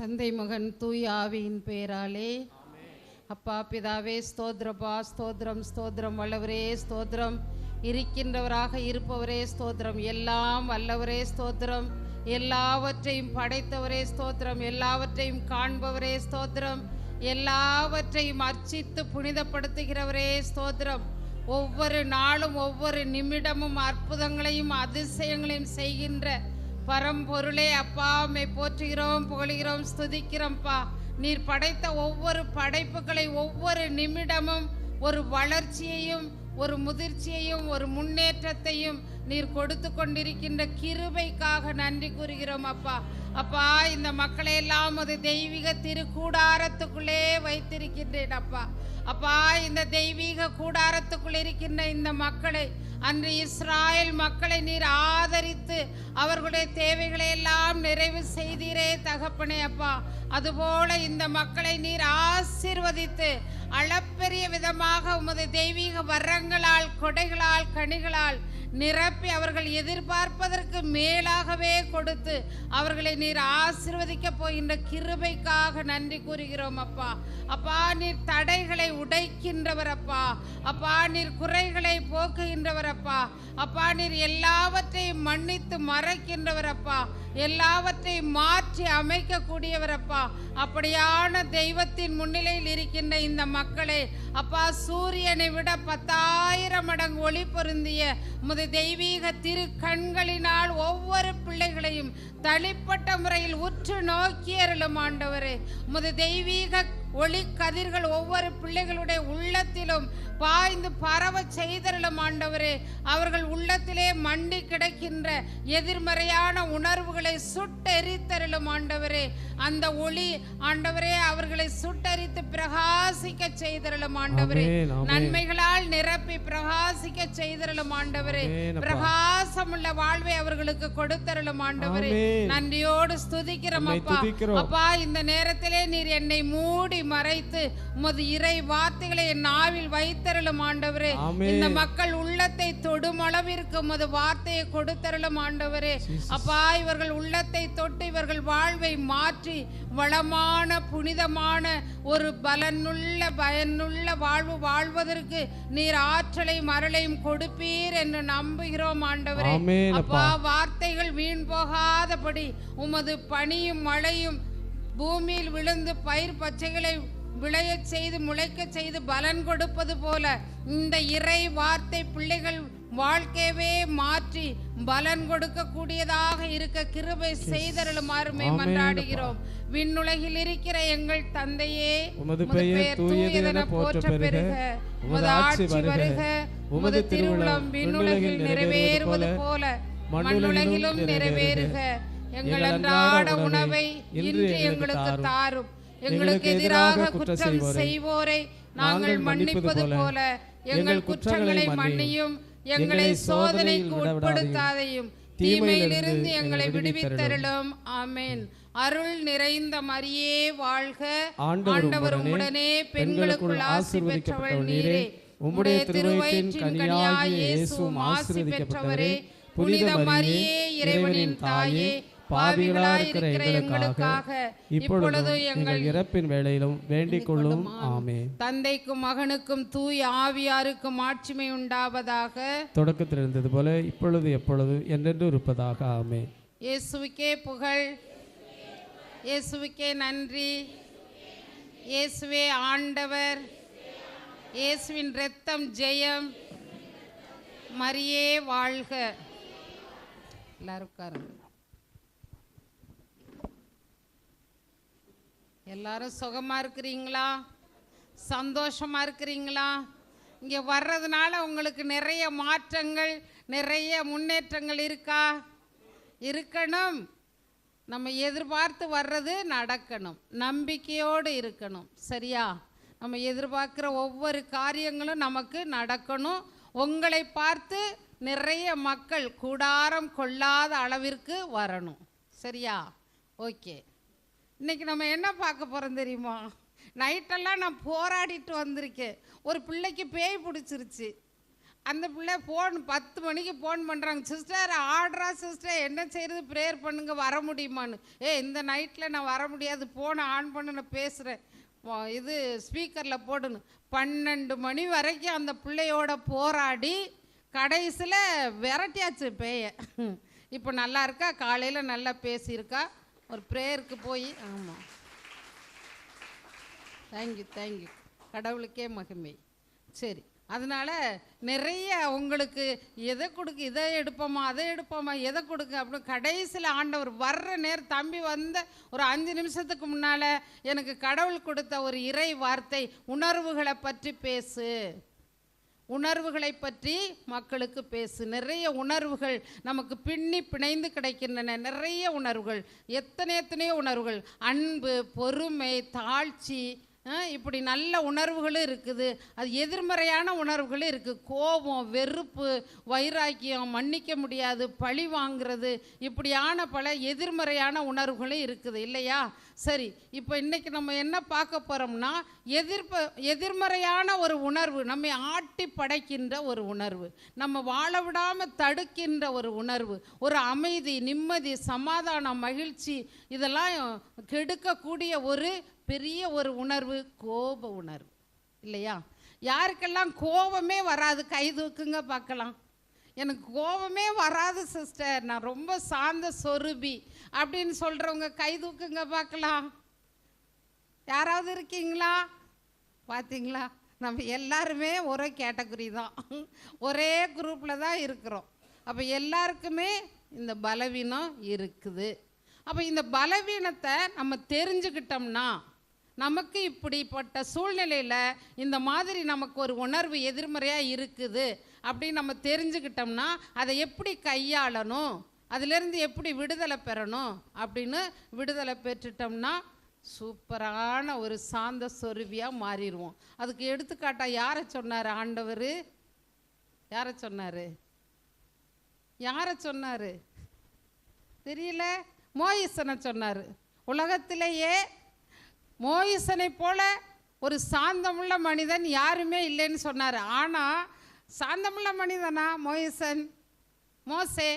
தந்தை மகன் தூய் ஆவியின் பெயராலே. அப்பா பிதாவே ஸ்தோத்திரப்பா, ஸ்தோத்திரம் ஸ்தோத்திரம். வல்லவரே ஸ்தோத்திரம், இருக்கின்றவராக இருப்பவரே ஸ்தோத்திரம், எல்லாம் வல்லவரே ஸ்தோத்திரம், எல்லாவற்றையும் படைத்தவரே ஸ்தோத்திரம், எல்லாவற்றையும் காண்பவரே ஸ்தோத்திரம், எல்லாவற்றையும் அர்ச்சித்து புனிதப்படுத்துகிறவரே ஸ்தோத்திரம். ஒவ்வொரு நாளும் ஒவ்வொரு நிமிடமும் அற்புதங்களையும் அதிசயங்களையும் செய்கின்ற பரம்பொருளே அப்பா, உம்மை போற்றுகிறோம், புகழுகிறோம், ஸ்துதிக்கிறோம்ப்பா. நீர் படைத்த ஒவ்வொரு படைப்புகளை ஒவ்வொரு நிமிடமும் ஒரு வளர்ச்சியையும் ஒரு முதிர்ச்சியையும் ஒரு முன்னேற்றத்தையும் நீர் கொடுத்து கொண்டிருக்கின்ற கிருபைக்காக நன்றி கூறுகிறோம் அப்பா. அப்பா, இந்த மக்களை எல்லாம் ஒரு தெய்வீக திருக்கூடாரத்துக்குள்ளே வைத்திருக்கின்றேன் அப்பா. அப்பா, இந்த தெய்வீக கூடாரத்துக்குள் இருக்கின்ற இந்த மக்களை, அன்று இஸ்ராயல் மக்களை நீர் ஆதரித்து அவர்களுடைய தேவைகளை எல்லாம் நிறைவு செய்தீரே தகப்பனே அப்பா. அதுபோல இந்த மக்களை நீர் ஆசீர்வதித்து அளப்பெரிய விதமாக உமது தெய்வீக வரங்களால், கொடைகளால், கனிகளால் நிரப்பி அவர்கள் எதிர்பார்ப்பதற்கு மேலாகவே கொடுத்து அவர்களை நீர் ஆசீர்வதிக்க போகின்ற கிருபைக்காக நன்றி கூறுகிறோம் அப்பா. அப்பா, நீர் தடைகளை உடைக்கின்றவர் அப்பா. அப்பா, நீர் குறைகளை போக்குகின்றவர் அப்பா. அப்பா, நீர் எல்லாவற்றையும் மன்னித்து மறைக்கின்றவர் அப்பா. எல்லாவற்றையும் மாற்றி அமைக்கக்கூடியவர் அப்பா. அப்படியான தெய்வத்தின் முன்னிலையில் இருக்கின்ற இந்த மக்களே அப்பா, சூரியனை விட 10,000 மடங்கு ஒளி பொருந்திய உமது தெய்வீக திரு கண்களினால் ஒவ்வொரு பிள்ளைகளையும் தனிப்பட்ட முறையில் உற்று நோக்கியருளும் ஆண்டவரே. உமது தெய்வீக ஒளி கதிர்கள் ஒவ்வொரு பிள்ளைகளுடைய உள்ளத்திலும் பாய்ந்து பரவ செய்தருளும் ஆண்டவரே. அவர்கள் உள்ளத்திலே மண்டி கிடக்கின்ற எதிர்மறையான உணர்வுகளை சுட்டெரித்தருளும் ஆண்டவரே. அந்த ஒளி ஆண்டவரே அவர்களை சுட்டெரித்து பிரகாசிக்க செய்தருளும் ஆண்டவரே. நன்மைகளால் நிரப்பி பிரகாசிக்க செய்தருளும் ஆண்டவரே. பிரகாசமுள்ள வாழ்வை அவர்களுக்கு கொடுத்தருளும் ஆண்டவரே. நன்றியோடு ஸ்துதிக்கிறோம் அப்பா. அப்பா, இந்த நேரத்திலே நீர் என்னை மூடி மறைத்து உமது இறை வார்த்தைகளை என் நாவில் வைத்தருளும் ஆண்டவரே. இந்த மக்கள் உள்ளத்தை தொடும் அளவிற்கு உமது வார்த்தையை கொடுத்தருளும் ஆண்டவரே. அப்பா, இவர்கள் உள்ளத்தை தொட்டு இவர்கள் வாழ்வை மாற்றி வளமான புனிதமான ஒரு பலனுள்ள பயனுள்ள வாழ்வு வாழ்வதற்கு நீர் ஆற்றலையும் அருளையும் கொடுப்பீர் என்று நம்புகிறோம் ஆண்டவரே. அப்பா, வார்த்தைகள் வீண் போகாதபடி உமது பனியும் மழையும் பூமியில் விழுந்து பயிர் பச்சைகளை விளைய செய்து முளைக்க செய்து பலன் கொடுப்பது போல இந்த இறை வார்த்தை பிள்ளைகள் வாழ்க்கையவே மாற்றி பலன் கொடுக்க கூடியதாக இருக்க கிருபை செய்தருளும் அருமை மன்றாடுகிறோம். விண்ணுலகில் இருக்கிற எங்கள் தந்தையே, உமது பெயர் தூயதென போற்ற பெறுக, உமது ஆட்சி வருக, உமது திருவுளம் விண்ணுலகில் நிறைவேறுவது போல மண்ணுலகிலும் நிறைவேறுக. எங்கள் அன்றாட உணவை இன்று எங்களுக்கு தாரும். எங்களுக்கு எதிராக குற்றம் செய்வோரை நாங்கள் மன்னிப்பது போல எங்கள் குற்றங்களை மன்னியும். எங்களை சோதனைக்கு உட்படுத்தாதையும் தீமையிலிருந்து எங்களை விடுவித்தருளும். ஆமென். அருள் நிறைந்த மரியே வாழ்க, ஆண்டவர் உம்முடனே, பெண்களுக்குள் ஆசி பெற்றவள் நீரே. உம்முடைய திருவயிற்றின் கனியாகிய இயேசுவும் ஆசி பெற்றவரே. புனித மரியே, இறைவனின் தாயே, பாவிகளாய் இருக்கிற எங்களுக்காக இப்பொழுது எங்கள் இறப்பின் வேளையிலும் வேண்டிக் கொள்ளும். ஆமென். தந்தைக்கும் மகனுக்கும் தூய் ஆவியாருக்கும் ஆட்சிமை உண்டாவதாக. தொடக்கத்தில் இருந்தது போல இப்பொழுது எப்பொழுது என்றென்று இருப்பதாக. ஆமென். இயேசுவுக்கே புகழ், இயேசுவுக்கே நன்றி, இயேசுவே ஆண்டவர், இயேசுவின் இரத்தம் ஜெயம், மரியே வாழ்க. எல்லாரும் உட்காருங்க. எல்லாரும் சுகமா இருக்கிறீங்களா? சந்தோஷமா இருக்கிறீங்களா? இங்கே வர்றதுனால உங்களுக்கு நிறைய மாற்றங்கள், நிறைய முன்னேற்றங்கள் இருக்கா? இருக்கணும். நம்ம எதிர்பார்த்து வர்றது நடக்கணும், நம்பிக்கையோடு இருக்கணும். சரியா? நம்ம எதிர்பார்க்குற ஒவ்வொரு காரியங்களும் நமக்கு நடக்கணும். உங்களை பார்த்து நிறைய மக்கள் கூடாரம் கொள்ளாத அளவிற்கு வரணும். சரியா? ஓகே. இன்றைக்கி நம்ம என்ன பார்க்க போகிறோம் தெரியுமா? நைட்டெல்லாம் நான் போராடிட்டு வந்திருக்கேன். ஒரு பிள்ளைக்கு பேய் பிடிச்சிருச்சு. அந்த பிள்ளை ஃபோன் 10 மணிக்கு ஃபோன் பண்ணுறாங்க, சிஸ்டர் ஆர்டரா சிஸ்டர், என்ன செய்கிறது, ப்ரேயர் பண்ணுங்க, வர முடியுமான்னு. இந்த நைட்டில் நான் வர முடியாது, ஃபோனை ஆன் பண்ண நான் பேசுகிறேன், இது ஸ்பீக்கரில் போடணும். 12 மணி வரைக்கும் அந்த பிள்ளையோட போராடி கடைசியில் விரட்டியாச்சு பேய. இப்போ நல்லா இருக்கா, காலையில் நல்லா பேசியிருக்கா, ஒரு ப்ரேயருக்கு போய். ஆமாம், தேங்க்யூ, கடவுளுக்கே மகிமை. சரி, அதனால் நிறைய உங்களுக்கு எதை கொடுக்க, இதை எடுப்போமா அதை எடுப்போமா, எதை கொடுக்க அப்படின்னு கடைசியில் ஆண்டவர் வர்ற நேரம், தம்பி வந்த ஒரு 5 நிமிஷத்துக்கு முன்னால் எனக்கு கடவுள் கொடுத்த ஒரு இறை வார்த்தை, உணர்வுகளை பற்றி பேசு, உணர்வுகளை பற்றி மக்களுக்கு பேசு. நிறைய உணர்வுகள் நமக்கு பின்னி பிணைந்து கிடைக்கின்றன, நிறைய உணர்வுகள், எத்தனையோ உணர்வுகள், அன்பு, பொறுமை, தாழ்ச்சி, இப்படி நல்ல உணர்வுகளும் இருக்குது, அது எதிர்மறையான உணர்வுகளும் இருக்குது. கோபம், வெறுப்பு, வைராக்கியம், மன்னிக்க முடியாது, பழி வாங்கிறது, இப்படியான பல எதிர்மறையான உணர்வுகளும் இருக்குது இல்லையா? சரி, இப்போ இன்றைக்கி நம்ம என்ன பார்க்க போகிறோம்னா, எதிர்மறையான ஒரு உணர்வு, நம்மை ஆட்டி படைக்கின்ற ஒரு உணர்வு, நம்ம வாழ விடாமல் தடுக்கின்ற ஒரு உணர்வு, ஒரு அமைதி, நிம்மதி, சமாதானம், மகிழ்ச்சி, இதெல்லாம் கெடுக்கக்கூடிய ஒரு பெரிய ஒரு உணர்வு கோப உணர்வு இல்லையா? யாருக்கெல்லாம் கோபமே வராது கை தூக்குங்க பார்க்கலாம். எனக்கு கோபமே வராது சிஸ்டர், நான் ரொம்ப சாந்த சொருபி அப்படின்னு சொல்கிறவங்க கை தூக்குங்க பார்க்கலாம். யாராவது இருக்கீங்களா? பார்த்தீங்களா, நம்ம எல்லாருமே ஒரே கேட்டகரி தான், ஒரே குரூப்பில் தான் இருக்கிறோம். அப்போ எல்லாருக்குமே இந்த பலவீனம் இருக்குது. அப்போ இந்த பலவீனத்தை நம்ம தெரிஞ்சுக்கிட்டோம்னா, நமக்கு இப்படிப்பட்ட சூழ்நிலையில் இந்த மாதிரி நமக்கு ஒரு உணர்வு எதிர்மறையாக இருக்குது அப்படின்னு நம்ம தெரிஞ்சுக்கிட்டோம்னா, அதை எப்படி கையாளணும், அதிலேருந்து எப்படி விடுதலை பெறணும் அப்படின்னு விடுதலை பெற்றுட்டோம்னா சூப்பரான ஒரு சாந்த சொருவியாக மாறிடுவோம். அதுக்கு எடுத்துக்காட்டாக யாரை சொன்னார் ஆண்டவர்? யாரை சொன்னார் தெரியல? மோயிசனை சொன்னார். உலகத்திலேயே மோயிசனை போல ஒரு சாந்தமுள்ள மனிதன் யாருமே இல்லைன்னு சொன்னார். ஆனால் சாந்தமுள்ள மனிதனா மோசே?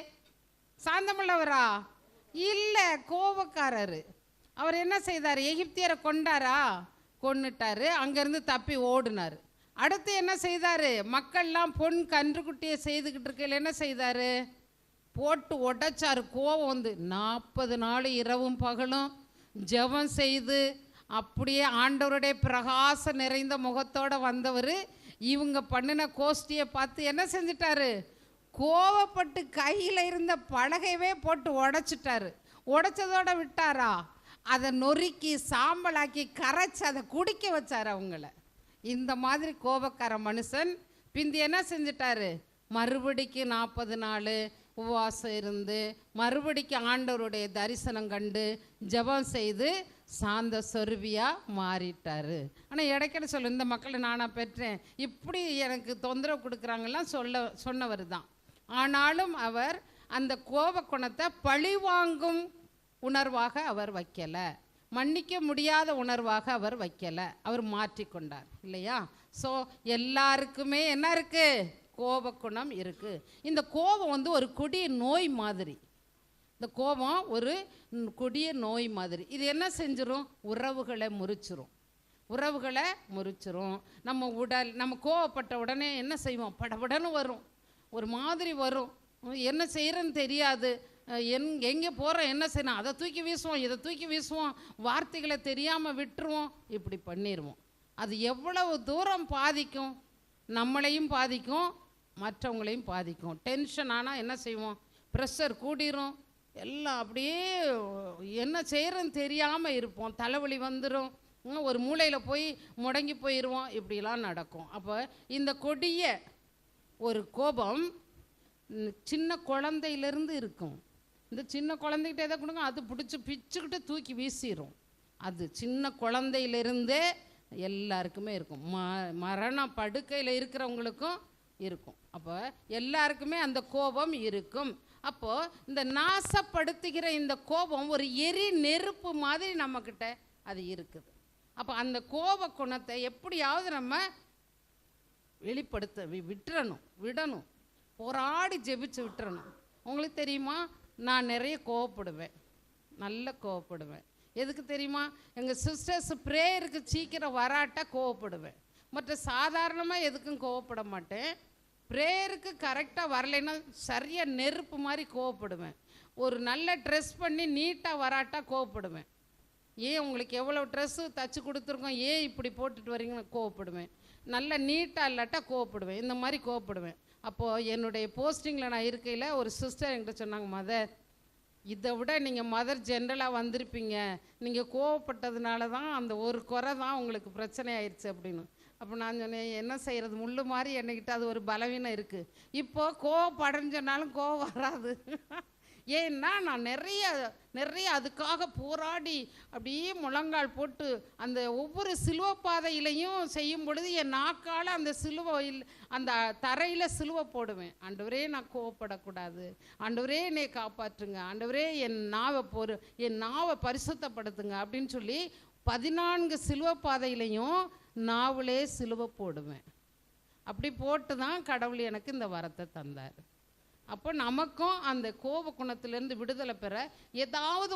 சாந்தமுள்ளவரா? இல்லை, கோபக்காரர். அவர் என்ன செய்தார்? எகிப்தியரை கொன்னுட்டார், அங்கேருந்து தப்பி ஓடினார். அடுத்து என்ன செய்தார்? மக்கள்லாம் பொன் கன்றுக்குட்டியை செய்துக்கிட்டு இருக்கையில் என்ன செய்தார்? போட்டு உடைச்சார். கோபம் வந்து 40 நாள் இரவும் பகலும் ஜெபம் செய்து அப்படியே ஆண்டவருடைய பிரகாச நிறைந்த முகத்தோடு வந்தவர் இவங்க பண்ணின கோஷ்டியை பார்த்து என்ன செஞ்சிட்டாரு? கோவப்பட்டு கையில் இருந்த பலகையவே போட்டு உடைச்சிட்டாரு. உடைச்சதோட விட்டாரா? அதை நொறுக்கி சாம்பலாக்கி கரைச்சி அதை குடிக்க வச்சார் அவங்கள. இந்த மாதிரி கோபக்கார மனுஷன் பிந்தி என்ன செஞ்சிட்டாரு? மறுபடிக்கு 40 நாள் உபவாசம் இருந்து மறுபடிக்கு ஆண்டவருடைய தரிசனம் கண்டு ஜெபம் செய்து சாந்த சொருவியாக மாறிட்டார். ஆனால் இடைக்கிட சொல்ல, இந்த மக்களை நானாக பெற்றேன், இப்படி எனக்கு தொந்தரவு கொடுக்குறாங்கலாம் சொன்னவர் தான். ஆனாலும் அவர் அந்த கோப குணத்தை பழிவாங்கும் உணர்வாக அவர் வைக்கலை, மன்னிக்க முடியாத உணர்வாக அவர் வைக்கலை, அவர் மாற்றிக்கொண்டார் இல்லையா? ஸோ எல்லாருக்குமே என்ன இருக்குது? கோபக்குணம் இருக்குது. இந்த கோபம் வந்து ஒரு கொடிய நோய் மாதிரி. இந்த கோபம் ஒரு கொடிய நோய் மாதிரி. இது என்ன செஞ்சிடும்? உறவுகளை முறிச்சிரும். நம்ம உடல், நம்ம கோவப்பட்ட உடனே என்ன செய்வோம்? படபடன்னு வரும், ஒரு மாதிரி வரும், என்ன செய்கிறேன்னு தெரியாது, எங்கே போகிறோம், என்ன செய்யணும், அதை தூக்கி வீசுவோம், இதை தூக்கி வீசுவோம், வார்த்தைகளை தெரியாமல் விட்டுருவோம், இப்படி பண்ணிடுவோம். அது எவ்வளவு தூரம் பாதிக்கும்? நம்மளையும் பாதிக்கும், மற்றவங்களையும் பாதிக்கும். டென்ஷன் ஆனால் என்ன செய்வோம்? ப்ரெஷர் கூடிரும், எல்லாம் அப்படியே என்ன செய்கிறன்னு தெரியாமல் இருப்போம், தலைவலி வந்துடும், ஒரு மூளையில் போய் முடங்கி போயிடுவோம், இப்படிலாம் நடக்கும். அப்போ இந்த கொடிய ஒரு கோபம் சின்ன குழந்தையிலேருந்து இருக்கும். இந்த சின்ன குழந்தைகிட்ட எதை கொடுங்க, அது பிச்சுக்கிட்டு தூக்கி வீசிடும். அது சின்ன குழந்தையிலிருந்தே எல்லாருக்குமே இருக்கும். மரண படுக்கையில் இருக்கிறவங்களுக்கும் இருக்கும். அப்போ எல்லாருக்குமே அந்த கோபம் இருக்கும். அப்போது இந்த நாசப்படுத்துகிற இந்த கோபம் ஒரு எரி நெருப்பு மாதிரி நம்மக்கிட்ட அது இருக்குது. அப்போ அந்த கோப குணத்தை எப்படியாவது நம்ம வெளிப்படுத்த விடணும், போராடி ஜெபிச்சு விட்டுறணும். உங்களுக்கு தெரியுமா, நான் நிறைய கோவப்படுவேன், நல்ல கோவப்படுவேன். எதுக்கு தெரியுமா, எங்கள் சிஸ்டர்ஸ் ப்ரேயருக்கு சீக்கிரம் வராட்டா கோவப்படுவேன். மற்ற சாதாரணமாக எதுக்கும் கோவப்பட மாட்டேன். ப்ரேயருக்கு கரெக்டாக வரலைன்னா சரியாக நெருப்பு மாதிரி கோவப்படுவேன். ஒரு நல்ல ட்ரெஸ் பண்ணி நீட்டாக வராட்டா கோவப்படுவேன். ஏன் உங்களுக்கு எவ்வளோ ட்ரெஸ்ஸு தச்சு கொடுத்துருக்கோம், ஏன் இப்படி போட்டுட்டு வரீங்கன்னு கோவப்படுவேன். நல்ல நீட்டாக இல்லாட்டா கோவப்படுவேன். இந்த மாதிரி கோவப்படுவேன். அப்போது என்னுடைய போஸ்டிங்கில் நான் இருக்கையில் ஒரு சிஸ்டர் என்கிட்ட சொன்னாங்க, மதர், இதை விட நீங்கள் மதர் ஜென்ரலாக வந்திருப்பீங்க, நீங்கள் கோவப்பட்டதுனால தான் அந்த ஒரு குறை தான் உங்களுக்கு பிரச்சனை ஆயிடுச்சு அப்படின்னு. அப்போ நான் சொன்னேன், என்ன செய்கிறது, முள்ளு மாதிரி என்னைக்கிட்ட அது ஒரு பலவீனம் இருக்குது. இப்போது கோவப்படன்னு சொன்னாலும் கோவம் வராது. ஏன்னா நான் நிறைய அதுக்காக போராடி அப்படியே முழங்கால் போட்டு அந்த ஒவ்வொரு சிலுவை பாதையிலையும் செய்யும் பொழுது என் நாக்கால் அந்த சிலுவையில் அந்த தரையில் சிலுவை போடுவேன். ஆண்டவரே, நான் கோவப்படக்கூடாது, ஆண்டவரே என்னை காப்பாற்றுங்க, ஆண்டவரே என் நாவை பரிசுத்தப்படுத்துங்க அப்படின்னு சொல்லி 14 சிலுவை பாதையிலையும் நாவலே சிலுவை போடுவேன். அப்படி போட்டு தான் கடவுள் எனக்கு இந்த வரத்தை தந்தார். அப்போ நமக்கும் அந்த கோப குணத்திலேருந்து விடுதலை பெற ஏதாவது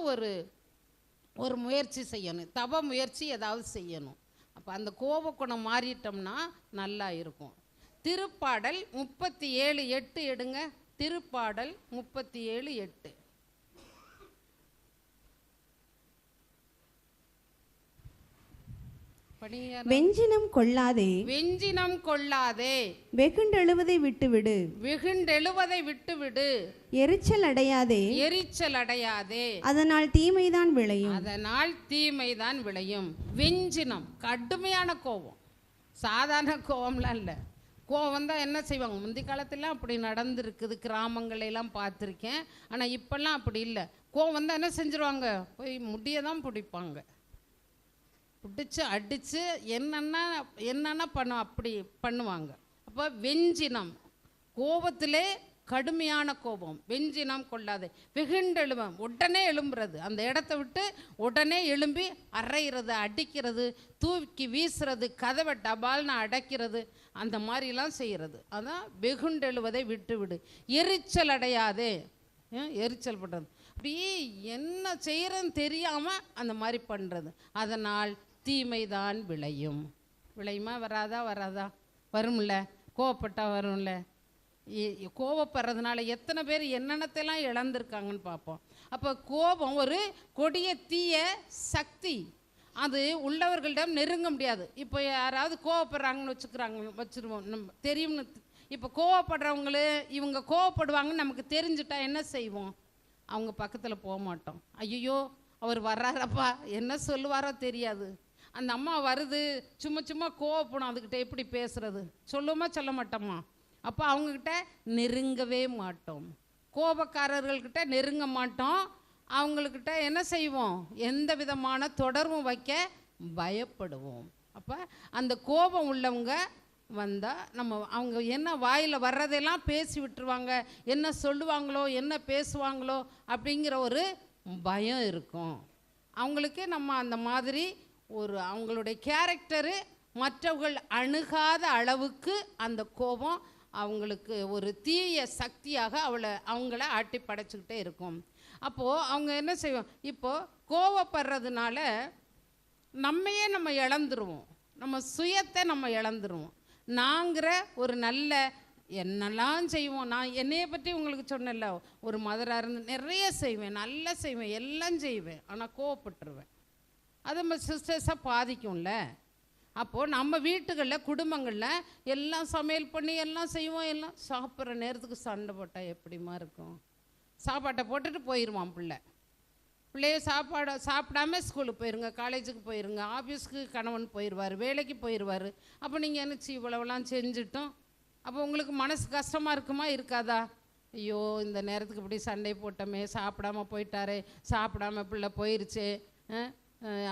ஒரு முயற்சி செய்யணும், தவ முயற்சி ஏதாவது செய்யணும். அப்போ அந்த கோப குணம் மாறிட்டோம்னா நல்லா இருக்கும். திருப்பாடல் 37:8 எடுங்க. திருப்பாடல் 37:8. வெஞ்சினம் கொள்ளாதே, வெஞ்சினம் கொள்ளாதே, வெகுண்டெழுவதை விட்டுவிடு, வெகுண்டெழுவதை விட்டுவிடு, எரிச்சல் அடையாதே, எரிச்சல் அடையாதே, அதனால் தீமைதான் விளையும், அதனால் தீமைதான் விளையும். வெஞ்சினம் கடுமையான கோபம், சாதாரண கோபம்லாம் இல்லை. கோபம் தான் என்ன செய்வாங்க, முந்தி காலத்திலாம் அப்படி நடந்துருக்குது, கிராமங்களெல்லாம் பார்த்துருக்கேன். ஆனால் இப்போல்லாம் அப்படி இல்லை. கோபம் தான் என்ன செஞ்சுருவாங்க, போய் முடியை தான் பிடிப்பாங்க, பிடிச்சி அடித்து என்னென்ன அப்படி பண்ணுவாங்க. அப்போ வெஞ்சினம், கோபத்திலே கடுமையான கோபம். வெஞ்சினம் கொள்ளாது, வெகுண்டெழுவம், உடனே எழும்புறது, அந்த இடத்த விட்டு உடனே எழும்பி அரைகிறது, அடிக்கிறது, தூக்கி வீசுறது, கதவை டபால்னு அடைக்கிறது, அந்த மாதிரிலாம் செய்கிறது. அதான் வெகுண்டெழுவதை விட்டுவிடு. எரிச்சல் அடையாதே, எரிச்சல் பண்ணுறது, அப்படியே என்ன செய்கிறன்னு தெரியாமல் அந்த மாதிரி பண்ணுறது, அதனால் தீமைதான் விளையும். விளையுமா? வராதா? வரும்ல, கோவப்பட்டா வரும்ல. கோவப்படுறதுனால எத்தனை பேர் என்னென்னத்தைலாம் இழந்திருக்காங்கன்னு பார்ப்போம். அப்போ கோபம் ஒரு கொடிய தீய சக்தி, அது உள்ளவர்களிடம் நெருங்க முடியாது. இப்போ யாராவது கோவப்படுறாங்கன்னு வச்சுருவோம், நம்ம தெரியும்னு. இப்போ கோவப்படுறவங்களே இவங்க கோவப்படுவாங்கன்னு நமக்கு தெரிஞ்சுட்டா என்ன செய்வோம், அவங்க பக்கத்தில் போக மாட்டோம். ஐயோ அவர் வர்றாரப்பா, என்ன சொல்லுவாரோ தெரியாது. அந்த அம்மா வருது, சும்மா கோவப்படும், அதுக்கிட்ட எப்படி பேசுறது, சொல்லுமா சொல்ல மாட்டோமா? அப்போ அவங்கக்கிட்ட நெருங்கவே மாட்டோம், கோபக்காரர்கள்கிட்ட நெருங்க மாட்டோம். அவங்கக்கிட்ட என்ன செய்வோம், எந்த விதமான தொடர்பும் வைக்க பயப்படுவோம். அப்போ அந்த கோபம் உள்ளவங்க வந்தால் அவங்க என்ன வாயில் வர்றதெல்லாம் பேசி விட்டுருவாங்க, என்ன சொல்லுவாங்களோ என்ன பேசுவாங்களோ அப்படிங்கிற ஒரு பயம் இருக்கும் அவங்களுக்கு. நம்ம அந்த மாதிரி அவங்களுடைய கேரக்டரு மற்றவர்கள் அணுகாத அளவுக்கு அந்த கோபம் அவங்களுக்கு ஒரு தீய சக்தியாக அவங்கள ஆட்டி படைச்சிக்கிட்டே இருக்கும். அப்போது அவங்க என்ன செய்வோம், இப்போது கோவப்படுறதுனால நம்ம இழந்துருவோம், நம்ம சுயத்தை நம்ம இழந்துருவோம். நாங்கிற ஒரு நல்ல என்னெல்லாம் செய்வோம். நான் என்னையை பற்றி உங்களுக்கு சொன்னல, ஒரு மதராக இருந்து நிறைய செய்வேன், நல்லா செய்வேன், எல்லாம் செய்வேன், ஆனால் கோவப்பட்டுருவேன். அது நம்ம சிஸ்டர்ஸாக பாதிக்கும்ல. அப்போது நம்ம வீட்டுகளில் குடும்பங்களில் எல்லாம் சமையல் பண்ணி எல்லாம் செய்வோம், எல்லாம் சாப்பிட்ற நேரத்துக்கு சண்டை போட்டால் எப்படிமா இருக்கும். சாப்பாட்டை போட்டுட்டு போயிடுவான் பிள்ளைய சாப்பிடாம ஸ்கூலுக்கு போயிருங்க, காலேஜுக்கு போயிருங்க, ஆஃபீஸுக்கு கணவன் போயிடுவார், வேலைக்கு போயிடுவார். அப்போ நீங்கள் என்னச்சு இவ்வளவுலாம் செஞ்சுட்டோம், அப்போ உங்களுக்கு மனசு கஷ்டமாக இருக்குமா இருக்காதா? ஐயோ இந்த நேரத்துக்கு இப்படி சண்டை போட்டோமே, சாப்பிடாம போயிட்டாரே, சாப்பிடாம பிள்ளை போயிடுச்சே,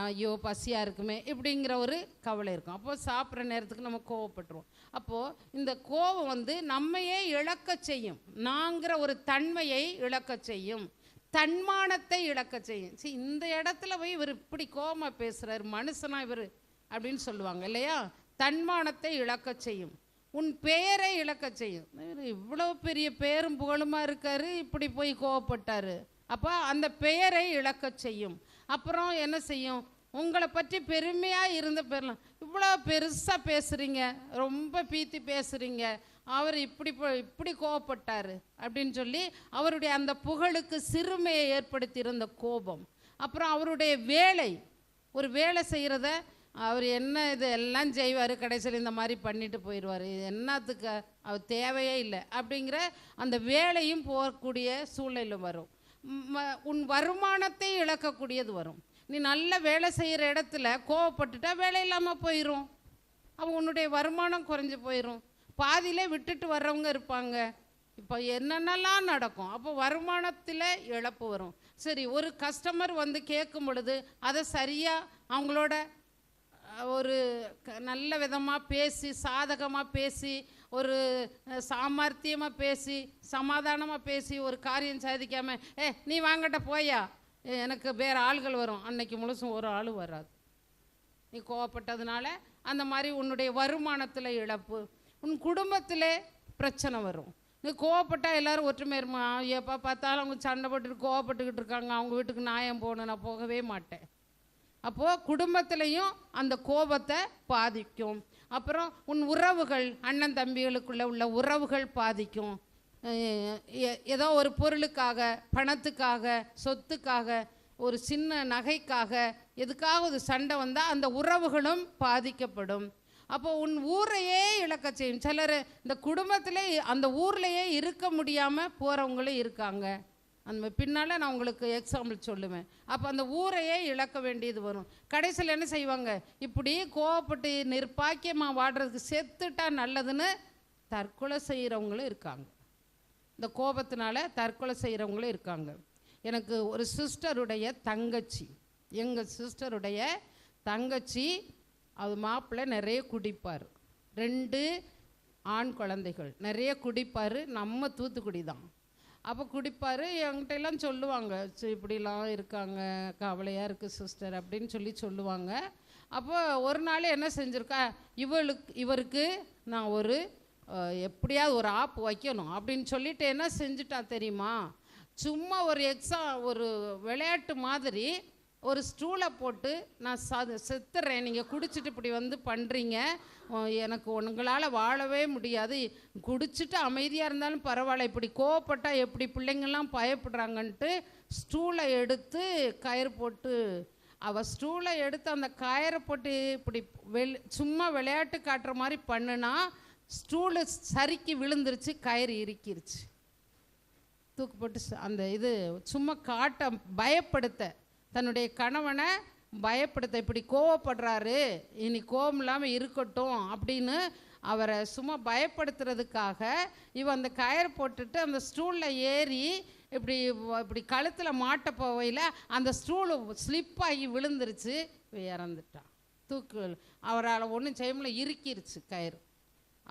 ஐயோ பசியாக இருக்குமே, இப்படிங்கிற ஒரு கவலை இருக்கும். அப்போது சாப்பிட்ற நேரத்துக்கு நம்ம கோவப்பட்டுருவோம். அப்போது இந்த கோபம் நம்மையே இழக்க செய்யும், நாங்கிற ஒரு தன்மையை இழக்க செய்யும், தன்மானத்தை இழக்க செய்யும். சரி, இந்த இடத்துல போய் இவர் இப்படி கோபமாக பேசுகிறார், மனுஷனா இவர் அப்படின்னு சொல்லுவாங்க இல்லையா. தன்மானத்தை இழக்க செய்யும். உன் பெயரை இழக்க செய்யும். இவ்வளோ பெரிய பேரும் புகழுமா இருக்காரு, இப்படி போய் கோவப்பட்டாரு. அப்போ அந்த பெயரை இழக்க செய்யும். அப்புறம் என்ன செய்யும்? உங்களை பற்றி பெருமையாக இருந்த பேர்லாம், இவ்வளோ பெருசாக பேசுகிறீங்க, ரொம்ப பீத்தி பேசுகிறீங்க, அவர் இப்படி கோவப்பட்டார் அப்படின்னு சொல்லி அவருடைய அந்த புகழுக்கு சிறுமையை ஏற்படுத்தியிருந்த கோபம். அப்புறம் அவருடைய வேலை, ஒரு வேலை செய்கிறத அவர் என்ன இது எல்லாம் செய்வார், கடைசியில் இந்த மாதிரி பண்ணிட்டு போயிடுவார், இது என்னத்துக்கு, அவர் தேவையே இல்லை அப்படிங்கிற அந்த வேலையும் போகக்கூடிய சூழ்நிலை வரும். உன் வருமானத்தை இழக்கக்கூடியது வரும். நீ நல்ல வேலை செய்கிற இடத்துல கோவப்பட்டுட்டா வேலை இல்லாமல் போயிடும். அப்போ உன்னுடைய வருமானம் குறைஞ்சி போயிடும். பாதியிலே விட்டுட்டு வர்றவங்க இருப்பாங்க. இப்போ என்னென்னலாம் நடக்கும். அப்போ வருமானத்தில் இழப்பு வரும். சரி, ஒரு கஸ்டமர் வந்து கேட்கும் பொழுது அதை சரியாக அவங்களோட ஒரு நல்ல விதமாக பேசி, சாதகமாக பேசி, ஒரு சாமர்த்தியமாக பேசி, சமாதானமாக பேசி ஒரு காரியம் சாதிக்காமல், நீ வாங்கட்ட போயா, எனக்கு வேறு ஆள்கள் வரும், அன்னைக்கு முழுசும் ஒரு ஆள் வராது. நீ கோவப்பட்டதுனால அந்த மாதிரி உன்னுடைய வருமானத்தில் இழப்பு. உன் குடும்பத்தில் பிரச்சனை வரும். நீ கோவப்பட்டால் எல்லோரும் ஒற்றுமை இருமா, எப்போ பார்த்தாலும் அவங்க சண்டை போட்டுட்டு கோவப்பட்டுக்கிட்டு இருக்காங்க, அவங்க வீட்டுக்கு நான் போகணும், நான் போகவே மாட்டேன். அப்போது குடும்பத்திலையும் அந்த கோபத்தை பாதிக்கும். அப்புறம் உன் உறவுகள், அண்ணன் தம்பிகளுக்குள்ளே உள்ள உறவுகள் பாதிக்கும். ஏதோ ஒரு பொருளுக்காக, பணத்துக்காக, சொத்துக்காக, ஒரு சின்ன நகைக்காக, எதுக்காக ஒரு சண்டை வந்தால் அந்த உறவுகளும் பாதிக்கப்படும். அப்போ உன் ஊரையே இழக்க செய்யும். சிலர் இந்த குடும்பத்திலே அந்த ஊர்லேயே இருக்க முடியாமல் போகிறவங்களும் இருக்காங்க. அந்த பின்னால் நான் உங்களுக்கு எக்ஸாம்பிள் சொல்லுவேன். அப்போ அந்த ஊரையே இழக்க வேண்டியது வரும். கடைசியில் என்ன செய்வாங்க? இப்படி கோவப்பட்டு நிர்பாக்கியமாக வாடுறதுக்கு செத்துட்டா நல்லதுன்னு தற்கொலை செய்கிறவங்களும் இருக்காங்க. இந்த கோபத்தினால தற்கொலை செய்கிறவங்களும் இருக்காங்க. எனக்கு ஒரு சிஸ்டருடைய தங்கச்சி, எங்கள் சிஸ்டருடைய தங்கச்சி, அது மாப்பிள்ளை நிறைய குடிப்பார், 2 ஆண் குழந்தைகள், நிறைய குடிப்பார். நம்ம தூத்துக்குடி தான். அப்போ குடிப்பார். என்கிட்ட எல்லாம் சொல்லுவாங்க, இப்படிலாம் இருக்காங்க, கவலையாக இருக்குது சிஸ்டர் அப்படின்னு சொல்லுவாங்க. அப்போ ஒரு நாள் என்ன செஞ்சுருக்கா, இவருக்கு நான் ஒரு எப்படியாவது ஒரு ஆப் வைக்கணும் அப்படின்னு சொல்லிட்டு என்ன செஞ்சுட்டா தெரியுமா? சும்மா ஒரு விளையாட்டு மாதிரி ஒரு ஸ்டூலை போட்டு, நான் செத்துறேன், நீங்கள் குடிச்சிட்டு இப்படி வந்து பண்ணுறீங்க, எனக்கு உங்களால் வாழவே முடியாது, குடிச்சிட்டு அமைதியாக இருந்தாலும் பரவாயில்ல, இப்படி கோவப்பட்டால் எப்படி பிள்ளைங்கள்லாம் பயப்படுறாங்கன்ட்டு ஸ்டூலை எடுத்து கயிறு போட்டு, அவள் ஸ்டூலை எடுத்து அந்த கயிறை போட்டு இப்படி சும்மா விளையாட்டு காட்டுற மாதிரி பண்ணுனா ஸ்டூலு சறுக்கி விழுந்துருச்சு, கயிறு இறுக்கிருச்சு. தூக்கு போட்டு அந்த இது சும்மா காட்ட, பயப்படுத்த, தன்னுடைய கணவனை பயப்படுத்த, இப்படி கோவப்படுறாரு, இனி கோபம் இல்லாமல் இருக்கட்டும் அப்படின்னு அவரை சும்மா பயப்படுத்துறதுக்காக அந்த கயிறு போட்டுட்டு அந்த ஸ்டூலில் ஏறி இப்படி கழுத்தில் மாட்ட போவையில் அந்த ஸ்டூலு ஸ்லிப் ஆகி விழுந்துருச்சு, இறந்துட்டான். தூக்கு அவரால் ஒன்றும் செய்ய முடியல, இறுக்கிருச்சு கயிறு.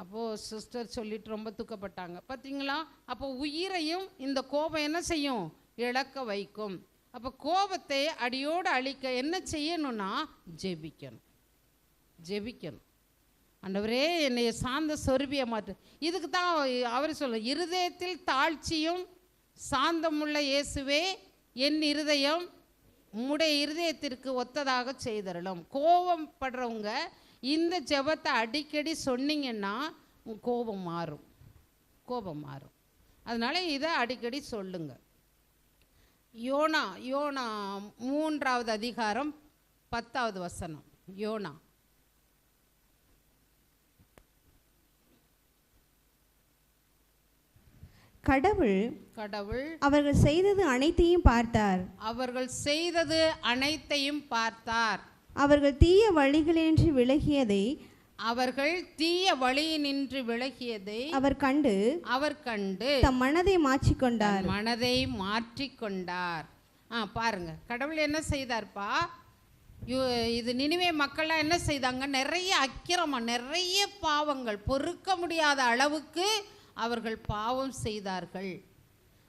அப்போது சிஸ்டர் சொல்லிட்டு ரொம்ப துக்கப்பட்டாங்க. பார்த்தீங்களா? அப்போ உயிரையும் இந்த கோபம் என்ன செய்யும்? இழக்க வைக்கும். அப்போ கோபத்தை அடியோடு அழிக்க என்ன செய்யணும்னா ஜெபிக்கணும். ஆண்டவரே என்னைய சாந்த சொருபியை மாற்று. இதுக்கு தான் அவர் சொல்ல, இருதயத்தில் தாழ்ச்சியும் சாந்தமுள்ள இயேசுவே என் இருதயம் உம்முடைய இருதயத்திற்கு ஒத்ததாக செய்தரலும். கோபப்படுறவங்க இந்த ஜெபத்தை அடிக்கடி சொன்னீங்கன்னா கோபம் மாறும். அதனால இதை அடிக்கடி சொல்லுங்க. யோனா 3வது அதிகாரம் 10வது வசனம். யோனா கடவுள் அவர்கள் செய்தது அனைத்தையும் பார்த்தார். அவர்கள் தீய வழிகளினின்று விலகியதை அவர் கண்டு தம் மனதை மாற்றிக்கொண்டார். பாருங்க, கடவுள் என்ன செய்தார்ப்பா? இது நினிவே மக்கள்லாம் என்ன செய்தாங்க? நிறைய அக்கிரமம், நிறைய பாவங்கள், பொறுக்க முடியாத அளவுக்கு அவர்கள் பாவம் செய்தார்கள்.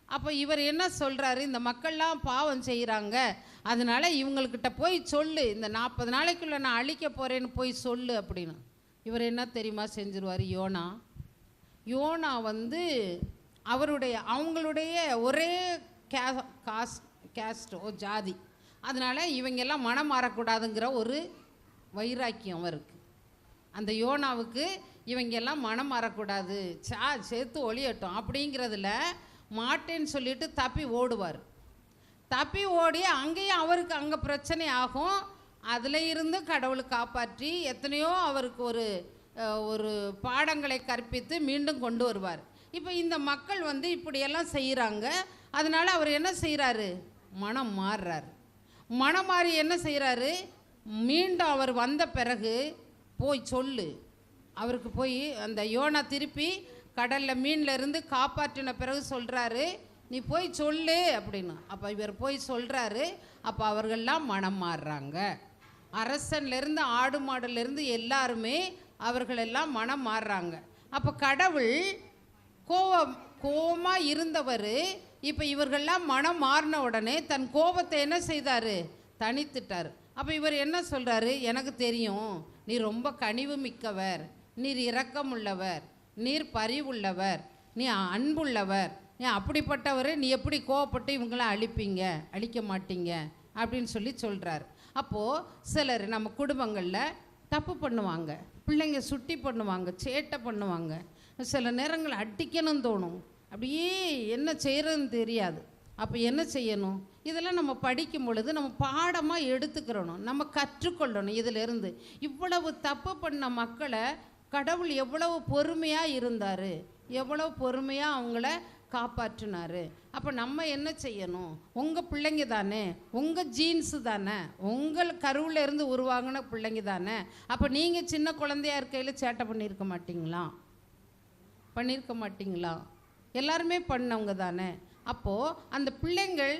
அப்போ இவர் என்ன சொல்கிறாரு? இந்த மக்கள்லாம் பாவம் செய்கிறாங்க, அதனால் இவங்கக்கிட்ட போய் சொல்லு, இந்த 40 நாளைக்குள்ளே நான் அழிக்க போகிறேன்னு போய் சொல்லு அப்படின்னு. இவர் என்ன தெரியுமா செஞ்சிருவார்? யோனா வந்து அவங்களுடைய ஒரே கேஸ்டோ ஜாதி, அதனால் இவங்கெல்லாம் மனம் மாறக்கூடாதுங்கிற ஒரு வைராக்கியம் அவருக்கு. அந்த யோனாவுக்கு இவங்கெல்லாம் மனம் மாறக்கூடாது, சேர்த்து ஒளியட்டும் அப்படிங்கிறதுல மாட்டேன்னு சொல்லிட்டு தப்பி ஓடுவார். தப்பி ஓடி அங்கேயும் அவருக்கு அங்கே பிரச்சனை ஆகும். அதில் இருந்து கடவுளை காப்பாற்றி எத்தனையோ அவருக்கு ஒரு பாடங்களை கற்பித்து மீண்டும் கொண்டு வருவார். இப்போ இந்த மக்கள் வந்து இப்படியெல்லாம் செய்கிறாங்க. அதனால் அவர் என்ன செய்கிறாரு? மனம் மாறுறாரு. மனம் மாறி என்ன செய்கிறாரு? மீண்டும் அவர் வந்த பிறகு போய் சொல்லு, அவருக்கு போய் அந்த யோனா திருப்பி கடலில் மீனில் இருந்து காப்பாற்றின பிறகு சொல்கிறாரு, நீ போய் சொல்லு அப்படின்னு. அப்போ இவர் போய் சொல்கிறாரு. அப்போ அவர்கள்லாம் மனம் மாறுறாங்க. அரசன்லேருந்து ஆடு மாடுலேருந்து எல்லாருமே அவர்களெல்லாம் மனம் மாறுறாங்க. அப்போ கடவுள் கோபமாக இருந்தவர் இப்போ இவர்கள்லாம் மனம் மாறின உடனே தன் கோபத்தை என்ன செய்தார்? தனித்துட்டார். அப்போ இவர் என்ன சொல்கிறாரு? எனக்கு தெரியும், நீ ரொம்ப கனிவு மிக்கவர், நீர் இரக்கமுள்ளவர், நீர் பரிவுள்ளவர், நீ அன்புள்ளவர், நீ அப்படிப்பட்டவர், நீ எப்படி கோவப்பட்டு இவங்களாம் அழிக்க மாட்டீங்க அப்படின்னு சொல்கிறார். அப்போது சிலர் நம்ம குடும்பங்களில் தப்பு பண்ணுவாங்க, பிள்ளைங்க சுட்டி பண்ணுவாங்க, சேட்டை பண்ணுவாங்க, சில நேரங்கள் அடிக்கணும்னு தோணும், அப்படியே என்ன செய்கிறதுன்னு தெரியாது. அப்போ என்ன செய்யணும்? இதெல்லாம் நம்ம படிக்கும் பொழுது நம்ம பாடமாக எடுத்துக்கிறணும், நம்ம கற்றுக்கொள்ளணும். இதிலிருந்து இவ்வளவு தப்பு பண்ண மக்களை கடவுள் எவ்வளவு பொறுமையாக இருந்தார், எவ்வளவு பொறுமையாக அவங்கள காப்பாற்றினார். அப்போ நம்ம என்ன செய்யணும்? உங்கள் பிள்ளைங்க தானே, உங்கள் ஜீன்ஸு தானே, உங்கள் கருவில் இருந்து உருவாங்கின பிள்ளைங்க தானே. அப்போ நீங்கள் சின்ன குழந்தையாக இருக்கையில் சேட்டை பண்ணியிருக்க மாட்டிங்களா? எல்லாருமே பண்ணவங்க தானே. அப்போது அந்த பிள்ளைங்கள்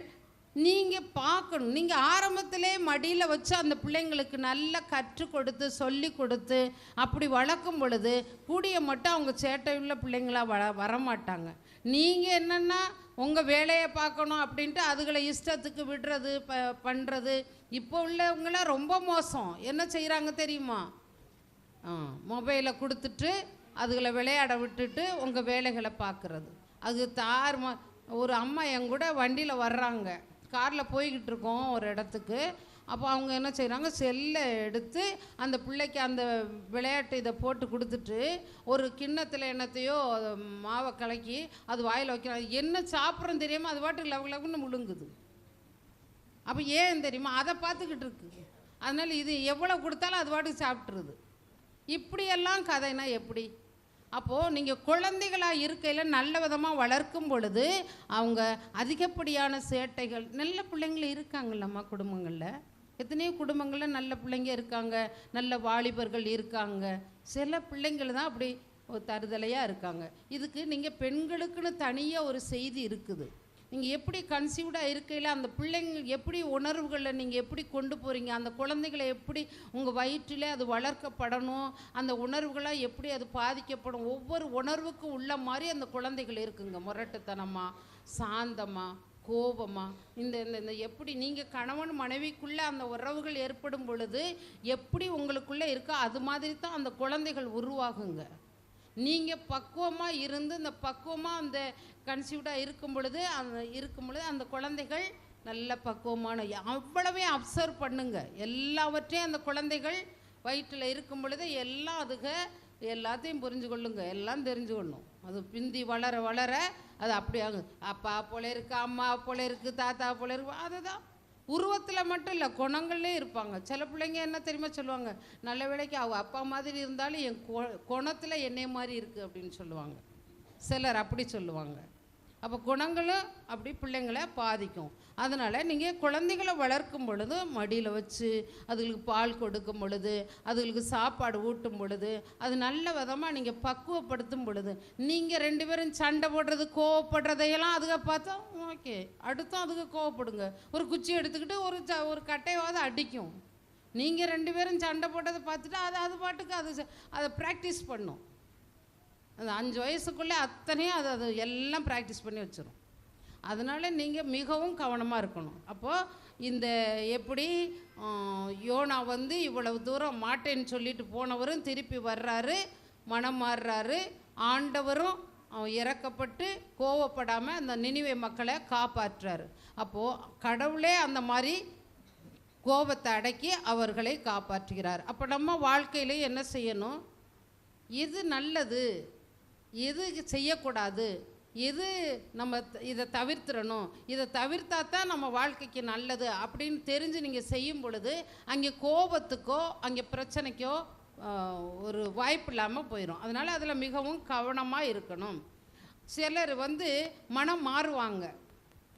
நீங்கள் பார்க்கணும். நீங்கள் ஆரம்பத்திலே மடியில் வச்சு அந்த பிள்ளைங்களுக்கு நல்லா கற்றுக் கொடுத்து சொல்லி கொடுத்து அப்படி வளர்க்கும் பொழுது கூடிய மட்டும் அவங்க சேட்டையுள்ள பிள்ளைங்களாக வரமாட்டாங்க. நீங்கள் என்னென்னா உங்கள் வேலையை பார்க்கணும் அப்படின்ட்டு அதுகளை இஷ்டத்துக்கு விடுறது பண்ணுறது. இப்போ உள்ளவங்களாம் ரொம்ப மோசம். என்ன செய்கிறாங்க தெரியுமா? மொபைலை கொடுத்துட்டு அதுகளை விளையாட விட்டுட்டு உங்கள் வேலைகளை பார்க்குறது. அது ஒரு அம்மா என் கூட வண்டியில் வர்றாங்க, காரில் போய்கிட்டு இருக்கோம் ஒரு இடத்துக்கு. அப்போ அவங்க என்ன செய்கிறாங்க? செல்லை எடுத்து அந்த பிள்ளைக்கு அந்த விளையாட்டு இதை போட்டு கொடுத்துட்டு ஒரு கிண்ணத்தில் என்னத்தையோ மாவை கலக்கி அது வாயில் வைக்கிறாங்க. என்ன சாப்பிட்றோன்னு தெரியாமல் அது பாட்டுக்கு லவன்னு முழுங்குது. அப்போ ஏன் தெரியுமா? அதை பார்த்துக்கிட்டு இருக்கு. அதனால் இது எவ்வளோ கொடுத்தாலும் அது பாட்டுக்கு சாப்பிட்ருது. இப்படியெல்லாம் கதைனா எப்படி? அப்போது நீங்கள் குழந்தைகளாக இருக்கையில் நல்ல விதமாக வளர்க்கும் பொழுது அவங்க அதிகப்படியான சேட்டைகள், நல்ல பிள்ளைங்களும் இருக்காங்கல்லம்மா குடும்பங்களில், எத்தனையோ குடும்பங்களில் நல்ல பிள்ளைங்க இருக்காங்க, நல்ல வாலிபர்கள் இருக்காங்க. சில பிள்ளைங்கள் தான் அப்படி தருதலையாக இருக்காங்க. இதுக்கு நீங்கள் பெண்களுக்குன்னு தனியாக ஒரு செய்தி இருக்குது. நீங்கள் எப்படி கன்சீவ்டாக இருக்கையில் அந்த பிள்ளைங்க எப்படி உணர்வுகளை நீங்கள் எப்படி கொண்டு போகிறீங்க, அந்த குழந்தைகளை எப்படி உங்கள் வயிற்றில் அது வளர்க்கப்படணும், அந்த உணர்வுகளாக எப்படி அது பாதிக்கப்படும், ஒவ்வொரு உணர்வுக்கும் உள்ள மாதிரி அந்த குழந்தைகள் இருக்குங்க. முரட்டுத்தனமாக, சாந்தமாக, கோபமாக, இந்த எப்படி நீங்கள் கணவன் மனைவிக்குள்ளே அந்த உறவுகள் ஏற்படும் பொழுது எப்படி உங்களுக்குள்ளே இருக்கோ அது மாதிரி தான் அந்த குழந்தைகள் உருவாகுங்க. நீங்கள் பக்குவமாக இருந்து இந்த பக்குவமாக அந்த கன்சீவ்டாக இருக்கும் பொழுது அந்த குழந்தைகள் நல்ல பக்குவமான அவ்வளவே அப்சர்வ் பண்ணுங்க. எல்லாவற்றையும் அந்த குழந்தைகள் வயிற்றில் இருக்கும் பொழுது எல்லாம் எல்லாத்தையும் புரிஞ்சு கொள்ளுங்க, எல்லாம் தெரிஞ்சு கொள்ளும். அது பிந்தி வளர வளர அது அப்படி ஆகும். அப்பா போல இருக்கு, அம்மா போல இருக்கு, தாத்தா போல இருக்கு. அதுதான் உருவத்தில் மட்டும் இல்லை, குணங்கள்லே இருப்பாங்க. சில பிள்ளைங்க என்ன தெரியுமா சொல்லுவாங்க? நல்ல வேளைக்கு அவள் அப்பா மாதிரி இருந்தாலும் என் குணத்தில் என்னைய மாதிரி இருக்குது அப்படின்னு சொல்லுவாங்க. சிலர் அப்படி சொல்லுவாங்க. அப்போ குணங்களும் அப்படி பிள்ளைங்களை பாதிக்கும். அதனால் நீங்கள் குழந்தைகளை வளர்க்கும் பொழுது மடியில் வச்சு அதுகளுக்கு பால் கொடுக்கும் பொழுது, அதுகளுக்கு சாப்பாடு ஊட்டும் பொழுது, அது நல்ல விதமாக நீங்கள் பக்குவப்படுத்தும் பொழுது, நீங்கள் 2 பேரும் சண்டை போடுறது கோவப்படுறதையெல்லாம் அதுக பார்த்தா ஓகே, அடுத்தும் அதுக்கு கோவப்படுங்க. ஒரு குச்சி எடுத்துக்கிட்டு ஒரு கட்டையாவது அடிக்கும். நீங்கள் 2 பேரும் சண்டை போட்டதை பார்த்துட்டு அது பாட்டுக்கு அதை ப்ராக்டிஸ் பண்ணும். அது 5 வயசுக்குள்ளே அத்தனையும் அது எல்லாம் ப்ராக்டிஸ் பண்ணி வச்சிடும். அதனால் நீங்கள் மிகவும் கவனமாக இருக்கணும். அப்போது இந்த எப்படி யோனா வந்து இவ்வளவு தூரம் மாட்டேன்னு சொல்லிட்டு போனவரும் திருப்பி வர்றாரு, மனம் மாறுறாரு. ஆண்டவரும் இறக்கப்பட்டு கோவப்படாமல் அந்த நினிவே மக்களை காப்பாற்றுறாரு. அப்போது கடவுளே அந்த மாதிரி கோபத்தை அடக்கி அவர்களை காப்பாற்றுகிறார். அப்போ நம்ம வாழ்க்கையில் என்ன செய்யணும்? எது நல்லது, எது செய்யக்கூடாது, எது நம்ம இதை தவிர்த்துடணும், இதை தவிர்த்தா தான் நம்ம வாழ்க்கைக்கு நல்லது அப்படின்னு தெரிஞ்சு நீங்கள் செய்யும் பொழுது அங்கே கோபத்துக்கோ அங்கே பிரச்சனைக்கோ ஒரு வாய்ப்பு இல்லாமல் போயிடும். அதனால் அதில் மிகவும் கவனமாக இருக்கணும். சிலர் வந்து மனம் மாறுவாங்க,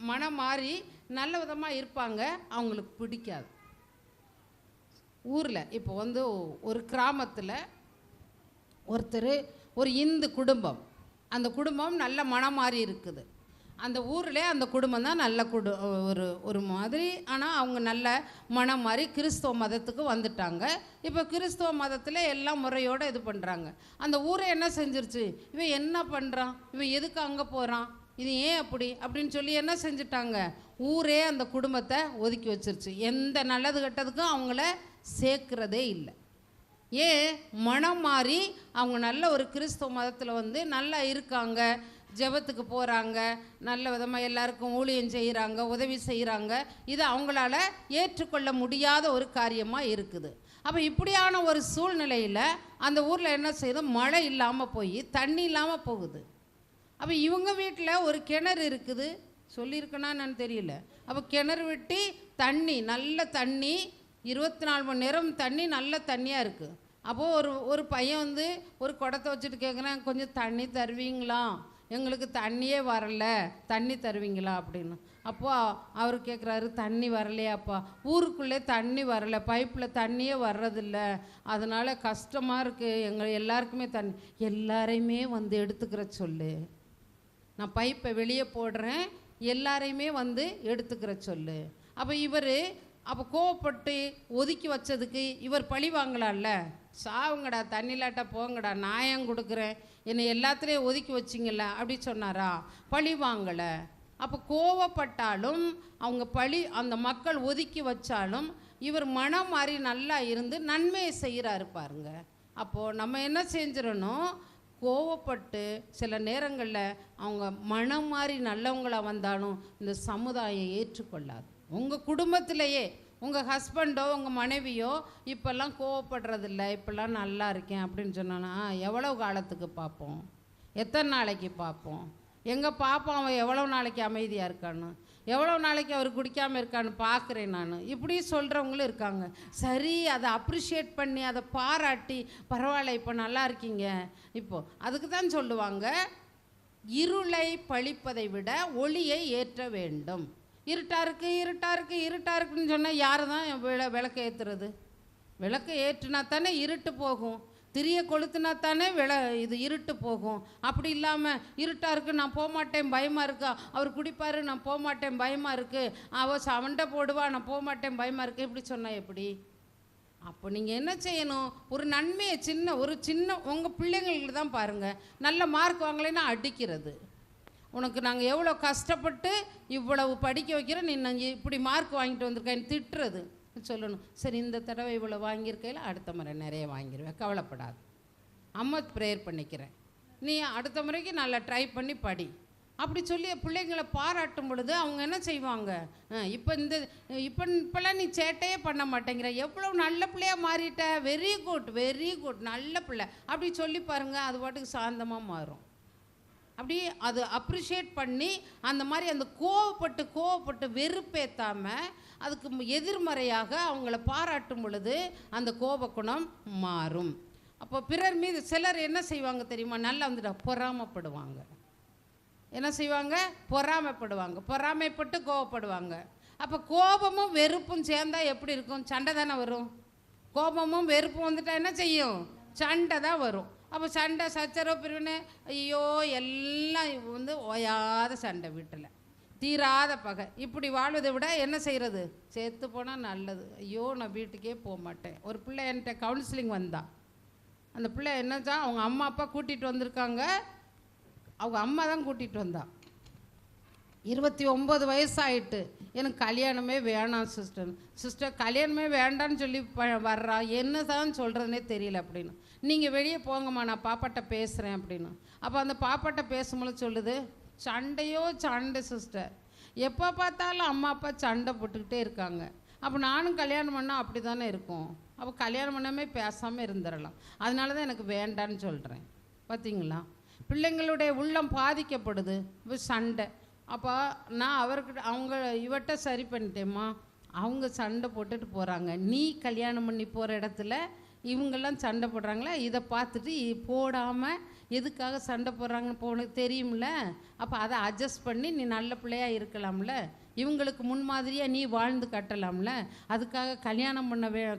மனம் மாறி நல்ல விதமாக இருப்பாங்க, அவங்களுக்கு பிடிக்காது. ஊரில் இப்போ வந்து ஒரு கிராமத்தில் ஒருத்தர், ஒரு இந்து குடும்பம், அந்த குடும்பம் நல்ல மனம் மாறி இருக்குது. அந்த ஊரில் அந்த குடும்பம் தான் நல்ல ஒரு மாதிரி. ஆனால் அவங்க நல்ல மனம் மாறி கிறிஸ்துவ மதத்துக்கு வந்துட்டாங்க. இப்போ கிறிஸ்துவ மதத்தில் எல்லாம் முறையோடு இது பண்ணுறாங்க. அந்த ஊரை என்ன செஞ்சிருச்சு, இவன் என்ன பண்ணுறான், இவன் எதுக்கு அங்கே போகிறான், இது ஏன் அப்படின்னு சொல்லி என்ன செஞ்சுட்டாங்க, ஊரே அந்த குடும்பத்தை ஒதுக்கி வச்சிருச்சு. எந்த நல்லது கெட்டதுக்கும் அவங்கள சேர்க்கிறதே இல்லை. ஏன்? மனம் மாறி அவங்க நல்ல ஒரு கிறிஸ்துவ மதத்தில் வந்து நல்லா இருக்காங்க, ஜெபத்துக்கு போகிறாங்க, நல்ல விதமாக எல்லாருக்கும் ஊழியம் செய்கிறாங்க, உதவி செய்கிறாங்க. இது அவங்களால ஏற்றுக்கொள்ள முடியாத ஒரு காரியமாக இருக்குது. அப்போ இப்படியான ஒரு சூழ்நிலையில் அந்த ஊரில் என்ன செய்யுது, மழை இல்லாமல் போய் தண்ணி இல்லாமல் போகுது. அப்போ இவங்க வீட்டில் ஒரு கிணறு இருக்குது, சொல்லியிருக்கேன்னா நான் தெரியல. அப்போ கிணறு வெட்டி தண்ணி, நல்ல தண்ணி, 24 மணி நேரம் தண்ணி, நல்ல தண்ணியாக இருக்குது. அப்போது ஒரு பையன் வந்து ஒரு குடத்தை வச்சுட்டு கேட்குறேன், கொஞ்சம் தண்ணி தருவீங்களா, எங்களுக்கு தண்ணியே வரல, தண்ணி தருவீங்களா அப்படின்னு. அப்போது அவர் கேட்குறாரு, தண்ணி வரலையாப்பா, ஊருக்குள்ளே தண்ணி வரல, பைப்பில் தண்ணியே வர்றதில்ல, அதனால் கஷ்டமாக இருக்குது, எங்கள் எல்லாருக்குமே தண்ணி. எல்லாரையுமே வந்து எடுத்துக்கிற சொல்லு, நான் பைப்பை வெளியே போடுறேன், எல்லாரையுமே வந்து எடுத்துக்கிற சொல்லு. அப்போ கோவப்பட்டு ஒதுக்கி வச்சதுக்கு இவர் பழி வாங்கலாம்ல, சாவுங்கடா, தண்ணி இல்லாட்டா போங்கடா, நான் ஏன் கொடுக்குறேன், என்னை எல்லாத்துலேயும் ஒதுக்கி வச்சிங்கள அப்படி சொன்னாரா? பழி வாங்கலை. அப்போ கோவப்பட்டாலும் அவங்க அந்த மக்கள் ஒதுக்கி வச்சாலும் இவர் மனம் மாறி நல்லா இருந்து நன்மையை செய்கிறாரு பாருங்க. அப்போது நம்ம என்ன செஞ்சிடணும், கோவப்பட்டு சில நேரங்களில் அவங்க மனம் மாறி நல்லவங்களாக வந்தாலும் இந்த சமுதாயம் ஏற்றுக்கொள்ளாது. உங்கள் குடும்பத்திலேயே உங்கள் ஹஸ்பண்டோ உங்கள் மனைவியோ இப்போல்லாம் கோவப்படுறதில்ல, இப்போல்லாம் நல்லா இருக்கேன் அப்படின்னு சொன்னானா எவ்வளோ காலத்துக்கு பார்ப்போம், எத்தனை நாளைக்கு பார்ப்போம்? எங்கே பார்ப்போம் அவன் எவ்வளோ நாளைக்கு அமைதியாக இருக்கான்னு, எவ்வளோ நாளைக்கு அவர் குடிக்காமல் இருக்கான்னு பார்க்குறேன் நான். இப்படி சொல்கிறவங்களும் இருக்காங்க. சரி, அதை அப்ரிஷியேட் பண்ணி அதை பாராட்டி, பரவாயில்ல இப்போ நல்லா இருக்கீங்க. இப்போது அதுக்கு தான் சொல்லுவாங்க, இருளை பழிப்பதை விட ஒளியை ஏற்ற வேண்டும். இருட்டாருக்குன்னு சொன்னால் யார் தான் விளக்கை ஏற்றுறது? விளக்கை ஏற்றுனா தானே இருட்டு போகும், திரிய கொளுத்துனா தானே இது இருட்டு போகும். அப்படி இல்லாமல் இருட்டாக இருக்குது, நான் போகமாட்டேன் பயமாக இருக்கா, அவர் குடிப்பார், நான் போகமாட்டேன் பயமாக இருக்குது, அவள் சண்டை போடுவா, நான் போகமாட்டேன் பயமாக இருக்குது, இப்படி சொன்னால் எப்படி? அப்போ நீங்கள் என்ன செய்யணும், ஒரு நன்மையை ஒரு சின்ன உங்கள் பிள்ளைங்களுக்கு தான் பாருங்கள், நல்ல மார்க் வாங்கலைன்னா அடிக்கிறது. உனக்கு நாங்கள் எவ்வளோ கஷ்டப்பட்டு இவ்வளவு படிக்க வைக்கிறோம், நீ இப்படி மார்க் வாங்கிட்டு வந்திருக்கேன்னு திட்டுறது. சொல்லணும், சரி இந்த தடவை இவ்வளோ வாங்கியிருக்கையில் அடுத்த முறை நிறைய வாங்கிடுவேன், கவலைப்படாது, அம்மா ப்ரேயர் பண்ணிக்கிறேன், நீ அடுத்த முறைக்கு நல்லா ட்ரை பண்ணி படி. அப்படி சொல்லி பிள்ளைங்களை பாராட்டும் பொழுது அவங்க என்ன செய்வாங்க, இப்போல்லாம் நீ சேட்டையே பண்ண மாட்டேங்கிற, எவ்வளோ நல்ல பிள்ளையாக மாறிட்ட, வெரி குட் நல்ல பிள்ளை அப்படி சொல்லி பாருங்கள், அது பாட்டுக்கு சாந்தமாக மாறும். அப்படி அது அப்ரிஷியேட் பண்ணி அந்த மாதிரி அந்த கோவப்பட்டு வெறுப்பேற்றாமல் அதுக்கு எதிர்மறையாக அவங்கள பாராட்டும் பொழுது அந்த கோபக்குணம் மாறும். அப்போ பிறர் மீது சிலர் என்ன செய்வாங்க தெரியுமா, நல்லா வந்துட்டு பொறாமைப்படுவாங்க. என்ன செய்வாங்க? பொறாமைப்பட்டு கோவப்படுவாங்க. அப்போ கோபமும் வெறுப்பும் சேர்ந்தா எப்படி இருக்கும்? சண்டை தானே வரும். கோபமும் வெறுப்பும் வந்துட்டா என்ன செய்யும்? சண்டை தான் வரும். அப்போ சண்டை சச்சரவு பிரிவினை, ஐயோ எல்லாம் வந்து ஓயாத சண்டை, வீட்டில் தீராத பகை. இப்படி வாழ்வதை விட என்ன செய்கிறது, சேர்த்து போனால் நல்லது. ஐயோ நான் வீட்டுக்கே போக மாட்டேன். ஒரு பிள்ளை என்கிட்ட கவுன்சிலிங் வந்தான். அந்த பிள்ளை என்னதான் அவங்க அம்மா அப்பா கூட்டிகிட்டு வந்திருக்காங்க, அவங்க அம்மா தான் கூட்டிகிட்டு வந்தா. 29 வயசாயிட்டு, எனக்கு கல்யாணமே வேணாம் சிஸ்டர். சிஸ்டர் கல்யாணமே வேண்டான்னு சொல்லி வர்றா, என்ன தான் சொல்கிறதுனே தெரியல அப்படின்னு. நீங்கள் வெளியே போங்கம்மா, நான் பாப்பாட்ட பேசுகிறேன் அப்படின்னு. அப்போ அந்த பாப்பாட்ட பேசும்போது சொல்லுது, சண்டையோ சண்டை சிஸ்டர், எப்போ பார்த்தாலும் அம்மா அப்பா சண்டை போட்டுக்கிட்டே இருக்காங்க. அப்போ நானும் கல்யாணம் பண்ணால் அப்படி தானே இருக்கும். அப்போ கல்யாணம் பண்ணாமே பேசாமல் இருந்துடலாம், அதனால தான் எனக்கு வேண்டான்னு சொல்கிறேன். பார்த்தீங்களா, பிள்ளைங்களுடைய உள்ளம் பாதிக்கப்படுது. இப்போ சண்டை. அப்போ நான் அவர்கிட்ட இவட்ட சரி பண்ணிட்டேம்மா, அவங்க சண்டை போட்டுட்டு போகிறாங்க. நீ கல்யாணம் பண்ணி போகிற இடத்துல இவங்கெல்லாம் சண்டை போடுறாங்களா, இதை பார்த்துட்டு போடாமல் எதுக்காக சண்டை போடுறாங்கன்னு உனக்கு தெரியும்ல. அப்போ அதை அட்ஜஸ்ட் பண்ணி நீ நல்ல பிள்ளையாக இருக்கலாம்ல, இவங்களுக்கு முன்மாதிரியாக நீ வாழ்ந்து கட்டலாம்ல. அதுக்காக கல்யாணம்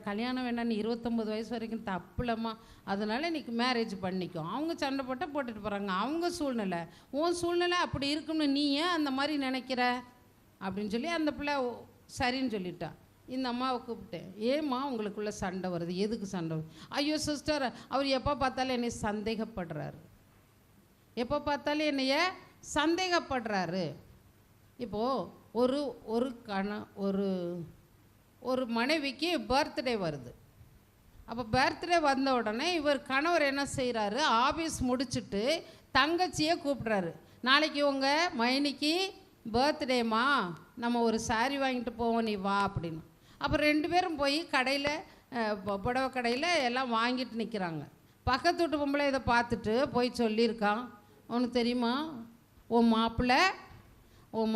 கல்யாணம் வேண்டாம், நீ 29 வயசு வரைக்கும் தப்புலம்மா, அதனால் இன்றைக்கி மேரேஜ் பண்ணிக்கும். அவங்க சண்டை போட்டால் போட்டுட்டு போகிறாங்க, அவங்க சூழ்நிலை. உன் சூழ்நிலை அப்படி இருக்கும்னு நீ ஏன் அந்த மாதிரி நினைக்கிற அப்படின்னு சொல்லி அந்த பிள்ளை சரின்னு சொல்லிட்டா. இந்த அம்மாவை கூப்பிட்டேன், ஏம்மா உங்களுக்குள்ள சண்டை வருது, எதுக்கு சண்டை வருது? ஐயோ சிஸ்டர், அவர் எப்போ பார்த்தாலும் என்னை சந்தேகப்படுறாரு, எப்போ பார்த்தாலும் என்னைய சந்தேகப்படுறாரு. இப்போது ஒரு மனைவிக்கு பர்த்டே வருது. அப்போ பர்த்டே வந்த உடனே இவர் கணவர் என்ன செய்கிறாரு, ஆஃபீஸ் முடிச்சுட்டு தங்கச்சியை கூப்பிட்றாரு, நாளைக்கு உங்கள் மைனிக்கு பர்த்டேம்மா, நம்ம ஒரு சாரி வாங்கிட்டு போவோம், நீ வா அப்படின்னு. அப்புறம் 2 பேரும் போய் கடையில், புடவை கடையில் எல்லாம் வாங்கிட்டு நிற்கிறாங்க. பக்கத்து வீட்டு பொம்பளை இதை பார்த்துட்டு போய் சொல்லியிருக்கான், உனக்கு தெரியுமா, உன்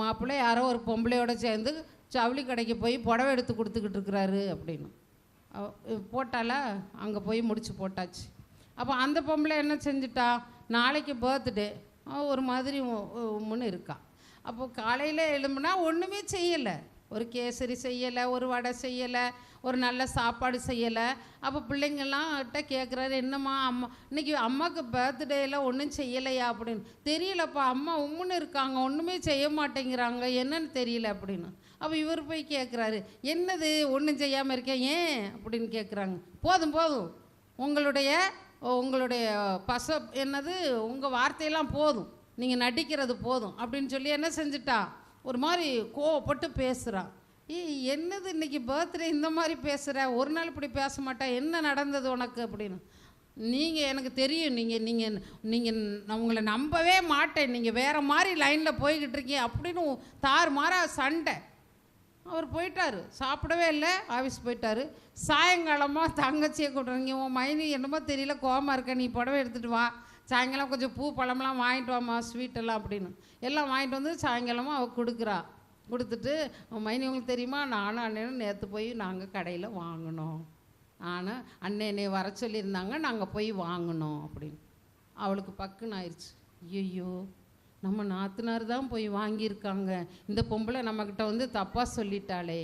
மாப்பிள்ளை யாரோ ஒரு பொம்பளையோட சேர்ந்து ஜவுளி கடைக்கு போய் புடவை எடுத்து கொடுத்துக்கிட்டு இருக்கிறாரு அப்படின்னு. போட்டாலா, அங்கே போய் முடிச்சு போட்டாச்சு. அப்போ அந்த பொம்பளை என்ன செஞ்சிட்டா, நாளைக்கு பர்த்டே, ஒரு மாதிரி உம்முன்னு இருக்கா. அப்போது காலையில் எழும்புனா ஒன்றுமே செய்யலை, ஒரு கேசரி செய்யலை, ஒரு வடை செய்யலை, ஒரு நல்ல சாப்பாடு செய்யலை. அப்போ பிள்ளைங்கள்லாம் கிட்ட கேட்குறாரு, என்னம்மா அம்மா இன்றைக்கி அம்மாவுக்கு பர்த்டேயில் ஒன்றும் செய்யலையா அப்படின்னு. தெரியலப்பா, அம்மா உம்முன்னு இருக்காங்க, ஒன்றுமே செய்ய மாட்டேங்கிறாங்க, என்னன்னு தெரியல அப்படின்னு. அப்போ இவர் போய் கேட்குறாரு, என்னது ஒன்றும் செய்யாமல் இருக்கேன் ஏன் அப்படின்னு கேட்குறாங்க. போதும் உங்களுடைய என்னது உங்கள் வார்த்தையெல்லாம் போதும், நீங்கள் நடிக்கிறது போதும் அப்படின்னு சொல்லி என்ன செஞ்சுட்டா, ஒரு மாதிரி கோவப்பட்டு பேசுகிறான். என்னது இன்றைக்கி பர்த்டே இந்த மாதிரி பேசுகிற, ஒரு நாள் இப்படி பேச மாட்டா, என்ன நடந்தது உனக்கு அப்படின்னு. நீங்கள் எனக்கு தெரியும், நீங்கள் நான் உங்களை நம்பவே மாட்டேன், நீங்கள் வேறு மாதிரி லைனில் போய்கிட்டு இருக்கீங்க அப்படின்னு தாறுமாறாக சண்டை. அவர் போயிட்டார், சாப்பிடவே இல்லை, ஆஃபீஸ் போயிட்டார். சாயங்காலமாக தங்கச்சியை கூட்டுறீங்க, உன் மைனி என்னமோ தெரியல கோவமாக இருக்க, நீ புடவை எடுத்துகிட்டு வா, சாயங்காலம் கொஞ்சம் பூ பழம்லாம் வாங்கிட்டு வாம்மா, ஸ்வீட்டெல்லாம் அப்படின்னு எல்லாம் வாங்கிட்டு வந்து சாயங்காலமாக அவள் கொடுக்குறா. கொடுத்துட்டு, மைனி உங்களுக்கு தெரியுமா, நானும் அண்ணனும் நேற்று போய் நாங்கள் கடையில் வாங்கினோம், ஆனால் அண்ணனே வர சொல்லியிருந்தாங்க, நாங்கள் போய் வாங்கினோம் அப்படின்னு. அவளுக்கு பக்குன்னு ஆயிடுச்சு, ஐயோ நம்ம நாத்தனார் தான் போய் வாங்கியிருக்காங்க, இந்த பொம்பளை நம்மக்கிட்ட வந்து தப்பாக சொல்லிட்டாளே.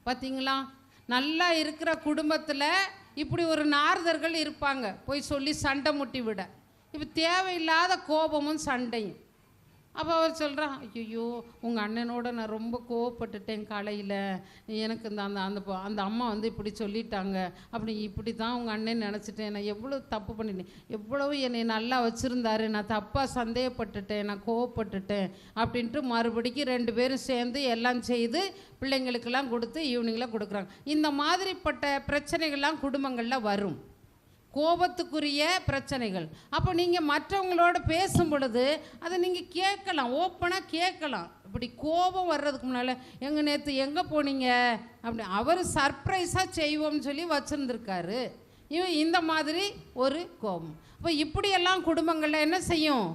பார்த்தீங்களா, நல்லா இருக்கிற குடும்பத்தில் இப்படி ஒரு நாரதர்கள் இருப்பாங்க, போய் சொல்லி சண்டை முட்டி விட. இப்போ தேவையில்லாத கோபமும் சண்டையும். அப்போ அவர் சொல்கிறான், ஐயோ உங்கள் அண்ணனோட நான் ரொம்ப கோவப்பட்டுட்டேன் காலையில், எனக்கு அந்த அம்மா வந்து இப்படி சொல்லிட்டாங்க, இப்படி தான் உங்கள் அண்ணன் நினச்சிட்டேன், நான் எவ்வளோ தப்பு பண்ணிட்டேன், எவ்வளவு என்னை நல்லா வச்சுருந்தாரு, நான் தப்பாக சந்தேகப்பட்டுட்டேன், நான் கோவப்பட்டுட்டேன் அப்படின்ட்டு மறுபடிக்கு 2 பேரும் சேர்ந்து எல்லாம் செய்து பிள்ளைங்களுக்கெல்லாம் கொடுத்து ஈவினிங்கில் கொடுக்குறாங்க. இந்த மாதிரிப்பட்ட பிரச்சனைகள்லாம் குடும்பங்களில் வரும், கோபத்துக்குரிய பிரச்சனைகள். அப்போ நீங்கள் மற்றவங்களோட பேசும் பொழுது அதை நீங்கள் கேட்கலாம், ஓப்பனாக கேட்கலாம். இப்படி கோபம் வர்றதுக்கு முன்னால், நேற்று எங்கே போனீங்க அப்படி அவர் சர்ப்ரைஸாக செய்வோம்னு சொல்லி வச்சுருந்துருக்காரு. இந்த மாதிரி ஒரு கோபம். அப்போ இப்படியெல்லாம் குடும்பங்களில் என்ன செய்யும்,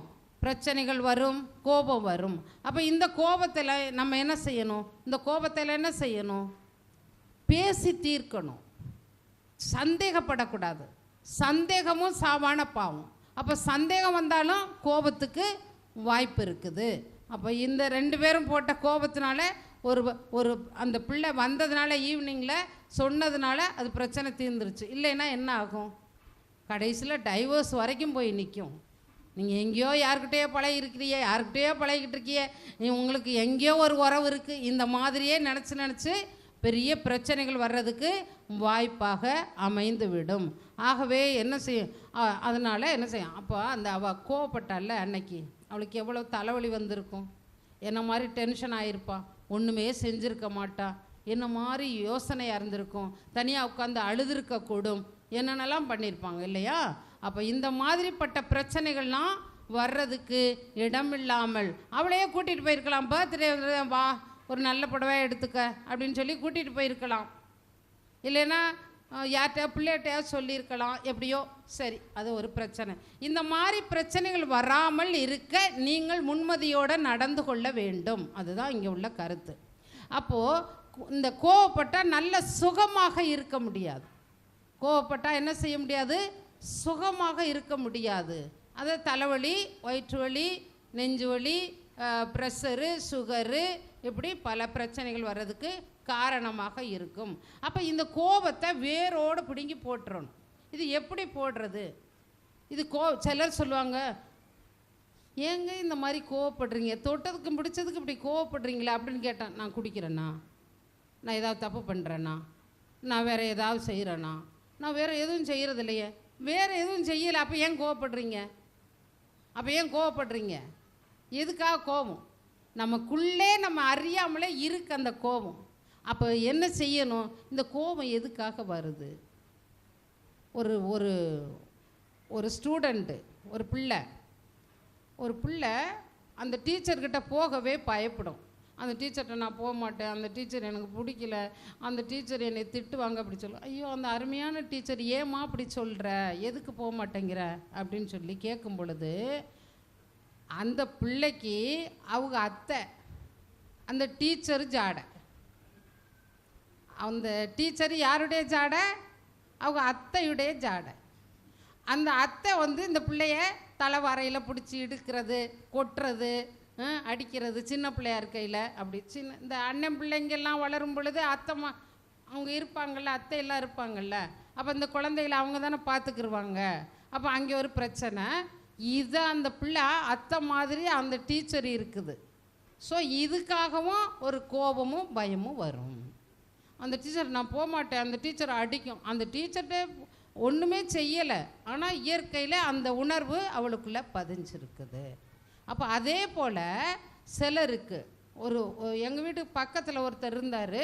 பிரச்சனைகள் வரும், கோபம் வரும். அப்போ இந்த கோபத்தில் நம்ம என்ன செய்யணும், இந்த கோபத்தில் என்ன செய்யணும், பேசி தீர்க்கணும், சந்தேகப்படக்கூடாது. சந்தேகமும் சாவான பாவம். அப்போ சந்தேகம் வந்தாலும் கோபத்துக்கு வாய்ப்பு இருக்குது. அப்போ இந்த 2 பேரும் போட்ட கோபத்தினால ஒரு அந்த பிள்ளை வந்ததுனால ஈவினிங்கில் சொன்னதுனால அது பிரச்சனை தீர்ந்துருச்சு. இல்லைன்னா என்ன ஆகும், கடைசியில் டைவர்ஸ் வரைக்கும் போய் நிற்கும். நீங்கள் எங்கேயோ யார்கிட்டயோ பழகிக்கிட்டு இருக்கிய, உங்களுக்கு எங்கேயோ ஒரு உறவு இருக்குது, இந்த மாதிரியே நினச்சி பெரிய பிரச்சனைகள் வர்றதுக்கு வாய்ப்பாக அமைந்து விடும். ஆகவே என்ன செய்யும், அதனால் என்ன செய்யும், அப்போ அவள் கோவப்பட்டால அன்னைக்கு அவளுக்கு எவ்வளோ தலைவலி வந்திருக்கும், என்ன மாதிரி டென்ஷன் ஆகிருப்பா, ஒன்றுமே செஞ்சுருக்க மாட்டா, என்ன மாதிரி யோசனையாக இருந்திருக்கும், தனியாக உட்காந்து அழுதுருக்கக்கூடும், என்னென்னலாம் பண்ணியிருப்பாங்க இல்லையா? அப்போ இந்த மாதிரிப்பட்ட பிரச்சனைகள்லாம் வர்றதுக்கு இடம் இல்லாமல் அவளையே கூட்டிகிட்டு போயிருக்கலாம். பர்த்டே வா, ஒரு நல்ல புடவை எடுத்துக்க அப்படின்னு சொல்லி கூட்டிகிட்டு போயிருக்கலாம். இல்லைன்னா யார்கிட்ட பிள்ளைகிட்டையா சொல்லியிருக்கலாம். எப்படியோ சரி, அது ஒரு பிரச்சனை. இந்த மாதிரி பிரச்சனைகள் வராமல் இருக்க நீங்கள் முன்மதியோடு நடந்து கொள்ள வேண்டும். அதுதான் இங்கே உள்ள கருத்து. அப்போது இந்த கோவப்பட்டால் நல்ல சுகமாக இருக்க முடியாது. கோவப்பட்டால் என்ன செய்ய முடியாது? சுகமாக இருக்க முடியாது. அது தலைவலி, வயிற்று வலி, நெஞ்சு வலி, ப்ரெஷரு, சுகரு, இப்படி பல பிரச்சனைகள் வர்றதுக்கு காரணமாக இருக்கும். அப்போ இந்த கோபத்தை வேரோடு பிடுங்கி போட்டுறணும். இது எப்படி போடுறது? இது சிலர் சொல்லுவாங்க, ஏங்க இந்த மாதிரி கோவப்படுறீங்க, தொட்டதுக்கு பிடிச்சதுக்கு இப்படி கோவப்படுறீங்களா அப்படின்னு கேட்டேன். நான் குடிக்கிறேன்னா, நான் ஏதாவது தப்பு பண்ணுறேன்னா, நான் வேறு ஏதாவது செய்கிறேன்னா? நான் வேறு எதுவும் செய்கிறது இல்லையே, வேறு எதுவும் செய்யலை, அப்போ ஏன் கோவப்படுறீங்க? அப்போ ஏன் கோவப்படுறீங்க? எதுக்காக கோபம்? நமக்குள்ளே நம்ம அறியாமலே இருக்கு அந்த கோபம். அப்போ என்ன செய்யணும்? இந்த கோபம் எதுக்காக வருது? ஒரு ஒரு ஒரு ஸ்டூடெண்ட்டு, ஒரு பிள்ளை அந்த டீச்சர்கிட்ட போகவே பயப்படும். அந்த டீச்சர்கிட்ட நான் போக மாட்டேன், அந்த டீச்சர் எனக்கு பிடிக்கல, அந்த டீச்சர் என்னை திட்டுவாங்க அப்படி சொல்லும். ஐயோ, அந்த அருமையான டீச்சர் ஏம்மா அப்படி சொல்கிற, எதுக்கு போக மாட்டேங்கிற அப்படின்னு சொல்லி கேட்கும் பொழுது அந்த பிள்ளைக்கு அவங்க அத்தை, அந்த டீச்சர் ஜாடை. அந்த டீச்சர் யாருடைய ஜாடை? அவங்க அத்தையுடைய ஜாடை. அந்த அத்தை இந்த பிள்ளைய தலைவாரையில் பிடிச்சி இடுக்கிறது, கொட்டுறது, அடிக்கிறது, சின்ன பிள்ளையா இருக்கையில். அப்படி இந்த அண்ணன் பிள்ளைங்கெல்லாம் வளரும் பொழுது அத்தைம்மா அவங்க இருப்பாங்கள்ல, அத்தையெல்லாம் இருப்பாங்கள்ல, அப்போ இந்த குழந்தைகளை அவங்க தானே பார்த்துக்கிருவாங்க. அப்போ அங்கே ஒரு பிரச்சனை. இதை அந்த பிள்ளை அத்தை மாதிரி அந்த டீச்சர் இருக்குது. ஸோ இதுக்காகவும் ஒரு கோபமும் பயமும் வரும். அந்த டீச்சர் நான் போக மாட்டேன், அந்த டீச்சர் அடிக்கும். அந்த டீச்சர்கிட்ட ஒன்றுமே செய்யலை, ஆனால் இயற்கையில் அந்த உணர்வு அவளுக்குள்ளே பதிஞ்சிருக்குது. அப்போ அதே போல் சிலருக்கு எங்கள் வீட்டுக்கு பக்கத்தில் ஒருத்தர் இருந்தார்.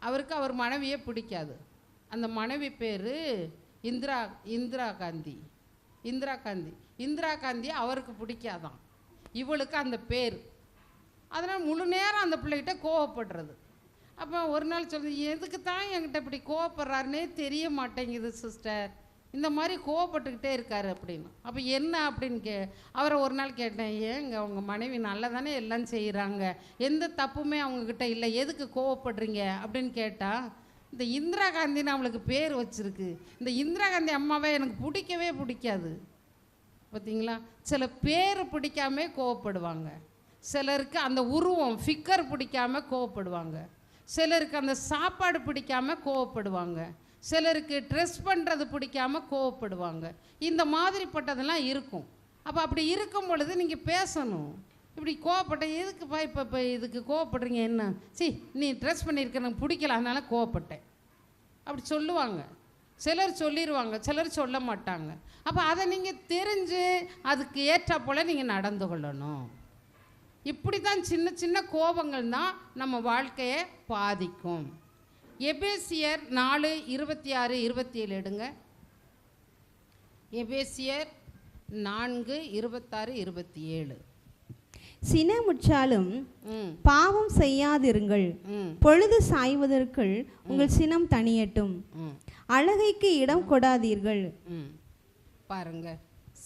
அவருக்கு அவர் மனைவியே பிடிக்காது. அந்த மனைவி பேர் இந்திரா காந்தி அவருக்கு பிடிக்காதான், இவளுக்கு அந்த பேர். அதனால் முழு நேரம் அந்த பிள்ளைகிட்ட கோவப்படுறது. அப்போ ஒரு நாள் சொல்லுது, எதுக்கு தான் என்கிட்ட இப்படி கோவப்படுறாருன்னே தெரிய மாட்டேங்குது சிஸ்டர், இந்த மாதிரி கோவப்பட்டுக்கிட்டே இருக்காரு அப்படின்னு. அப்போ என்ன அப்படின்னு அவரை ஒரு நாள் கேட்டேன், ஏங்க உங்கள் மனைவி நல்லா தானே எல்லாம் செய்கிறாங்க, எந்த தப்புமே அவங்கக்கிட்ட இல்லை, எதுக்கு கோவப்படுறீங்க அப்படின்னு கேட்டால், இந்த இந்திரா காந்தின்னு அவளுக்கு பேர் வச்சுருக்கு, இந்த இந்திரா காந்தி அம்மாவை எனக்கு பிடிக்கவே பிடிக்காது. பார்த்தீங்களா, சில பேர் பிடிக்காம கோவப்படுவாங்க, சிலருக்கு அந்த உருவம் ஃபிக்கர் பிடிக்காமல் கோவப்படுவாங்க, சிலருக்கு அந்த சாப்பாடு பிடிக்காமல் கோவப்படுவாங்க, சிலருக்கு ட்ரெஸ் பண்ணுறது பிடிக்காமல் கோவப்படுவாங்க. இந்த மாதிரிப்பட்டதெல்லாம் இருக்கும். அப்போ அப்படி இருக்கும் பொழுது நீங்கள் பேசணும். இப்படி கோவப்பட்ட எதுக்குப்பா இப்போ இதுக்கு கோவப்படுறீங்க, என்ன நீ ட்ரெஸ் பண்ணியிருக்க எனக்கு பிடிக்கல அதனால கோவப்பட்டேன் அப்படி சொல்லுவாங்க. சிலர் சொல்லிடுவாங்க, சிலர் சொல்ல மாட்டாங்க. அப்போ அதை நீங்கள் தெரிஞ்சு அதுக்கு ஏற்ற போல் நீங்கள் நடந்து கொள்ளணும். இப்படி தான் சின்ன சின்ன கோபங்கள் தான் நம்ம வாழ்க்கையை பாதிக்கும். எபேசியர் 4:26-27 எடுங்க. எபேசியர் 4:26-27. சினமுற்றாலும் பாவம் செய்யாதிருங்கள், பொழுது சாய்வதற்குள் உங்கள் சினம் தணியட்டும், அழகைக்கு இடம் கொடாதீர்கள். பாருங்க,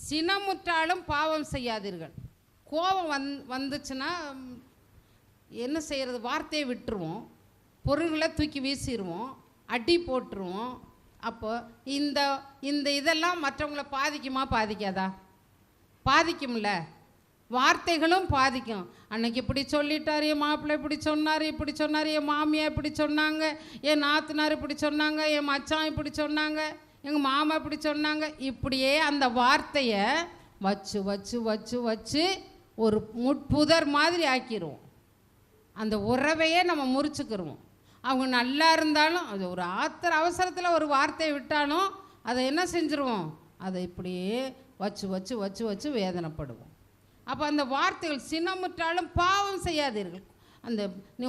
சினமுற்றாலும் பாவம் செய்யாதீர்கள். கோபம் வந்துச்சுன்னா என்ன செய்கிறது? வார்த்தையை விட்டுருவோம், பொருள்களை தூக்கி வீசிடுவோம், அடி போட்டுருவோம். அப்போ இந்த இதெல்லாம் மற்றவங்கள பாதிக்குமா பாதிக்காதா? பாதிக்கும்ல. வார்த்தைகளும் பாதிக்கும். அன்னைக்கு இப்படி சொல்லிட்டார், என் மாப்பிள்ளை இப்படி சொன்னார், என் மாமியா இப்படி சொன்னாங்க, என் நாத்தனார் இப்படி சொன்னாங்க, என் மச்சான் இப்படி சொன்னாங்க, எங்கள் மாமா இப்படி சொன்னாங்க. இப்படியே அந்த வார்த்தையை வச்சு வச்சு வச்சு வச்சு ஒரு முட்புதர் மாதிரி ஆக்கிடுவோம். அந்த உறவையே நம்ம முறிச்சுக்கிடுவோம். அவங்க நல்லா இருந்தாலும் அது ஒரு அவசரத்தில் ஒரு வார்த்தையை விட்டாலும் அதை என்ன செஞ்சுருவோம்? அதை இப்படியே வச்சு வச்சு வச்சு வச்சு வேதனைப்படுவோம். அப்போ அந்த வார்த்தைகள் சினமுற்றாலும் பாவம் செய்யாதீர்கள். அந்த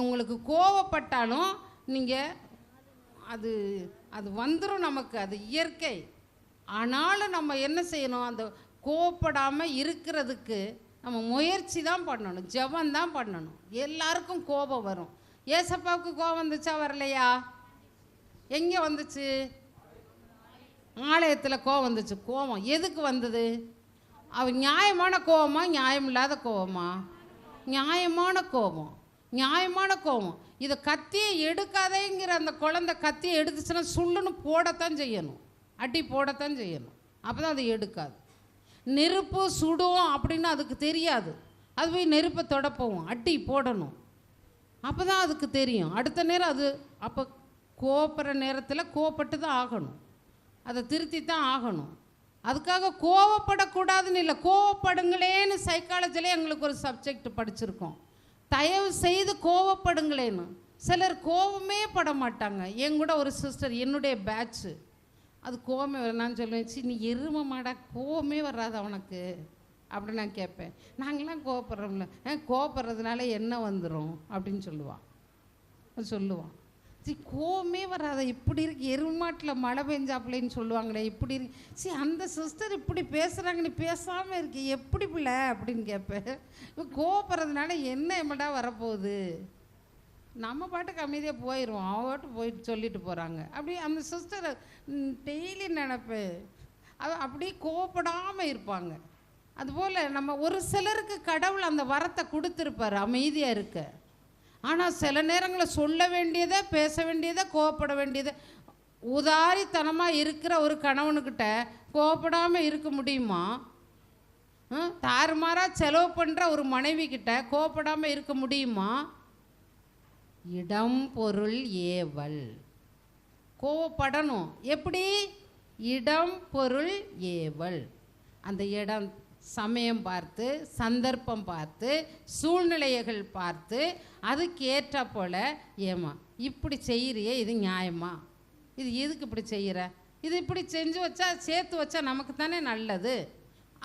உங்களுக்கு கோவப்பட்டாலும் நீங்கள் அது அது வந்துடும், நமக்கு அது இயற்கை. ஆனாலும் நம்ம என்ன செய்யணும், அந்த கோவப்படாமல் இருக்கிறதுக்கு நம்ம முயற்சி தான் பண்ணணும், ஜெபம் தான் பண்ணணும். எல்லாருக்கும் கோபம் வரும். ஏசப்பாவுக்கு கோபம் வந்துச்சா வரலையா? எங்கே வந்துச்சு? ஆலயத்தில் கோபம் வந்துச்சு. கோபம் எதுக்கு வந்தது? அவன் நியாயமான கோபமா நியாயம் இல்லாத கோபமா? நியாயமான கோபம், நியாயமான கோபம். இதை கத்தியை எடுக்காதேங்கிற அந்த குழந்தை கத்தியை எடுத்துச்சுன்னா சுள்ளுன்னு போடத்தான் செய்யணும், அடி போடத்தான் செய்யணும். அப்போ தான் அதை எடுக்காது. நெருப்பு சுடும் அப்படின்னு அதுக்கு தெரியாது. அது போய் நெருப்பை தொடப்போம், அடி போடணும். அப்போ தான் அதுக்கு தெரியும். அடுத்த நேரம் அது அப்போ கோபப்படுற நேரத்தில் கோவப்பட்டு தான் ஆகணும், அதை திருத்தி தான் ஆகணும். அதுக்காக கோவப்படக்கூடாதுன்னு இல்லை, கோவப்படுங்களேன்னு சைக்காலஜிலே எங்களுக்கு ஒரு சப்ஜெக்ட் படிச்சிருக்கோம். தயவு செய்து கோவப்படுங்களேன்னு. சிலர் கோவமே பட மாட்டாங்க. என் கூட ஒரு சிஸ்டர், என்னுடைய பேட்ச்சு, அது கோவமே வர, நான் சொல்லுவேன், சி நீ எருமை மாடா, கோவமே வராது அவனுக்கு அப்படின்னு நான் கேட்பேன். நாங்களாம் கோவப்படுறோம்ல, கோவப்படுறதுனால என்ன வந்துடும் அப்படின்னு சொல்லுவான். சி கோவமே வராத, இப்படி இருக்கு, எருமாட்டில் மழை பெஞ்சாப்புலன்னு சொல்லுவாங்களே, இப்படி இருக்கு. சி அந்த சிஸ்டர் இப்படி பேசுகிறாங்க, நீ பேசாமல் இருக்கு, எப்படி பிள்ளை அப்படின்னு கேட்பேன். கோவப்படுறதுனால என்ன எம்மடா வரப்போகுது, நம்ம பாட்டுக்கு அமைதியாக போயிடுவோம், அவன் பாட்டு போயிட்டு சொல்லிட்டு போகிறாங்க. அப்படி அந்த சிஸ்டரை டெய்லி நினைப்பேன். அது அப்படியே கோவப்படாமல் இருப்பாங்க. அதுபோல் நம்ம ஒரு சிலருக்கு கடவுள் அந்த வரத்தை கொடுத்துருப்பார் அமைதியாக இருக்க. ஆனால் சில நேரங்களில் சொல்ல வேண்டியதை, பேச வேண்டியதை, கோவப்பட வேண்டியதை, உதாரித்தனமாக இருக்கிற ஒரு கணவனுக்கிட்ட கோவப்படாமல் இருக்க முடியுமா? தாறுமாறாக செலவு பண்ணுற ஒரு மனைவி கிட்ட கோவப்படாமல் இருக்க முடியுமா? இடம் பொருள் ஏவல், கோவப்படணும். எப்படி? இடம் பொருள் ஏவல். அந்த இடம் சமயம் பார்த்து, சந்தர்ப்பம் பார்த்து, சூழ்நிலைகள் பார்த்து, அதுக்கு ஏற்ற போல், ஏமா இப்படி செய்கிறியே, இது நியாயமா, இது எதுக்கு இப்படி செய்கிற, இது இப்படி செஞ்சு வச்சா, சேர்த்து வச்சா நமக்கு தானே நல்லது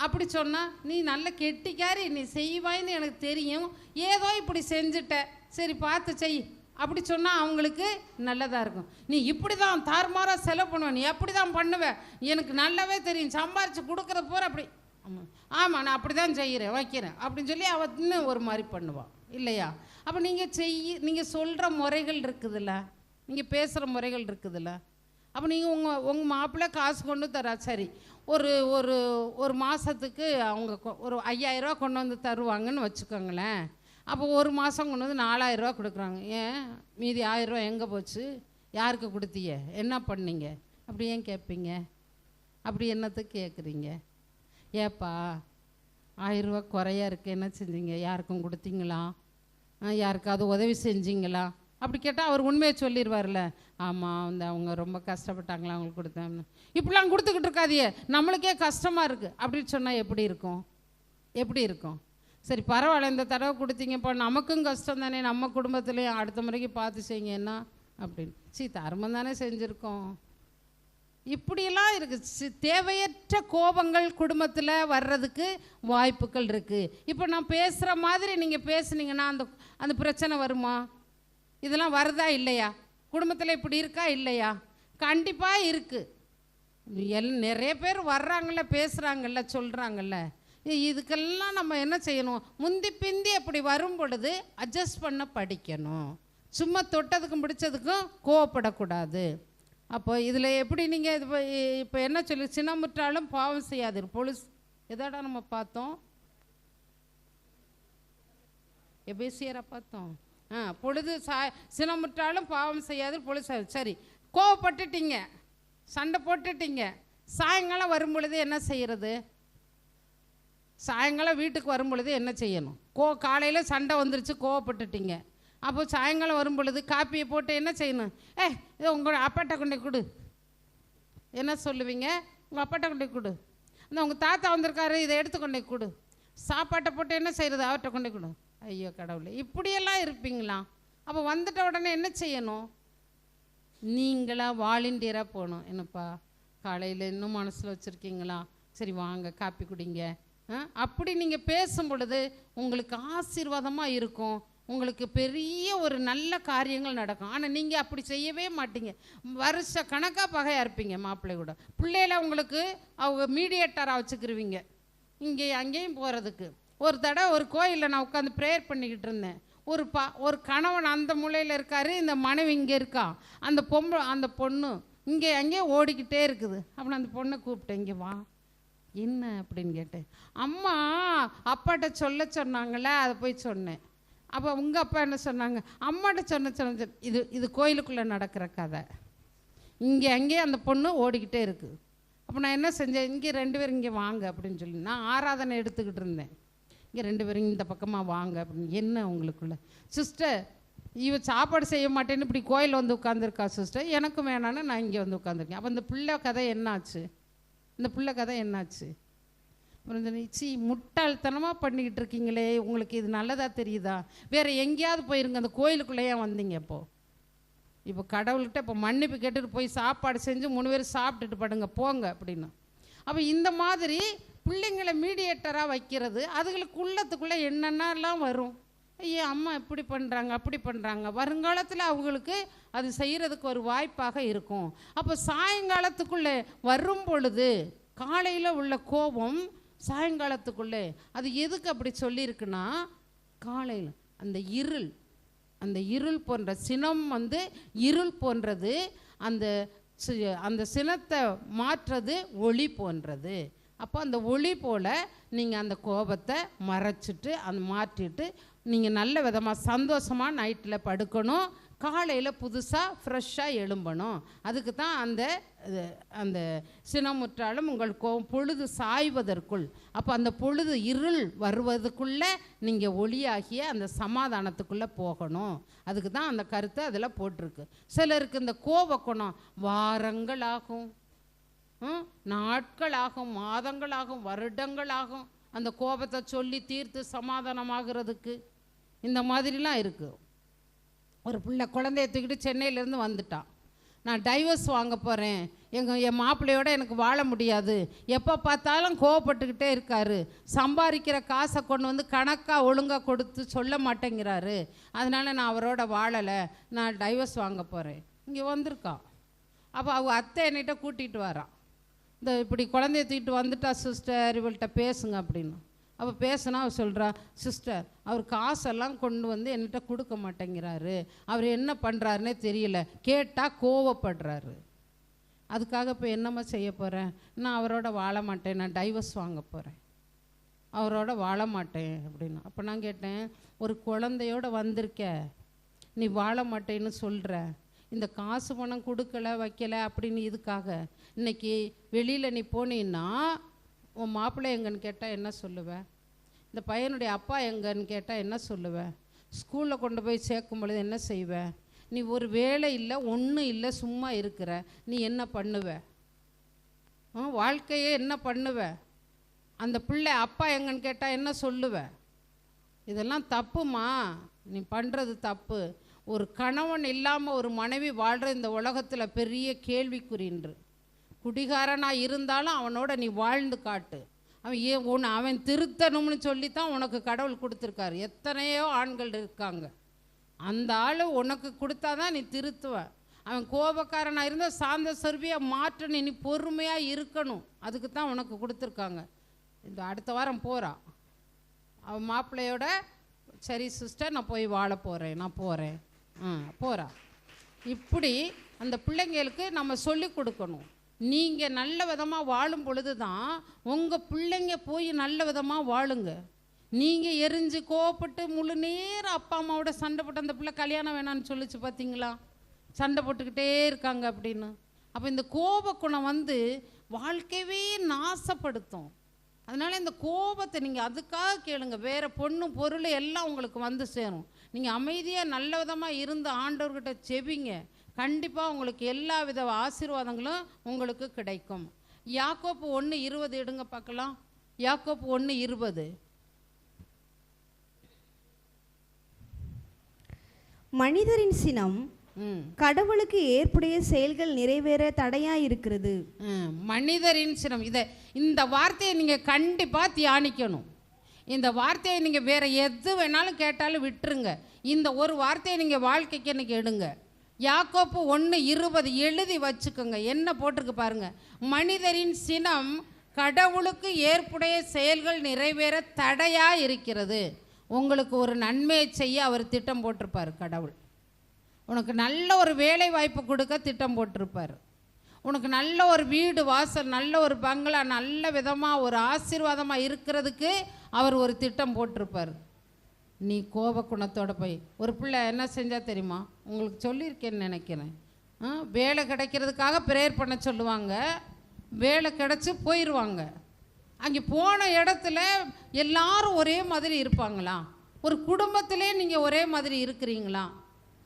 அப்படி சொன்னால், நீ நல்ல கெட்டிக்காரி, நீ செய்வாயின்னு எனக்கு தெரியும், ஏதோ இப்படி செஞ்சுட்ட, சரி பார்த்து செய் அப்படி சொன்னால் அவங்களுக்கு நல்லதாக இருக்கும். நீ இப்படி தான் தாறுமாறாக செலவு பண்ணுவேன், நீ அப்படி தான் பண்ணுவேன், எனக்கு நல்லாவே தெரியும், சம்பாரித்து கொடுக்குற போகிற அப்படி, ஆமாம் நான் அப்படி தான் செய்கிறேன் வைக்கிறேன் அப்படின்னு சொல்லி அவள் இன்னும் ஒரு மாதிரி பண்ணுவாள் இல்லையா? அப்போ நீங்கள் சொல்கிற முறைகள் இருக்குதுல்ல, நீங்கள் பேசுகிற முறைகள் இருக்குதுல்ல. அப்போ நீங்கள் உங்கள் மாப்பிள்ளை காசு கொண்டு தரா, சரி, ஒரு ஒரு ஒரு மாதத்துக்கு அவங்க ஒரு 5000 ரூபா கொண்டு வந்து தருவாங்கன்னு வச்சுக்கோங்களேன். அப்போ ஒரு மாதம் கொண்டு வந்து 4000 ரூபா கொடுக்குறாங்க. ஏன் மீதி 1000 ரூபா எங்கே போச்சு, யாருக்கு கொடுத்தீங்க, என்ன பண்ணீங்க அப்படி ஏன் கேட்பீங்க? அப்படி என்னத்துக்கு கேட்குறீங்க? ஏப்பா 1000 ரூபா குறையா இருக்குது, என்ன செஞ்சீங்க, யாருக்கும் கொடுத்தீங்களா, யாருக்காவது உதவி செஞ்சீங்களா அப்படி கேட்டால் அவர் உண்மையை சொல்லிடுவார்ல. ஆமாம் இந்த அவங்க ரொம்ப கஷ்டப்பட்டாங்களா, அவங்களுக்கு கொடுத்தேன். இப்படிலாம் கொடுத்துக்கிட்டு இருக்காதியே, நம்மளுக்கே கஷ்டமாக இருக்குது அப்படின்னு சொன்னால் எப்படி இருக்கும்? சரி பரவாயில்ல, இந்த தடவை கொடுத்தீங்கப்பா, நமக்கும் கஷ்டம் தானே, நம்ம குடும்பத்துலேயும் அடுத்த முறைக்கு பார்த்து செய்யுங்கன்னா அப்படின்னு. தர்மம் தானே செஞ்சுருக்கோம். இப்படியெல்லாம் இருக்குது. தேவையற்ற கோபங்கள் குடும்பத்தில் வர்றதுக்கு வாய்ப்புகள் இருக்குது. இப்போ நான் பேசுகிற மாதிரி நீங்கள் பேசுனீங்கன்னா அந்த பிரச்சனை வருமா? இதெல்லாம் வருதா இல்லையா? குடும்பத்தில் இப்படி இருக்கா இல்லையா? கண்டிப்பாக இருக்குது. நிறைய பேர் வர்றாங்கள்ல, பேசுகிறாங்கல்ல, சொல்கிறாங்கல்ல. இதுக்கெல்லாம் நம்ம என்ன செய்யணும்? முந்தி பிந்தி அப்படி வரும் பொழுது அட்ஜஸ்ட் பண்ண படிக்கணும். சும்மா தொட்டதுக்கும் பிடிச்சதுக்கும் கோவப்படக்கூடாது. அப்போ இதில் எப்படி நீங்கள் இப்போ என்ன சொல்லி, சினமுற்றாலும் பாவம் செய்யாது பொழுது எதாடா நம்ம பார்த்தோம், எபேசியரை பார்த்தோம். பொழுது சினமுற்றாலும் பாவம் செய்யாது பொழுது. சரி கோவப்பட்டுட்டீங்க, சண்டை போட்டுட்டீங்க, சாயங்காலம் வரும் பொழுது என்ன செய்கிறது? சாயங்காலம் வீட்டுக்கு வரும் பொழுது என்ன செய்யணும்? காலையில் சண்டை வந்துருச்சு, கோவப்பட்டுட்டீங்க. அப்போ சாயங்காலம் வரும் பொழுது காப்பியை போட்டு என்ன செய்யணும்? இதை உங்கள் அப்பாட்ட கொண்டே கொடு. என்ன சொல்லுவீங்க? உங்கள் அப்பாட்ட கொண்டே கொடு. அந்த உங்கள் தாத்தா வந்திருக்காரு, இதை எடுத்து கொண்டே கொடு. சாப்பாட்டை போட்டு என்ன செய்கிறது? அவர்கிட்ட கொண்டே கொடு. ஐயோ கடவுளே, இப்படியெல்லாம் இருப்பீங்களா? அப்போ வந்துட்ட உடனே என்ன செய்யணும்? நீங்களாக வாலண்டியராக போகணும். என்னப்பா காலையில் இன்னும் மனசில் வச்சுருக்கீங்களா? சரி வாங்க காப்பி குடிங்க, அப்படி நீங்கள் பேசும் பொழுது உங்களுக்கு ஆசீர்வாதமாக இருக்கும், உங்களுக்கு பெரிய ஒரு நல்ல காரியங்கள் நடக்கும். ஆனால் நீங்கள் அப்படி செய்யவே மாட்டீங்க. வருஷ கணக்காக பகையாக இருப்பீங்க மாப்பிள்ளை கூட. பிள்ளையில உங்களுக்கு அவங்க மீடியேட்டராக வச்சுக்கிருவீங்க இங்கே அங்கேயும் போகிறதுக்கு. ஒரு தடவை ஒரு கோயிலில் நான் உட்காந்து ப்ரேயர் பண்ணிக்கிட்டு இருந்தேன். ஒரு கணவன் அந்த மூலையில் இருக்கார், இந்த மனைவி இங்கே இருக்கா. அந்த பொண்ணு இங்கே அங்கேயே ஓடிக்கிட்டே இருக்குது. அப்புறம் அந்த பொண்ணை கூப்பிட்டேன், இங்கே வா, என்ன அப்படின்னு கேட்டேன். அம்மா அப்பாட்ட சொன்னாங்களே, அதை போய் சொன்னேன். அப்போ உங்கள் அப்பா என்ன சொன்னாங்க? அம்மாட்ட சொன்ன இது கோயிலுக்குள்ளே நடக்கிற கதை. இங்கே அங்கேயே அந்த பொண்ணு ஓடிக்கிட்டே இருக்குது. அப்போ நான் என்ன செஞ்சேன், இங்கே 2 பேரும் இங்கே வாங்க அப்படின்னு சொல்லி நான் ஆராதனை எடுத்துக்கிட்டு இருந்தேன். இங்கே 2 பேரும் இந்த பக்கமாக வாங்க அப்படின்னு. என்ன உங்களுக்குள்ள சிஸ்டர், இவ சாப்பாடு செய்ய மாட்டேன்னு இப்படி கோயில் வந்து உட்காந்துருக்கா சிஸ்டர், எனக்கும் வேணான்னு நான் இங்கே வந்து உட்காந்துருக்கேன். அப்போ இந்த பிள்ளை கதை என்னாச்சு? இந்த பிள்ளை கதை என்னாச்சு? முட்டாள்தனமாக பண்ணிக்கிட்டு இருக்கீங்களே, உங்களுக்கு இது நல்லதாக தெரியுதா? வேறு எங்கேயாவது போயிருங்க, அந்த கோயிலுக்குள்ளேயே வந்தீங்க. இப்போ கடவுள்கிட்ட இப்போ மன்னிப்பு கேட்டுட்டு போய் சாப்பாடு செஞ்சு 3 பேர் சாப்பிட்டுட்டு படுங்க போங்க அப்படின்னு. அப்போ இந்த மாதிரி பிள்ளைங்களை மீடியேட்டராக வைக்கிறது, அதுகளுக்கு உள்ளத்துக்குள்ளே என்னென்னலாம் வரும். ஐயோ அம்மா இப்படி பண்ணுறாங்க அப்படி பண்ணுறாங்க. வருங்காலத்தில் அவங்களுக்கு அது செய்கிறதுக்கு ஒரு வாய்ப்பாக இருக்கும். அப்போ சாயங்காலத்துக்குள்ளே வரும் பொழுது காலையில் உள்ள கோபம் சாயங்காலத்துக்குள்ளே அது எதுக்கு அப்படி சொல்லியிருக்குன்னா, காலையில் அந்த இருள் போன்ற சினம் இருள் போன்றது, அந்த சினத்தை மாற்றுறது ஒளி போன்றது. அப்போ அந்த ஒளி போல் நீங்கள் அந்த கோபத்தை மறைச்சிட்டு மாற்றிட்டு நீங்கள் நல்ல விதமாக சந்தோஷமாக நைட்டில் படுக்கணும். காலையில் புதுசாக ஃப்ரெஷ்ஷாக எழும்பணும். அதுக்கு தான் அந்த சினமுற்றாலும் உங்கள் பொழுது சாய்வதற்குள், அப்போ அந்த பொழுது இருள் வருவதுக்குள்ளே நீங்கள் ஒளியாகிய அந்த சமாதானத்துக்குள்ளே போகணும். அதுக்கு தான் அந்த கருத்தை அதில் போட்டிருக்கு. சிலருக்கு இந்த கோபக்குணம் வாரங்களாகும், நாட்களாகும், மாதங்களாகும், வருடங்களாகும் அந்த கோபத்தை சொல்லி தீர்த்து சமாதானமாகிறதுக்கு. இந்த மாதிரிலாம் இருக்குது. ஒரு பிள்ளை குழந்தைய தூக்கிட்டு சென்னையிலேருந்து வந்துட்டான். நான் டைவர்ஸ் வாங்க போகிறேன், என் மாப்பிள்ளையோட எனக்கு வாழ முடியாது, எப்போ பார்த்தாலும் கோவப்பட்டுக்கிட்டே இருக்காரு, சம்பாதிக்கிற காசை கொண்டு வந்து கணக்காக ஒழுங்காக கொடுத்து சொல்ல மாட்டேங்கிறாரு, அதனால் நான் அவரோட வாழலை, நான் டைவர்ஸ் வாங்க போகிறேன். இங்கே வந்திருக்கான். அப்போ அவங்க அத்தை என்கிட்ட கூட்டிகிட்டு வரான். இப்படி குழந்தைய தூக்கிட்டு வந்துட்டா சிஸ்டர், இவள்கிட்ட பேசுங்க அப்படின்னு. அப்போ பேசுனா அவர் சொல்கிறா, சிஸ்டர் அவர் காசெல்லாம் கொண்டு வந்து என்கிட்ட கொடுக்க மாட்டேங்கிறாரு, அவர் என்ன பண்ணுறாருன்னே தெரியல, கேட்டால் கோவப்படுறாரு, அதுக்காக இப்போ என்னம்மா செய்ய போகிறேன், நான் அவரோட வாழ மாட்டேன், நான் டைவர்ஸ் வாங்க போகிறேன், அவரோட வாழ மாட்டேன் அப்படின்னு. அப்போ நான் கேட்டேன், ஒரு குழந்தையோட வந்திருக்க, நீ வாழ மாட்டேன்னு சொல்கிற, இந்த காசு பணம் கொடுக்கல வைக்கலை அப்படின்னு இதுக்காக இன்னைக்கு வெளியில் நீ போனீன்னா உன் மாப்பிள்ளை எங்கன்னு கேட்டால் என்ன சொல்லுவேன், இந்த பையனுடைய அப்பா எங்கன்னு கேட்டால் என்ன சொல்லுவேன், ஸ்கூலில் கொண்டு போய் சேர்க்கும் பொழுது என்ன செய்வேன், நீ ஒரு வேலை இல்லை ஒன்றும் இல்லை சும்மா இருக்கிற, நீ என்ன பண்ணுவ, வாழ்க்கையே என்ன பண்ணுவ, அந்த பிள்ளை அப்பா எங்கன்னு கேட்டால் என்ன சொல்லுவ. இதெல்லாம் தப்புமா, நீ பண்ணுறது தப்பு. ஒரு கணவன் இல்லாமல் ஒரு மனைவி வாழ்கிற இந்த உலகத்தில் பெரிய கேள்விக்குறின்று. குடிகாரனாக இருந்தாலும் அவனோட நீ வாழ்ந்து காட்டு. அவன் திருத்தணும்னு சொல்லித்தான் உனக்கு கடவுள் கொடுத்துருக்காரு. எத்தனையோ ஆண்கள் இருக்காங்க, அந்த ஆள் உனக்கு கொடுத்தாதான் நீ திருத்துவ. அவன் கோபக்காரனாக இருந்தால் சாந்த சொர்பியாக மாற்றணும், நீ பொறுமையாக இருக்கணும், அதுக்கு தான் உனக்கு கொடுத்துருக்காங்க. இந்த அடுத்த வாரம் போகிறான் அவன் மாப்பிள்ளையோட, சரி சிஸ்டர் நான் போய் வாழ போகிறேன், நான் போகிறேன், போகிறா. இப்படி அந்த பிள்ளைங்களுக்கு நம்ம சொல்லி கொடுக்கணும். நீங்கள் நல்ல விதமாக வாழும் பொழுது தான் உங்கள் பிள்ளைங்க போய் நல்ல விதமாக வாழுங்க. நீங்கள் எரிஞ்சு கோவப்பட்டு முழு நேரம் அப்பா அம்மாவோட சண்டை போட்டு அந்த பிள்ளை கல்யாணம் வேணான்னு சொல்லிச்சு பார்த்தீங்களா, சண்டை போட்டுக்கிட்டே இருக்காங்க அப்படின்னு. அப்போ இந்த கோபக்குணம் வாழ்க்கையவே நாசப்படுத்தும். அதனால் இந்த கோபத்தை நீங்கள் அதுக்காக கேளுங்க, வேறு பொண்ணு பொருள் எல்லாம் உங்களுக்கு வந்து சேரும். நீங்கள் அமைதியாக நல்ல விதமாக இருந்து ஆண்டவர்கிட்ட செபிங்க, கண்டிப்பாக உங்களுக்கு எல்லா வித ஆசீர்வாதங்களும் உங்களுக்கு கிடைக்கும். யாக்கோப்பு 1:20 எடுங்க பார்க்கலாம். யாக்கோப்பு 1:20. மனிதரின் சினம் கடவுளுக்கு ஏற்புடைய செயல்கள் நிறைவேற தடையா இருக்கிறது. மனிதரின் சினம். இந்த வார்த்தையை நீங்க கண்டிப்பா தியானிக்கணும். இந்த வார்த்தையை நீங்க வேற எது வேணாலும் கேட்டாலும் விட்டுருங்க. இந்த ஒரு வார்த்தையை நீங்க வாழ்க்கைக்கு இன்னைக்கு எடுங்க. யாக்கோப்பு 1:20 எழுதி வச்சுக்கோங்க. என்ன போட்டிருக்கு பாருங்க. மனிதரின் சினம் கடவுளுக்கு ஏற்புடைய செயல்கள் நிறைவேற தடையா இருக்கிறது. உங்களுக்கு ஒரு நன்மையை செய்ய அவர் திட்டம் போட்டிருப்பார். கடவுள் உனக்கு நல்ல ஒரு வேலை வாய்ப்பு கொடுக்க திட்டம் போட்டிருப்பார். உனக்கு நல்ல ஒரு வீடு வாசல், நல்ல ஒரு பங்களா, நல்ல விதமாக ஒரு ஆசீர்வாதமாக இருக்கிறதுக்கு அவர் ஒரு திட்டம் போட்டிருப்பார். நீ கோப குணத்தோட போய் ஒரு பிள்ளை என்ன செஞ்சால் தெரியுமா? உங்களுக்கு சொல்லியிருக்கேன்னு நினைக்கிறேன். வேலை கிடைக்கிறதுக்காக ப்ரேயர் பண்ண சொல்லுவாங்க. வேலை கிடச்சி போயிடுவாங்க. அங்கே போன இடத்துல எல்லாரும் ஒரே மாதிரி இருப்பாங்களா? ஒரு குடும்பத்திலே நீங்கள் ஒரே மாதிரி இருக்கிறீங்களா?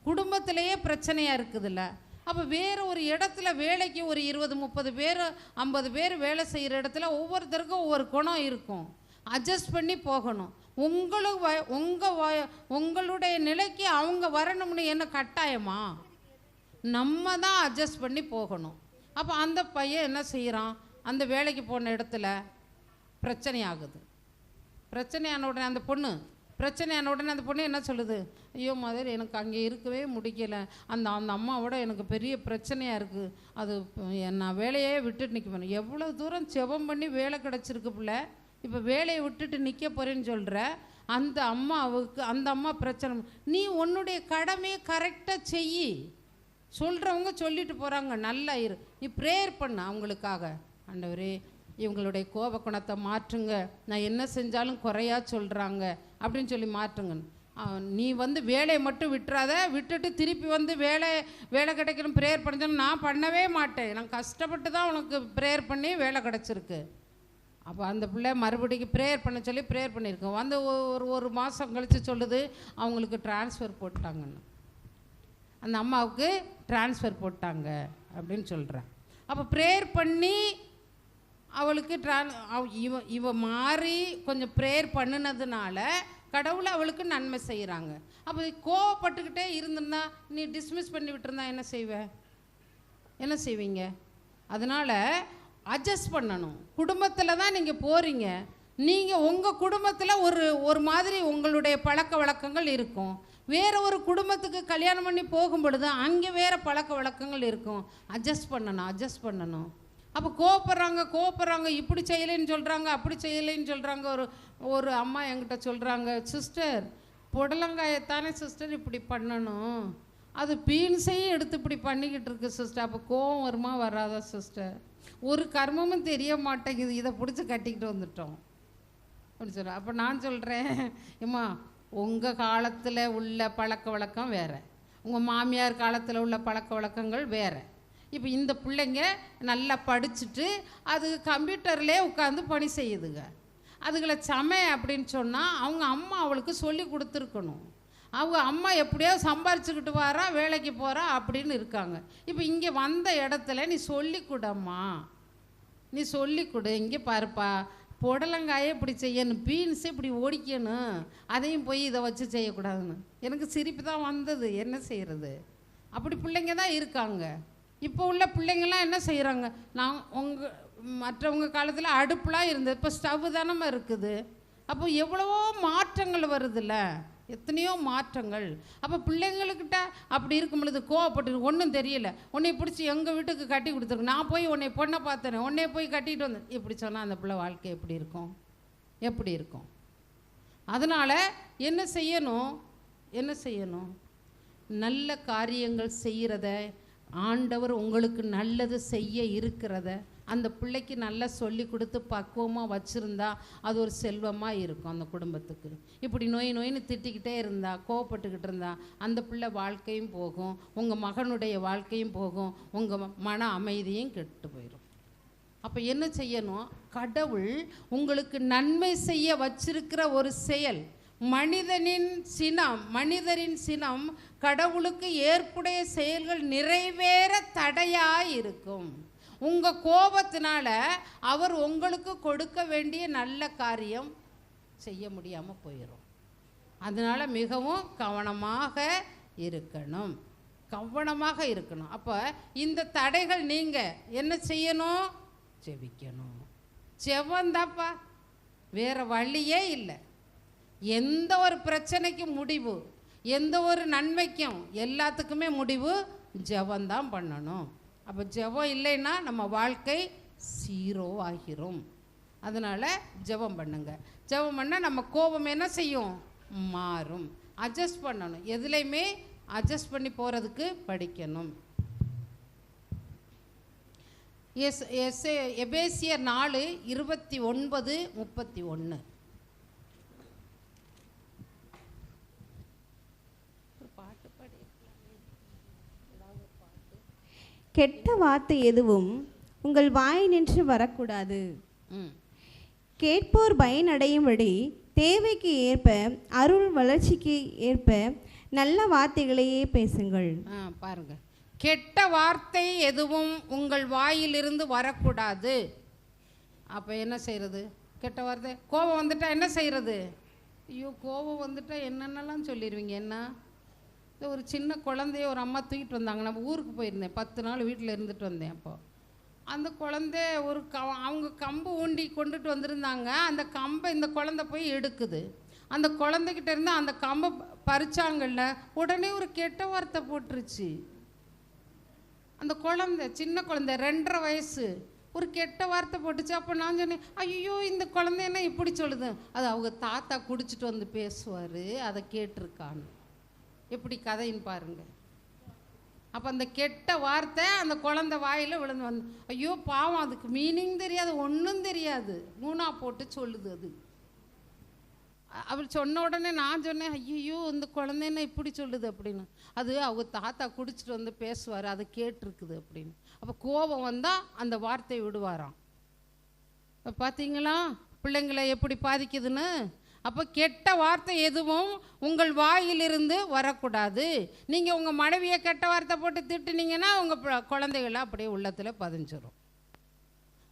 குடும்பத்திலேயே பிரச்சனையாக இருக்குதுல்ல. அப்போ வேறு ஒரு இடத்துல வேலைக்கு ஒரு 20-30 பேர் 50 பேர் வேலை செய்கிற இடத்துல ஒவ்வொருத்தருக்கும் ஒவ்வொரு குணம் இருக்கும். அட்ஜஸ்ட் பண்ணி போகணும். உங்களுடைய நிலைக்கு அவங்க வரணும்னு என்ன கட்டாயமா? நம்ம தான் அட்ஜஸ்ட் பண்ணி போகணும். அப்போ அந்த பையன் என்ன செய்கிறான்? அந்த வேலைக்கு போன இடத்துல பிரச்சனை ஆகுது. பிரச்சனையான உடனே அந்த பொண்ணு என்ன சொல்லுது? ஐயோ மதர், எனக்கு அங்கே இருக்கவே முடிக்கல. அந்த அம்மாவோட எனக்கு பெரிய பிரச்சனையாக இருக்குது. அது நான் வேலையே விட்டுட்டு நிற்க போகிறேன். எவ்வளோ தூரம் செபம் பண்ணி வேலை கிடச்சிருக்கு பிள்ளை. இப்போ வேலையை விட்டுட்டு நிற்க போகிறேன்னு சொல்கிற அந்த அம்மா பிரச்சனை. நீ உன்னுடைய கடமையை கரெக்டாக செய். சொல்கிறவங்க சொல்லிட்டு போகிறாங்க, நல்லா இரு. நீ ப்ரேயர் பண்ண அவங்களுக்காக. ஆண்டவரே, இவங்களுடைய கோப குணத்தை மாற்றுங்க. நான் என்ன செஞ்சாலும் குறையா சொல்கிறாங்க அப்படின்னு சொல்லி மாற்றுங்க. நீ வேலையை மட்டும் விட்டுறாத. விட்டுட்டு திருப்பி வேலை கிடைக்கணும் ப்ரேயர் பண்ணணும். நான் பண்ணவே மாட்டேன். நான் கஷ்டப்பட்டு தான் உனக்கு ப்ரேயர் பண்ணி வேலை கிடச்சிருக்கு. அப்போ அந்த பிள்ளை மறுபடியும் ப்ரேயர் பண்ண சொல்லி ப்ரேயர் பண்ணியிருக்கோம். ஒரு மாதம் கழித்து சொல்லுது அவங்களுக்கு ட்ரான்ஸ்ஃபர் போட்டாங்கன்னு. அந்த அம்மாவுக்கு ட்ரான்ஸ்ஃபர் போட்டாங்க அப்படின்னு சொல்கிறேன். அப்போ ப்ரேயர் பண்ணி அவளுக்கு இவ மாறி கொஞ்சம் ப்ரேயர் பண்ணினதுனால கடவுளை அவளுக்கு நன்மை செய்கிறாங்க. அப்போ கோவப்பட்டுக்கிட்டே இருந்ததுன்னா, நீ டிஸ்மிஸ் பண்ணி விட்டுருந்தா என்ன செய்வீங்க? அதனால் அட்ஜஸ்ட் பண்ணணும். குடும்பத்தில் தான் நீங்கள் போகிறீங்க. நீங்கள் உங்கள் குடும்பத்தில் ஒரு மாதிரி உங்களுடைய பழக்க வழக்கங்கள் இருக்கும். வேறு ஒரு குடும்பத்துக்கு கல்யாணம் பண்ணி போகும் பொழுது அங்கே வேறு பழக்க வழக்கங்கள் இருக்கும். அட்ஜஸ்ட் பண்ணணும். அப்போ கோவப்படுறாங்க, இப்படி செய்யலைன்னு சொல்கிறாங்க, அப்படி செய்யலைன்னு சொல்கிறாங்க. ஒரு அம்மா என்கிட்ட சொல்கிறாங்க, சிஸ்டர் புடலங்காயத்தானே சிஸ்டர் இப்படி பண்ணணும், அது பீன்ஸையும் எடுத்து இப்படி பண்ணிக்கிட்டு இருக்கு சிஸ்டர். அப்போ கோவம் வருமா வராதா சிஸ்டர்? ஒரு கர்மமும் தெரிய மாட்டேங்குது, இதை பிடிச்சி கட்டிக்கிட்டு வந்துட்டோம் அப்படின்னு சொல்கிறேன். அப்போ நான் சொல்கிறேன், ஏம்மா உங்கள் காலத்தில் உள்ள பழக்க வழக்கம் வேறு, உங்கள் மாமியார் காலத்தில் உள்ள பழக்க வழக்கங்கள் வேறு. இப்போ இந்த பிள்ளைங்க நல்லா படிச்சுட்டு அது கம்ப்யூட்டர்லேயே உட்காந்து பணி செய்யுதுங்க. அதுகளை அப்படின்னு சொன்னால் அவங்க அம்மா அவளுக்கு சொல்லி கொடுத்துருக்கணும். அவங்க அம்மா எப்படியோ சம்பாரிச்சுக்கிட்டு வரா, வேலைக்கு போகிறா அப்படின்னு இருக்காங்க. இப்போ இங்கே வந்த இடத்துல நீ சொல்லிக்கூடம்மா, நீ சொல்லிக்கொடு. இங்கே பாருப்பா, புடலங்காயே இப்படி செய்யணும், பீன்ஸு இப்படி ஓடிக்கணும், அதையும் போய் இதை வச்சு செய்யக்கூடாதுன்னு. எனக்கு சிரிப்பு தான் வந்தது. என்ன செய்கிறது? அப்படி பிள்ளைங்க தான் இருக்காங்க. இப்போ உள்ள பிள்ளைங்கள்லாம் என்ன செய்கிறாங்க? மற்றவங்க காலத்தில் அடுப்புலாம் இருந்தது, இப்போ ஸ்டவ் தானே இருக்குது. அப்போ எவ்வளவோ மாற்றங்கள் வருதுல்ல, எத்தனையோ மாற்றங்கள். அப்போ பிள்ளைங்கள்கிட்ட அப்படி இருக்கும் பொழுது கோவப்பட்டு ஒன்றும் தெரியல, உன்னை பிடிச்சி எங்கள் வீட்டுக்கு கட்டி கொடுத்துருக்கு, நான் போய் உன்னை பொண்ணை பார்த்தேனே, உன்னை போய் கட்டிட்டு வந்தேன், இப்படி சொன்னால் அந்த பிள்ளை வாழ்க்கை எப்படி இருக்கும்? அதனால் என்ன செய்யணும்? நல்ல காரியங்கள் செய்கிறத, ஆண்டவர் உங்களுக்கு நல்லது செய்ய இருக்கிறத அந்த பிள்ளைக்கு நல்லா சொல்லி கொடுத்து பக்குவமாக வச்சுருந்தா அது ஒரு செல்வமாக இருக்கும் அந்த குடும்பத்துக்கு. இப்படி நோயின்னு திட்டிக்கிட்டே இருந்தா, கோவப்பட்டுக்கிட்டு இருந்தா அந்த பிள்ளை வாழ்க்கையும் போகும், உங்கள் மகனுடைய வாழ்க்கையும் போகும், உங்கள் மன அமைதியும் கெட்டு போயிடும். அப்போ என்ன செய்யணும்? கடவுள் உங்களுக்கு நன்மை செய்ய வச்சிருக்கிற ஒரு செயல், மனிதரின் சினம் கடவுளுக்கு ஏற்புடைய செயல்கள் நிறைவேற தடையாய் இருக்கும். உங்கள் கோபத்தினால அவர் உங்களுக்கு கொடுக்க வேண்டிய நல்ல காரியம் செய்ய முடியாமல் போயிடும். அதனால் மிகவும் கவனமாக இருக்கணும். கவனமாக இருக்கணும். அப்போ இந்த தடைகள் நீங்கள் என்ன செய்யணும்? ஜெபிக்கணும். ஜெபந்தாப்பா, வேறு வழியே இல்லை. எந்த ஒரு பிரச்சனைக்கும் முடிவு, எந்த ஒரு நன்மைக்கும் எல்லாத்துக்குமே முடிவு ஜெபந்தான் பண்ணணும். அப்போ ஜெபம் இல்லைன்னா நம்ம வாழ்க்கை சீரோ ஆகிரும். அதனால் ஜெபம் பண்ணுங்க. ஜெபம் பண்ணால் நம்ம கோபம் என்ன செய்யும்? மாறும். அட்ஜஸ்ட் பண்ணணும். எதுலேயுமே அட்ஜஸ்ட் பண்ணி போகிறதுக்கு படிக்கணும். எபேசியர் 4:29-31. கெட்ட வார்த்தை எதுவும் உங்கள் வாய் நின்று வரக்கூடாது. கேட்போர் பயனடையும்படி தேவைக்கு ஏற்ப அருள் வளர்ச்சிக்கு ஏற்ப நல்ல வார்த்தைகளையே பேசுங்கள். பாருங்க, கெட்ட வார்த்தை எதுவும் உங்கள் வாயிலிருந்து வரக்கூடாது. அப்போ என்ன செய்கிறது? கெட்ட வார்த்தை, கோபம் வந்துட்டா என்ன செய்கிறது? ஐயோ, கோபம் வந்துட்டா என்னென்னலாம் சொல்லிடுவீங்க. என்ன, ஒரு சின்ன குழந்தைய ஒரு அம்மா தூக்கிட்டு வந்தாங்க. நம்ம ஊருக்கு போயிருந்தேன், 10 நாள் வீட்டில் இருந்துட்டு வந்தேன். அப்போ அந்த குழந்தை அவங்க கம்பு ஊண்டி கொண்டுட்டு வந்திருந்தாங்க. அந்த கம்பை இந்த குழந்தை போய் எடுக்குது. அந்த குழந்தைகிட்ட இருந்து அந்த கம்பை பறிச்சாங்கல்ல, உடனே ஒரு கெட்ட வார்த்தை போட்டுருச்சு. அந்த குழந்தை, சின்ன குழந்தை, 2.5 வயசு, ஒரு கெட்ட வார்த்தை போட்டுச்சு. அப்போ நான் சொன்னேன், ஐயோ இந்த குழந்தை என்ன இப்படி சொல்லுது? அது அவங்க தாத்தா குடிச்சிட்டு வந்து பேசுவார், அதை கேட்டிருக்கான்னு. எப்படி கதைன்னு பாருங்க. அப்போ அந்த கெட்ட வார்த்தை அந்த குழந்தை வாயில் விழுந்து வந்து, ஐயோ பாவம், அதுக்கு மீனிங் தெரியாது, ஒன்றும் தெரியாது, மூணா போட்டு சொல்லுது. அது அவர் சொன்ன உடனே நான் சொன்னேன், ஐயோ இந்த குழந்தை என்ன இப்படி சொல்லுது அப்படின்னு. அது அவங்க தாத்தா குடிச்சிட்டு வந்து பேசுவார், அதை கேட்டிருக்குது அப்படின்னு. அப்போ கோபம் வந்தால் அந்த வார்த்தையை விடுவாராம். பார்த்தீங்களா பிள்ளைங்களை எப்படி பாதிக்குதுன்னு? அப்போ கெட்ட வார்த்தை எதுவும் உங்கள் வாயிலிருந்து வரக்கூடாது. நீங்கள் உங்கள் மனைவியை கெட்ட வார்த்தை போட்டு திட்டுனீங்கன்னா உங்கள் குழந்தைகளை அப்படியே உள்ளத்தில் பதிஞ்சிரும்.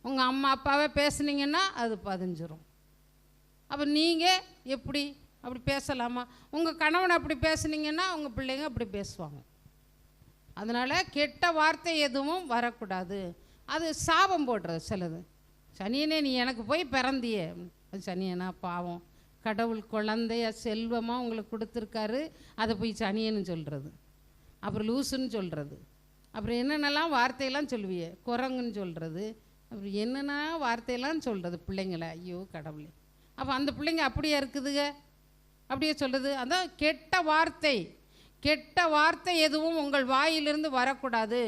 உங்கள் அம்மா அப்பாவை பேசுனீங்கன்னா அது பதிஞ்சிரும். அப்போ நீங்கள் எப்படி அப்படி பேசலாமா? உங்கள் கணவனை அப்படி பேசுனீங்கன்னா உங்கள் பிள்ளைங்க அப்படி பேசுவாங்க. அதனால் கெட்ட வார்த்தை எதுவும் வரக்கூடாது. அது சாபம் போடுறது சிலது. சனியனே நீ எனக்கு போய் பிறந்தியே, அது சனியனா பாவம், கடவுள் குழந்தைய செல்வமாக உங்களுக்கு கொடுத்துருக்காரு, அதை போய் சனியன்னு சொல்கிறது, அப்புறம் லூசுன்னு சொல்கிறது, அப்புறம் என்னென்னலாம் வார்த்தையெல்லாம் சொல்லுவியே, குரங்குன்னு சொல்கிறது, அப்புறம் என்னென்ன வார்த்தையெல்லாம் சொல்கிறது பிள்ளைங்களை. ஐயோ கடவுளே, அப்போ அந்த பிள்ளைங்க அப்படியே இருக்குதுங்க, அப்படியே சொல்லுது. அதான் கெட்ட வார்த்தை. கெட்ட வார்த்தை எதுவும் உங்கள் வாயிலிருந்து வரக்கூடாது.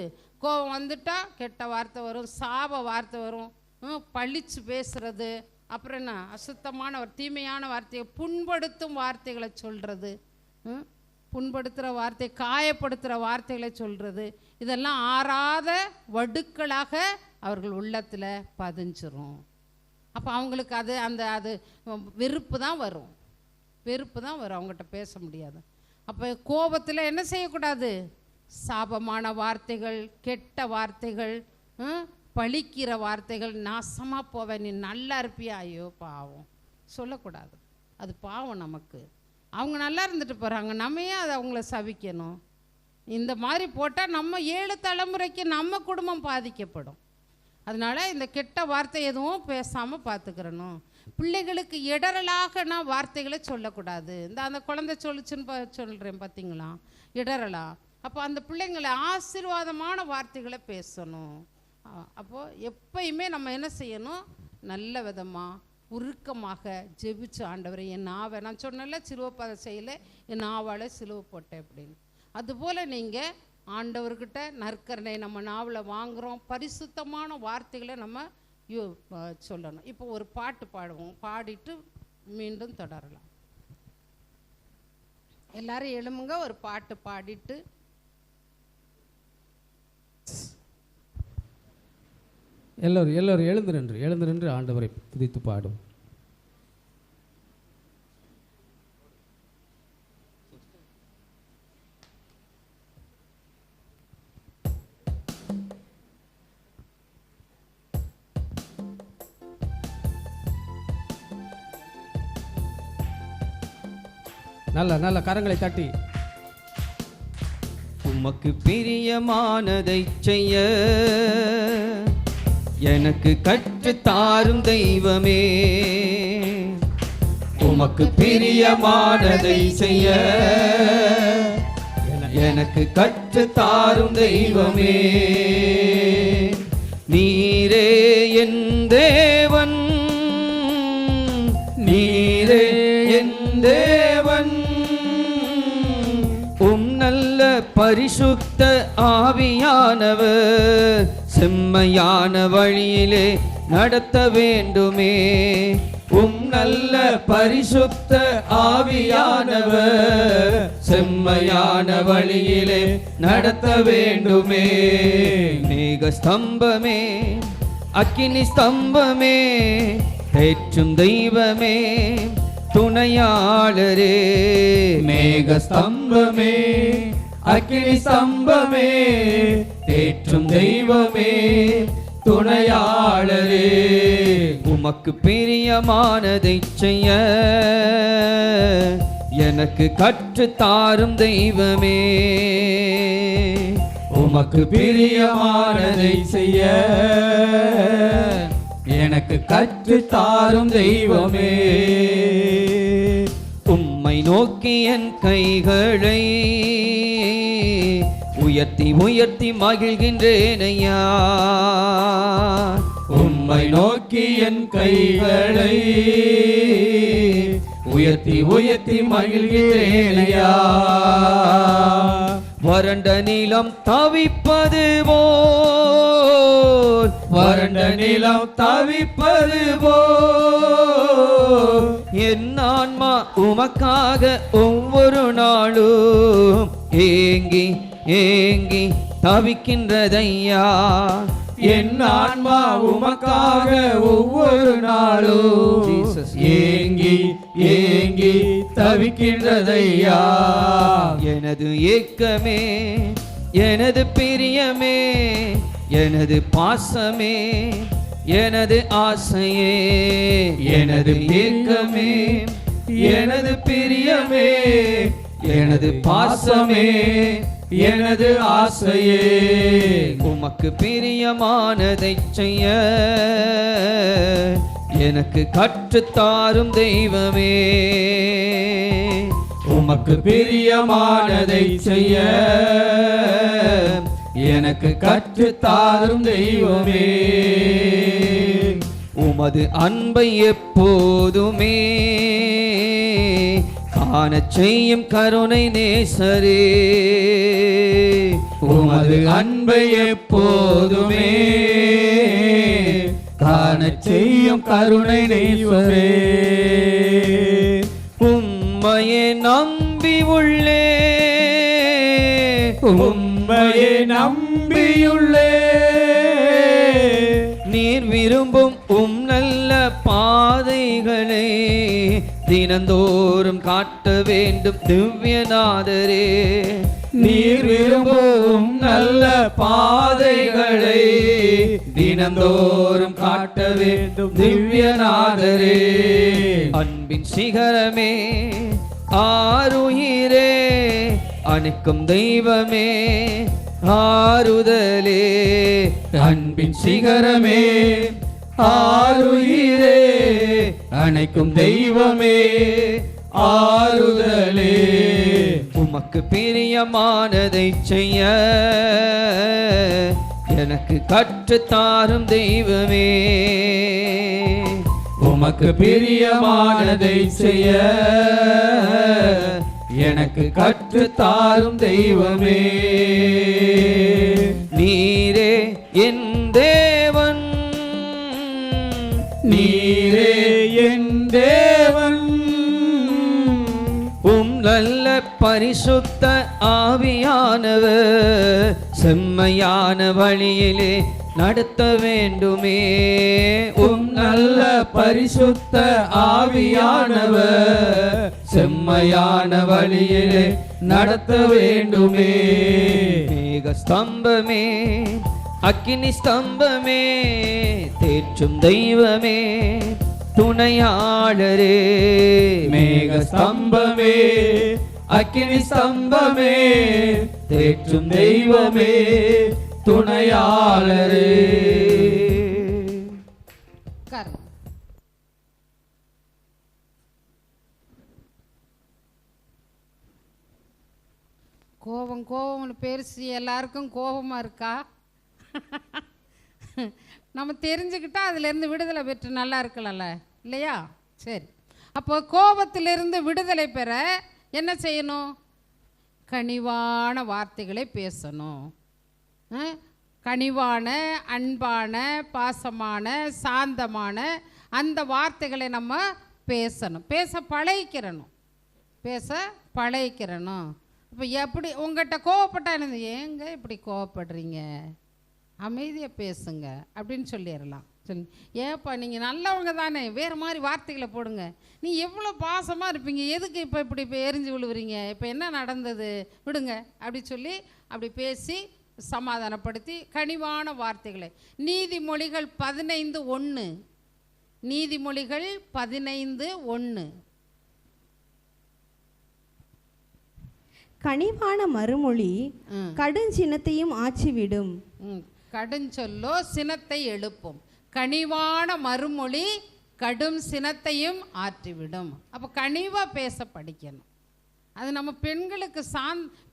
கோபம் வந்துட்டால் கெட்ட வார்த்தை வரும், சாப வார்த்தை வரும், பழிச்சு பேசுறது, அப்புறம் என்ன அசுத்தமான ஒரு தீமையான வார்த்தையை, புண்படுத்தும் வார்த்தைகளை சொல்கிறது, புண்படுத்துகிற வார்த்தை, காயப்படுத்துகிற வார்த்தைகளை சொல்கிறது, இதெல்லாம் ஆறாத வடுக்களாக அவர்கள் உள்ளத்தில் பதிஞ்சிரும். அப்போ அவங்களுக்கு அது வெறுப்பு தான் வரும், வெறுப்பு தான் வரும், அவங்ககிட்ட பேச முடியாது. அப்போ கோபத்தில் என்ன செய்யக்கூடாது? சாபமான வார்த்தைகள், கெட்ட வார்த்தைகள், பழிக்கிற வார்த்தைகள், நாசமாக போவேன், நீ நல்லா இருப்பியா, ஐயோ பாவம் சொல்லக்கூடாது. அது பாவம் நமக்கு. அவங்க நல்லா இருந்துட்டு போகிறாங்க, நம்ம ஏன் அதை அவங்கள சபிக்கணும்? இந்த மாதிரி போட்டால் நம்ம 7 தலைமுறைக்கு நம்ம குடும்பம் பாதிக்கப்படும். அதனால் இந்த கெட்ட வார்த்தை எதுவும் பேசாமல் பார்த்துக்கிறணும். பிள்ளைகளுக்கு இடரலாக வார்த்தைகளை சொல்லக்கூடாது. அந்த குழந்தை சொல்லுச்சுன்னு சொல்கிறேன் பார்த்தீங்களா, இடரலா. அப்போ அந்த பிள்ளைங்களை ஆசீர்வாதமான வார்த்தைகளை பேசணும். அப்போது எப்பயுமே நம்ம என்ன செய்யணும்? நல்ல விதமாக உருக்கமாக ஜெபிச்சு, ஆண்டவரை என் நாவை, நான் சொன்னல சிலுவை செய்யலை, என் நாவால் சிலுவை போட்டேன் அப்படின்னு. அதுபோல் நீங்கள் ஆண்டவர்கிட்ட நற்கரணை நம்ம நாவில் வாங்குகிறோம், பரிசுத்தமான வார்த்தைகளை நம்ம சொல்லணும். இப்போ ஒரு பாட்டு பாடுவோம், பாடிட்டு மீண்டும் தொடரலாம். எல்லாரும் எழுமுங்க, ஒரு பாட்டு பாடிட்டு. எல்லோரும் எழுந்து நின்று ஆண்டவரை துதித்து பாடும். நல்ல கரங்களை தட்டி. உமக்கு பிரியமானதை செய்ய எனக்கு கற்றுத் தாரும் தெய்வமே. உமக்கு பிரியமானதை செய்ய எனக்கு கற்றுத் தாரும் தெய்வமே. நீரே என் தேவன், நீரே என் தேவன். நல்ல பரிசுத்த ஆவியானவர் செம்மையான வழியிலே நடத்த வேண்டுமே. நல்ல பரிசுத்த ஆவியானவர் செம்மையான வழியிலே நடத்த வேண்டுமே. மேக ஸ்தம்பமே, அக்கினி ஸ்தம்பமே, தேற்றும் தெய்வமே, துணையாளரே. மேக ஸ்தம்பமே, அக்கினி ஸ்தம்பமே, தேற்றும் தெய்வமே, துணையாளரே. உமக்கு பிரியமானதை செய்ய எனக்கு கற்றுத் தாரும் தெய்வமே. உமக்கு பிரியமானதை செய்ய எனக்கு கற்றுத் தாரும் தெய்வமே. உம்மை நோக்கி என் கைகளை உயர்த்தி உயர்த்தி மகிழ்கின்றேன் ஐயா. உம்மை நோக்கி என் கைகளை உயர்த்தி உயர்த்தி மகிழ்கின்றேன் ஐயா. வறண்ட நிலம் தவிப்பது போல், வறண்ட நிலம் தவிப்பது போல் என் ஆன்மா உமக்காக ஒவ்வொரு நாளும் ஏங்கி ஏங்கி தவிக்கின்றதையா. என் ஆன்மா உமக்காக ஒவ்வொரு நாளும் ஏங்கி ஏங்கி தவிக்கின்றதையா. எனது ஏக்கமே, எனது பிரியமே, எனது பாசமே, எனது ஆசையே, எனது ஏக்கமே, எனது பிரியமே, எனது பாசமே, எனது ஆசையே. உமக்கு பிரியமானதை செய்ய எனக்கு கற்றுத் தாரும் தெய்வமே. உமக்கு பிரியமானதை செய்ய எனக்கு கற்றுத் தாரும் தெய்வமே. உமது அன்பை எப்போதுமே காணச் செய்யும் கருணை நேசரே. உமது அன்பை எப்போதுமே காணச் செய்யும் கருணை நேசரே. உம்மையே நம்பி உள்ளே, உம்மையே நம்பியுள்ளே. நீர் விரும்பும் நல்ல பாதைகளை தினந்தோறும் காட்ட வேண்டும் திவ்யநாதரே. நீர் விரும்பும் நல்ல பாதைகளை தினந்தோறும் காட்ட வேண்டும் திவ்யநாதரே. அன்பின் சிகரமே, ஆருயிரே, அணைக்கும் தெய்வமே, ஆறுதலே. அன்பின் சிகரமே, ஆருயிரே, அணைக்கும் தெய்வமே, ஆறுதலே. உமக்கு பிரியமானதை செய்ய எனக்கு கற்றுத் தாரும் தெய்வமே. உமக்கு பிரியமானதை செய்ய எனக்கு கற்றுத் தாரும் தெய்வமே. நீரே என் தேவன், நீரே என் தேவன். நல்ல பரிசுத்த ஆவியானவர் செம்மையான வழியிலே நடத்த வேண்டுமே. நல்ல பரிசுத்த ஆவியானவர் செம்மையான வழியிலே நடத்த வேண்டுமே. மேக ஸ்தம்பமே, அக்கினி ஸ்தம்பமே, தேற்றும் தெய்வமே, துணையாளரே. மேக ஸ்தம்பமே, அக்கினி ஸ்தம்பமே, தேற்றும் தெய்வமே, துணையாளரே. உட்காருங்க. கோபம்னு பேசி எல்லாருக்கும் கோபமாக இருக்கா? நம்ம தெரிஞ்சுக்கிட்டா அதுலேருந்து விடுதலை பெற்று நல்லா இருக்கலாம்ல, இல்லையா? சரி, அப்போ கோபத்திலிருந்து விடுதலை பெற என்ன செய்யணும்? கனிவான வார்த்தைகளை பேசணும். கனிவான, அன்பான, பாசமான, சாந்தமான அந்த வார்த்தைகளை நம்ம பேசணும். பேச பழகிக்கிறணும். இப்போ எப்படி உங்கள்கிட்ட கோவப்பட்டா என்ன, ஏங்க இப்படி கோவப்படுறீங்க, அமைதியாக பேசுங்க அப்படின்னு சொல்லிடலாம். சொல்லி, ஏப்பா நீங்கள் நல்லவங்க தானே, வேறு மாதிரி வார்த்தைகளை போடுங்க. நீ எவ்வளோ பாசமாக இருப்பீங்க, எதுக்கு இப்போ இப்படி எரிஞ்சு விழுவுறீங்க, இப்போ என்ன நடந்தது விடுங்க அப்படி சொல்லி அப்படி பேசி சமாதானப்படுத்தி கனிவான வார்த்தைகளை. நீதிமொழிகள் 15:1. நீதிமொழிகள் 15:1. கனிவான மறுமொழி கடுஞ்சினத்தையும் ஆற்றிவிடும். கடுஞ்சொல்லோ சினத்தை எழுப்பும். கனிவான மறுமொழி கடும் சினத்தையும் ஆற்றிவிடும். அப்போ கனிவாக பேச படிக்கணும். அது நம்ம பெண்களுக்கு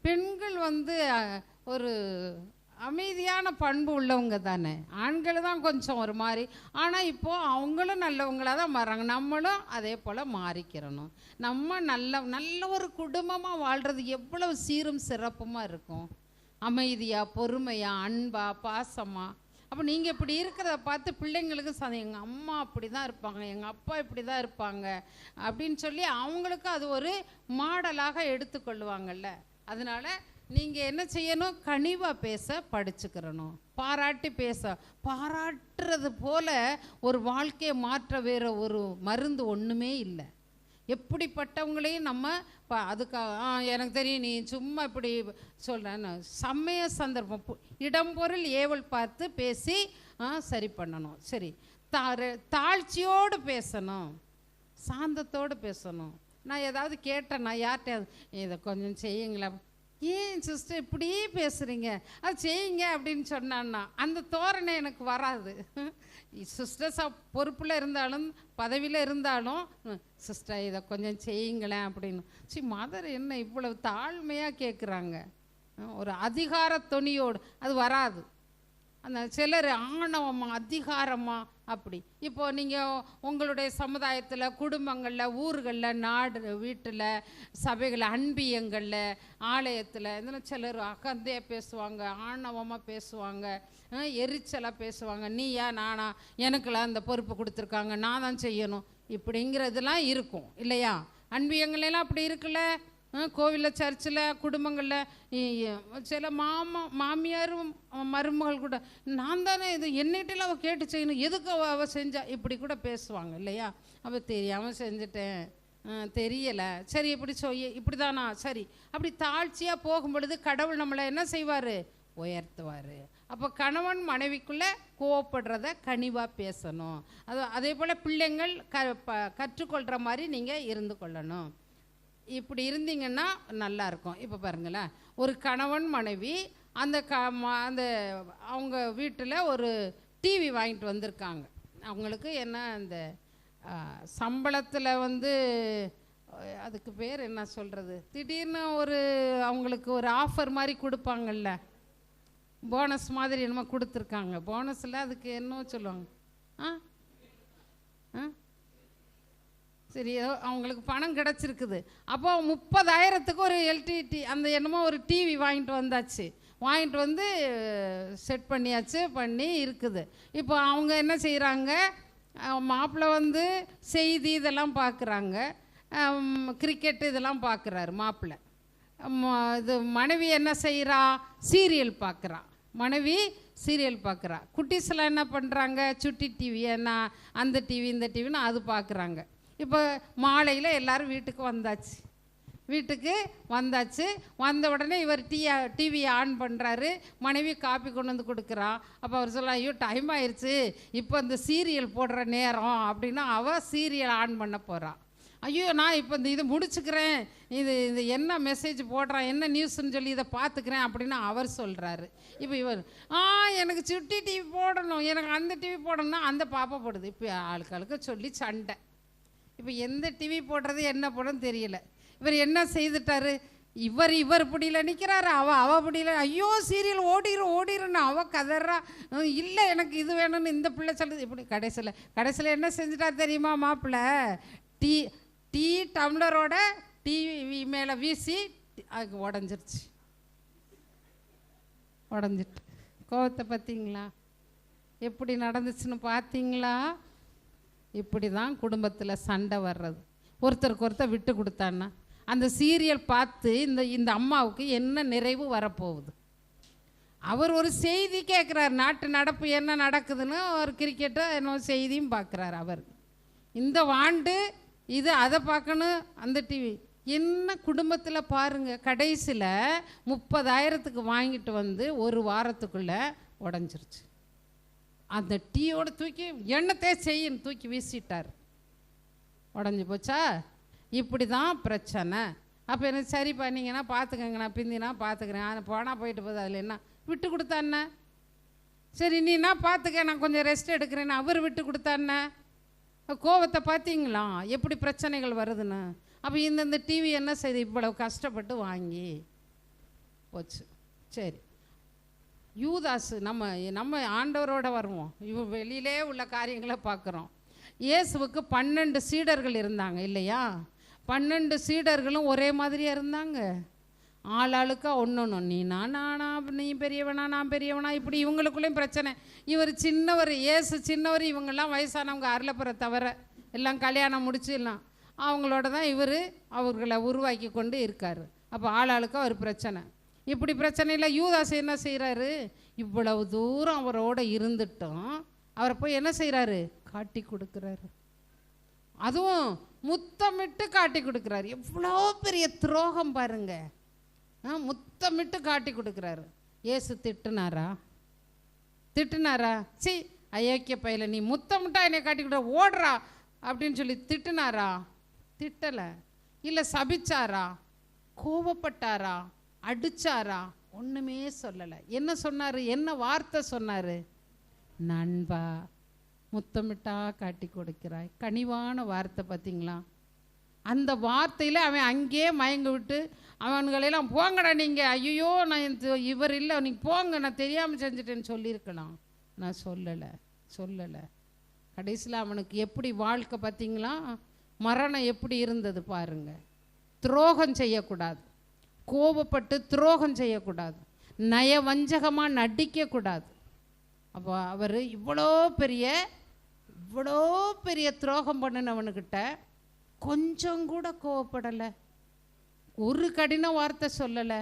பெண்கள் ஒரு அமைதியான பண்பு உள்ளவங்க தானே. ஆண்கள் தான் கொஞ்சம் ஒரு மாதிரி. ஆனால் இப்போது அவங்களும் நல்லவங்களாக தான் மாறுறாங்க. நம்மளும் அதே போல் மாறிக்கிறணும். நம்ம நல்ல ஒரு குடும்பமாக வாழ்கிறது எவ்வளவு சீரும் சிறப்புமாக இருக்கும். அமைதியாக, பொறுமையாக, அன்பாக, பாசமாக. அப்போ நீங்கள் இப்படி இருக்கிறத பார்த்து பிள்ளைங்களுக்கு எங்கள் அம்மா அப்படி தான் இருப்பாங்க, எங்கள் அப்பா இப்படி தான் இருப்பாங்க அப்படின்னு சொல்லி அவங்களுக்கு அது ஒரு மாடலாக எடுத்துக்கொள்ளுவாங்கள்ல. அதனால் நீங்கள் என்ன செய்யணும்? கனிவாக பேச படிச்சுக்கிறணும். பாராட்டி பாராட்டுறது போல் ஒரு வாழ்க்கையை மாற்ற வேறு ஒரு மருந்து ஒன்றுமே இல்லை. எப்படிப்பட்டவங்களையும் நம்ம அதுக்காக எனக்கு தெரியும் நீ சும்மா இப்படி சொல்கிறேன்னு சமய சந்தர்ப்பம் இடம் பொருள் ஏவல் பார்த்து பேசி சரி பண்ணணும். சரி, தாழ்ச்சியோடு பேசணும், சாந்தத்தோடு பேசணும். நான் ஏதாவது கேட்டேன்னா யார்கிட்ட இதை கொஞ்சம் செய்யுங்களா, ஏன் சிஸ்டர் இப்படி பேசுகிறீங்க, அது செய்யுங்க அப்படின்னு சொன்னான்னா அந்த தோரணை எனக்கு வராது. சிஸ்டர்ஸாக பொறுப்பில் இருந்தாலும் பதவியில் இருந்தாலும் சிஸ்டர் இதை கொஞ்சம் செய்யுங்களேன் அப்படின்னு. சரி, மதர் என்ன இவ்வளவு தாழ்மையாக கேட்குறாங்க, ஒரு அதிகார தொனியோடு அது வராது. அந்த சிலர் ஆணவமாக அதிகாரமாக அப்படி. இப்போது நீங்கள் உங்களுடைய சமுதாயத்தில், குடும்பங்களில், ஊர்களில், நாடு வீட்டில், சபைகளில், அன்பியங்களில், ஆலயத்தில் இதெல்லாம் சிலர் அகந்தே பேசுவாங்க, ஆணவமாக பேசுவாங்க, எரிச்சலாக பேசுவாங்க. நீயா நானா, எனக்கெல்லாம் அந்த பொறுப்பு கொடுத்துருக்காங்க, நான் தான் செய்யணும் இப்படிங்கிறதுலாம் இருக்கும் இல்லையா? அன்பியங்களெல்லாம் அப்படி இருக்குல்ல. கோவிலில், சர்ச்சில், குடும்பங்களில் சில மாமியாரும் மருமகள் கூட நான் தானே இது என்னிட்டலாம் அவள் கேட்டு செய்யணும், எதுக்கு அவள் செஞ்சா இப்படி கூட பேசுவாங்க இல்லையா? அவள் தெரியாமல் செஞ்சுட்டேன், தெரியலை, சரி இப்படி இப்படி தானா, சரி. அப்படி தாழ்ச்சியாக போகும் பொழுது கடவுள் நம்மளை என்ன செய்வார்? உயர்த்துவார். அப்போ கணவன் மனைவிக்குள்ளே கோவப்படுறத கனிவாக பேசணும். அதே போல் பிள்ளைங்கள் கற்றுக்கொள்கிற மாதிரி நீங்கள் இருந்து கொள்ளணும். இப்படி இருந்தீங்கன்னா நல்லாயிருக்கும். இப்போ பாருங்களேன், ஒரு கணவன் மனைவி அந்த அவங்க வீட்டில் ஒரு டிவி வாங்கிட்டு வந்திருக்காங்க. அவங்களுக்கு என்ன அந்த சம்பளத்தில் அதுக்கு பேர் என்ன சொல்கிறது, திடீர்னு அவங்களுக்கு ஒரு ஆஃபர் மாதிரி கொடுப்பாங்கல்ல, போனஸ் மாதிரி என்னமோ கொடுத்துருக்காங்க. போனஸில் அதுக்கு என்ன சொல்லுவாங்க? சரி, அவங்களுக்கு பணம் கிடச்சிருக்குது. அப்போ 30,000க்கு ஒரு எல்டிடி அந்த என்னமோ ஒரு டிவி வாங்கிட்டு வந்தாச்சு. வாங்கிட்டு வந்து செட் பண்ணியாச்சு, பண்ணி இருக்குது. இப்போ அவங்க என்ன செய்கிறாங்க, மாப்பிள்ளை செய்தி இதெல்லாம் பார்க்குறாங்க, கிரிக்கெட்டு இதெல்லாம் பார்க்குறாரு மாப்பிள்ளை. இது மனைவி என்ன செய்கிறா? சீரியல் பார்க்குறா. மனைவி சீரியல் பார்க்குறா. குட்டீஸ்லாம் என்ன பண்ணுறாங்க? சுட்டி டிவி, என்ன அந்த டிவி இந்த டிவின்னு அது பார்க்குறாங்க. இப்போ மாலையில் எல்லோரும் வீட்டுக்கு வந்தாச்சு. வந்த உடனே இவர் டிவியை ஆன் பண்ணுறாரு, மனைவி காப்பி கொண்டு வந்து கொடுக்குறா. அப்போ அவர் சொல்லலாம், ஐயோ டைம் ஆயிடுச்சு, இப்போ இந்த சீரியல் போடுற நேரம் அப்படின்னா அவள் சீரியல் ஆன் பண்ண போகிறாள். ஐயோ நான் இப்போ இது முடிச்சுக்கிறேன், இது என்ன மெசேஜ் போடுறான், என்ன நியூஸ்ன்னு சொல்லி இதை பார்த்துக்கிறேன் அப்படின்னு அவர் சொல்கிறாரு. இப்போ இவர் எனக்கு சுட்டி டிவி போடணும், எனக்கு அந்த டிவி போடணும்னா அந்த பாப்பா போடுது. இப்போ ஆளுக்கு சொல்லி சண்டை. இப்போ எந்த டிவி போடுறது என்ன போடணும்னு தெரியல. இவர் என்ன செய்துட்டாரு, இவர் இப்படியில் நிற்கிறாரு, அவ இப்படியில், ஐயோ சீரியல் ஓடிருன்னு அவ கதறா, இல்லை எனக்கு இது வேணும்னு இந்த பிள்ளை சொல்லுது. இப்படி கடைசியில் என்ன செஞ்சுட்டார் தெரியுமா மாப்பிள்ளை, டீ டம்ளரோட டிவி மேலே வீசி அதுக்கு உடஞ்சிட்டு. கோவத்தை பார்த்தீங்களா எப்படி நடந்துச்சுன்னு பார்த்தீங்களா? இப்படி தான் குடும்பத்தில் சண்டை வர்றது. ஒருத்தருக்கு ஒருத்தர் விட்டு கொடுத்தான்னா அந்த சீரியல் பார்த்து இந்த அம்மாவுக்கு என்ன நிறைவு வரப்போகுது? அவர் ஒரு செய்தி கேட்குறார், நாட்டு நடப்பு என்ன நடக்குதுன்னு ஒரு கிரிக்கெட்டோ என்ன செய்தியும் பார்க்குறார். அவர் இந்த ஆண்டு இது அதை பார்க்கணும், அந்த டிவி என்ன குடும்பத்தில் பாருங்கள். கடைசியில் 30,000க்கு வாங்கிட்டு வந்து ஒரு வாரத்துக்குள்ளே உடஞ்சிருச்சு. அந்த டீயோட தூக்கி எண்ணத்தே செய்யன்னு தூக்கி வீசிட்டார், உடஞ்சி போச்சா? இப்படி தான் பிரச்சனை. அப்போ எனக்கு சரி பண்ணிங்கன்னா பார்த்துக்கங்க, நான் பிந்தினா பார்த்துக்கிறேன், போனால் போயிட்டு போகுது, அதில் என்ன விட்டு கொடுத்தாண்ணே, சரி நீனா பார்த்துக்க நான் கொஞ்சம் ரெஸ்ட் எடுக்கிறேன்னு அவர் விட்டு கொடுத்தாண்ணே. கோவத்தை பார்த்தீங்களா எப்படி பிரச்சனைகள் வருதுன்னு? அப்போ இந்த டிவி என்ன செய்யுது, இவ்வளவு கஷ்டப்பட்டு வாங்கி போச்சு. சரி, யூதாசு நம்ம ஆண்டவரோட வருவோம், வெளியிலே உள்ள காரியங்களை பார்க்குறோம். இயேசுவுக்கு 12 சீடர்கள் இருந்தாங்க இல்லையா? 12 சீடர்களும் ஒரே மாதிரியாக இருந்தாங்க. ஆளாளுக்கா ஒன்று, நானா நீ பெரியவனா நான் பெரியவனா, இப்படி இவங்களுக்குள்ளேயும் பிரச்சனை. இவர் சின்னவர், இயேசு சின்னவர், இவங்கெல்லாம் வயசானவங்க, அருளப்புற தவிர எல்லாம் கல்யாணம் முடிச்சு எல்லாம் அவங்களோட தான் அவர்களை உருவாக்கி கொண்டு இருக்கார். அப்போ ஆளாளுக்கா ஒரு பிரச்சனை. இப்படி பிரச்சனையில் யூதாஸ் என்ன செய்கிறாரு, இவ்வளவு தூரம் அவரோட இருந்துட்டோம் அவரை போய் என்ன செய்கிறாரு, காட்டி கொடுக்குறாரு. அதுவும் முத்தமிட்டு காட்டி கொடுக்குறாரு. எவ்வளோ பெரிய துரோகம் பாருங்க, முத்தமிட்டு காட்டி கொடுக்குறாரு. ஏசு திட்டுனாரா? சி அயோக்கிய பையில, நீ முத்தமிட்டா என்னை காட்டி கொடுற, ஓடுறா அப்படின்னு சொல்லி திட்டுனாரா? திட்டலை. இல்லை சபிச்சாரா? கோபப்பட்டாரா? அடிச்சாரா? ஒன்றுமே சொல்லலை. என்ன சொன்னார், என்ன வார்த்தை சொன்னார்? நண்பா முத்தமிட்டா காட்டி கொடுக்கிறாய். கனிவான வார்த்தை பார்த்தீங்களா? அந்த வார்த்தையில் அவன் அங்கேயே மயங்க விட்டு அவன்களெல்லாம் போங்கடா நீங்கள், ஐயோ நான் இவர் இல்லை நீங்கள் போங்க, நான் தெரியாமல் செஞ்சுட்டேன்னு சொல்லியிருக்கலாம். நான் சொல்லலை. கடைசியில் அவனுக்கு எப்படி வாழ்க்கை பார்த்தீங்களா, மரணம் எப்படி இருந்தது பாருங்க. துரோகம் செய்யக்கூடாது, கோபப்பட்டு துரோகம் செய்யக்கூடாது, நயவஞ்சகமாக நடிக்கக்கூடாது. அப்போ அவர் இவ்வளோ பெரிய துரோகம் பண்ணினவனுக்கிட்ட கொஞ்சம் கூட கோவப்படலை, ஒரு கடின வார்த்தை சொல்லலை.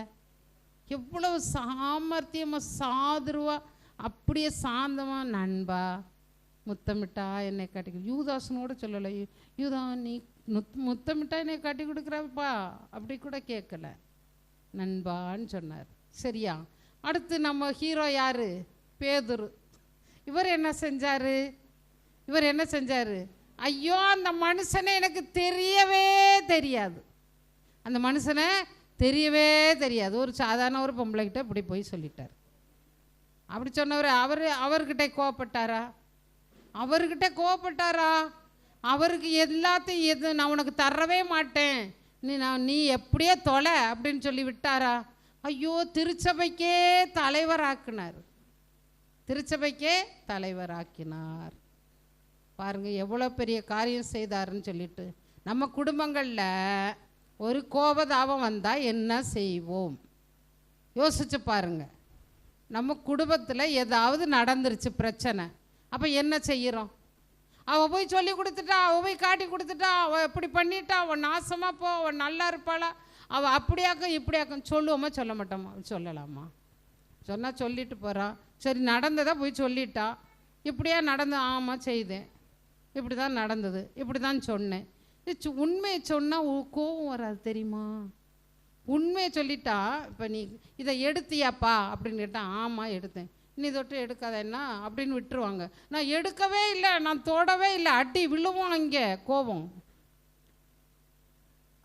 எவ்வளவு சாமர்த்தியமாக சாதுருவா அப்படியே சாந்தமாக, நண்பா முத்தமிட்டா என்னை காட்டி, யூதாசனோட சொல்லலை, யூதா நீ முத்தமிட்டா என்னை காட்டி கொடுக்குறப்பா அப்படி கூட கேட்கல, நண்பான்னு சொன்னார். சரியா? அடுத்து நம்ம ஹீரோ யாரு, பேதுரு. இவர் என்ன செஞ்சாரு, ஐயோ அந்த மனுஷனை எனக்கு தெரியவே தெரியாது, அந்த மனுஷனை தெரியவே தெரியாது. ஒரு சாதாரண ஒரு பொம்பளைக்கிட்ட இப்படி போய் சொல்லிட்டார். அப்படி சொன்னவர் அவர்கிட்ட கோவப்பட்டாரா? அவருக்கு எல்லாத்தையும் நான் உனக்கு தரவே மாட்டேன், நீ எப்படியே தொலை அப்படின்னு சொல்லி விட்டாரா? ஐயோ திருச்சபைக்கே தலைவராக்கினார். பாருங்க எவ்வளோ பெரிய காரியம் செய்தாருன்னு சொல்லிட்டு. நம்ம குடும்பங்களில் ஒரு கோபதாபம் வந்தால் என்ன செய்வோம் யோசிச்சு பாருங்க. நம்ம குடும்பத்தில் ஏதாவது நடந்துருச்சு பிரச்சனை, அப்போ என்ன செய்கிறோம்? அவள் போய் சொல்லி கொடுத்துட்டா, அவள் போய் காட்டி கொடுத்துட்டா, அவள் இப்படி பண்ணிட்டா, அவள் நாசமாக போ, அவள் நல்லா இருப்பாளா, அவள் அப்படியாக்கும் இப்படியாக்கும் சொல்லுவோமா சொல்ல மாட்டோமா? சொல்லலாமா? சொன்னால் சொல்லிட்டு போகிறான். சரி நடந்ததை போய் சொல்லிட்டா, இப்படியா நடந்து, ஆமாம் செய்தேன், இப்படி தான் நடந்தது, இப்படி தான் சொன்னேன். உண்மையை சொன்னால் கோவம் வராது தெரியுமா? உண்மையை சொல்லிட்டா, இப்போ நீ இதை எடுத்தியாப்பா அப்படின்னு கேட்டால், ஆமாம் எடுத்தேன், நீ தொட்டு எடுக்காத என்ன அப்படின்னு விட்டுருவாங்க. நான் எடுக்கவே இல்லை, நான் தொடவே இல்லை, அடி விழுவோம். இங்கே கோபம்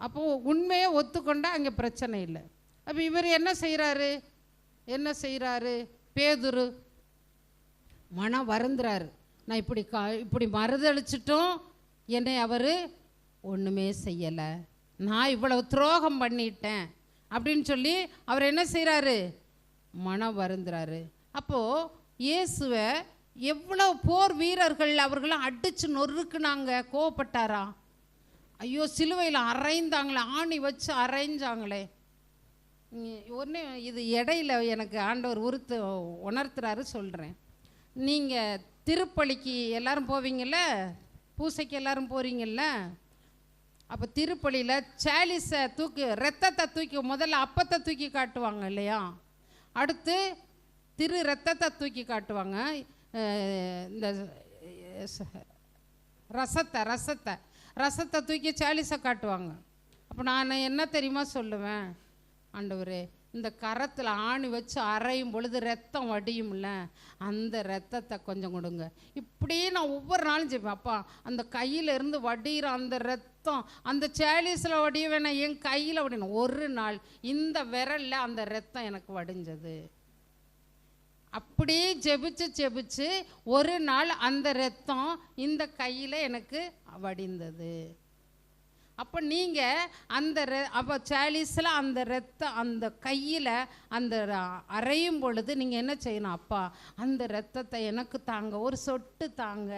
அப்போது உண்மையை ஒத்துக்கொண்டா அங்கே பிரச்சனை இல்லை. அப்போ இவர் என்ன செய்கிறாரு? பேதுரு மனம் வருந்துறாரு. நான் இப்படி மறுதளிச்சிட்டும் என்னை அவர் ஒன்றுமே செய்யலை, நான் இவ்வளவு துரோகம் பண்ணிட்டேன் அப்படின்னு சொல்லி அவர் என்ன செய்கிறாரு? மனம் வருந்துறாரு. அப்போது இயேசுவை எவ்வளோ போர் வீரர்கள் அவர்களாம் அடித்து நொறுக்குனாங்க, கோவப்பட்டாரா? ஐயோ, சிலுவையில் அரைந்தாங்களே, ஆணி வச்சு அரைஞ்சாங்களே. ஒன்று இது இடையில எனக்கு ஆண்டவர் உணர்த்துறாரு, சொல்கிறேன். நீங்கள் திருப்பலிக்கு எல்லாரும் போவீங்கள்ல, பூசைக்கு எல்லாரும் போகிறீங்கள்ல, அப்போ திருப்பலியில் சாலிஸை ரத்தத்தை தூக்கி முதல்ல அப்பத்தை தூக்கி காட்டுவாங்க இல்லையா, அடுத்து ரத்தத்தை தூக்கி காட்டுவாங்க, இந்த ரசத்தை தூக்கி சாலிஸை காட்டுவாங்க. அப்போ நான் என்ன தெரியுமா சொல்லுவேன்? ஆண்டவரே, இந்த கரத்தில் ஆணி வச்சு அரையும் பொழுது ரத்தம் வடியும்ல, அந்த ரத்தத்தை கொஞ்சம் கொடுங்க. இப்படியே நான் ஒவ்வொரு நாளும் செய்வேன். அப்பா, அந்த கையிலேருந்து வடிகிற அந்த ரத்தம் அந்த சாலிஸில் வடிய வேணாம், என் கையில் வடியணும். ஒரு நாள் இந்த விரலில் அந்த ரத்தம் எனக்கு வடிஞ்சது. அப்படியே ஜெபிச்சு ஒரு நாள் அந்த ரத்தம் இந்த கையில் எனக்கு வடிந்தது. அப்போ நீங்கள் அப்போ சாலிஸில் அந்த ரத்தம் அந்த கையில் அந்த அரையும் பொழுது நீங்கள் என்ன செய்யணும்? அப்பா, அந்த ரத்தத்தை எனக்கு தாங்க, ஒரு சொட்டு தாங்க,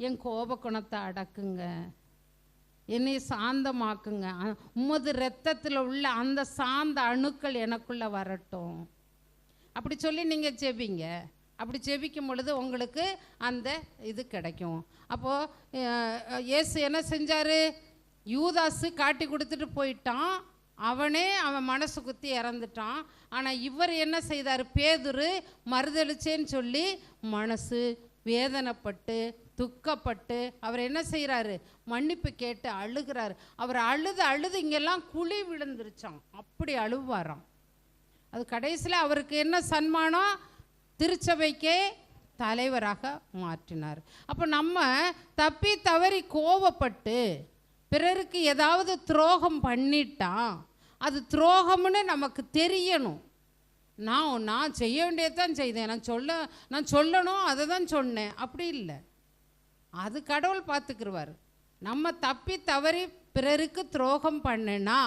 என் கோபக்குணத்தை அடக்குங்க, என்னை சாந்தமாக்குங்க, உமது ரத்தத்தில் உள்ள அந்த சாந்த அணுக்கள் எனக்குள்ளே வரட்டும். அப்படி சொல்லி நீங்கள் ஜெபிங்க. அப்படி ஜெபிக்கும் பொழுது உங்களுக்கு அந்த இது கிடைக்கும். அப்போது இயேசு என்ன செஞ்சார்? யூதாசு காட்டி கொடுத்துட்டு போயிட்டான், அவன் மனசு குத்தி இறந்துட்டான். ஆனால் இவர் என்ன செய்தார்? பேதுரு மறுதளிச்சேன்னு சொல்லி மனசு வேதனைப்பட்டு துக்கப்பட்டு அவர் என்ன செய்கிறாரு? மன்னிப்பு கேட்டு அழுகிறாரு. அவர் அழுது இங்கெல்லாம் குழி விழுந்துருச்சான், அப்படி அழுவாராம். அது கடைசியில் அவருக்கு என்ன சன்மானம்? திருச்சபைக்கே தலைவராக மாற்றினார். அப்போ நம்ம தப்பி தவறி கோவப்பட்டு பிறருக்கு ஏதாவது துரோகம் பண்ணிட்டா அது துரோகம்னு நமக்கு தெரியணும். நான் செய்ய வேண்டியதான் செய்தேன், நான் சொல்லணும், அதை தான் சொன்னேன், அப்படி இல்லை. அது கடவுள் பார்த்துக்கிடுவார். நம்ம தப்பி தவறி பிறருக்கு துரோகம் பண்ணினா,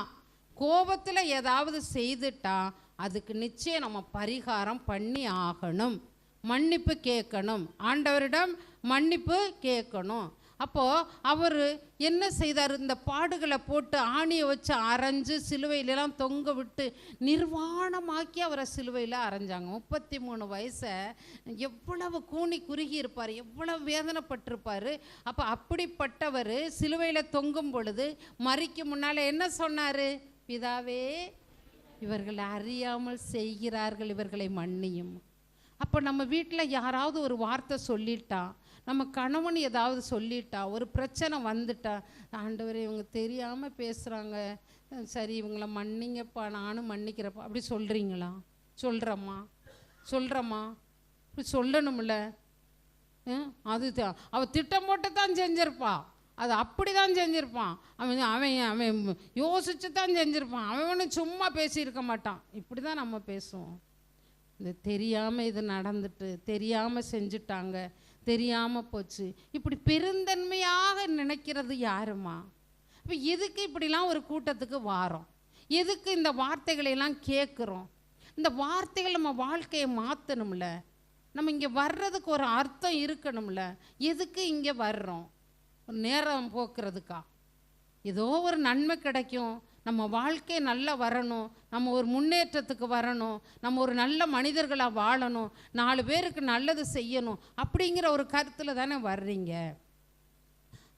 கோபத்தில் ஏதாவது செய்துட்டா அதுக்கு நிச்சயம் நம்ம பரிகாரம் பண்ணி ஆகணும், மன்னிப்பு கேட்கணும், ஆண்டவரிடம் மன்னிப்பு கேட்கணும். அப்போது அவர் என்ன செய்தார்? இந்த பாடுகளை போட்டு ஆணியை வச்சு அரைஞ்சு சிலுவையிலலாம் தொங்க விட்டு நிர்வாணமாக்கி அவரை சிலுவையில் அரைஞ்சாங்க. 33 வயசை எவ்வளவு கூனி குறுகி இருப்பார், எவ்வளவு வேதனைப்பட்டிருப்பார். அப்போ அப்படிப்பட்டவர் சிலுவையில் தொங்கும் பொழுது மரிக்கு முன்னால் என்ன சொன்னார்? பிதாவே, இவர்கள் அறியாமல் செய்கிறார்கள், இவர்களை மன்னியும். அப்போ நம்ம வீட்டில் யாராவது ஒரு வார்த்தை சொல்லிட்டா, நம்ம கணவன் ஏதாவது சொல்லிட்டா, ஒரு பிரச்சனை வந்துட்டா, ஆண்டவரே இவங்க தெரியாமல் பேசுகிறாங்க, சரி இவங்கள மன்னிங்கப்பா, நானும் மன்னிக்கிறப்பா, அப்படி சொல்கிறீங்களா? சொல்கிறம்மா இப்படி சொல்லணும்ல. அதுதான் அவள் திட்டம் போட்டு தான் செஞ்சிருப்பா, அது அப்படி தான் செஞ்சுருப்பான், அவன் யோசிச்சு தான் செஞ்சுருப்பான், அவன் சும்மா பேசியிருக்க மாட்டான். இப்படி தான் நம்ம பேசுவோம். இந்த தெரியாமல் இது நடந்துட்டு, தெரியாமல் செஞ்சுட்டாங்க, தெரியாமல் போச்சு, இப்படி பெருந்தன்மையாக நினைக்கிறது யாருமா? இப்போ எதுக்கு இப்படிலாம் ஒரு கூட்டத்துக்கு வாரோம்? எதுக்கு இந்த வார்த்தைகளையெல்லாம் கேட்குறோம்? இந்த வார்த்தைகள் நம்ம வாழ்க்கையை மாற்றணும்ல. நம்ம இங்கே வர்றதுக்கு ஒரு அர்த்தம் இருக்கணும்ல. எதுக்கு இங்கே வர்றோம்? ஒரு நேரம் போக்குறதுக்கா? ஏதோ ஒரு நன்மை கிடைக்கும், நம்ம வாழ்க்கை நல்லா வரணும், நம்ம ஒரு முன்னேற்றத்துக்கு வரணும், நம்ம ஒரு நல்ல மனிதர்களாக வாழணும், 4 பேருக்கு நல்லது செய்யணும் அப்படிங்கிற ஒரு கருத்தில் தானே வர்றீங்க.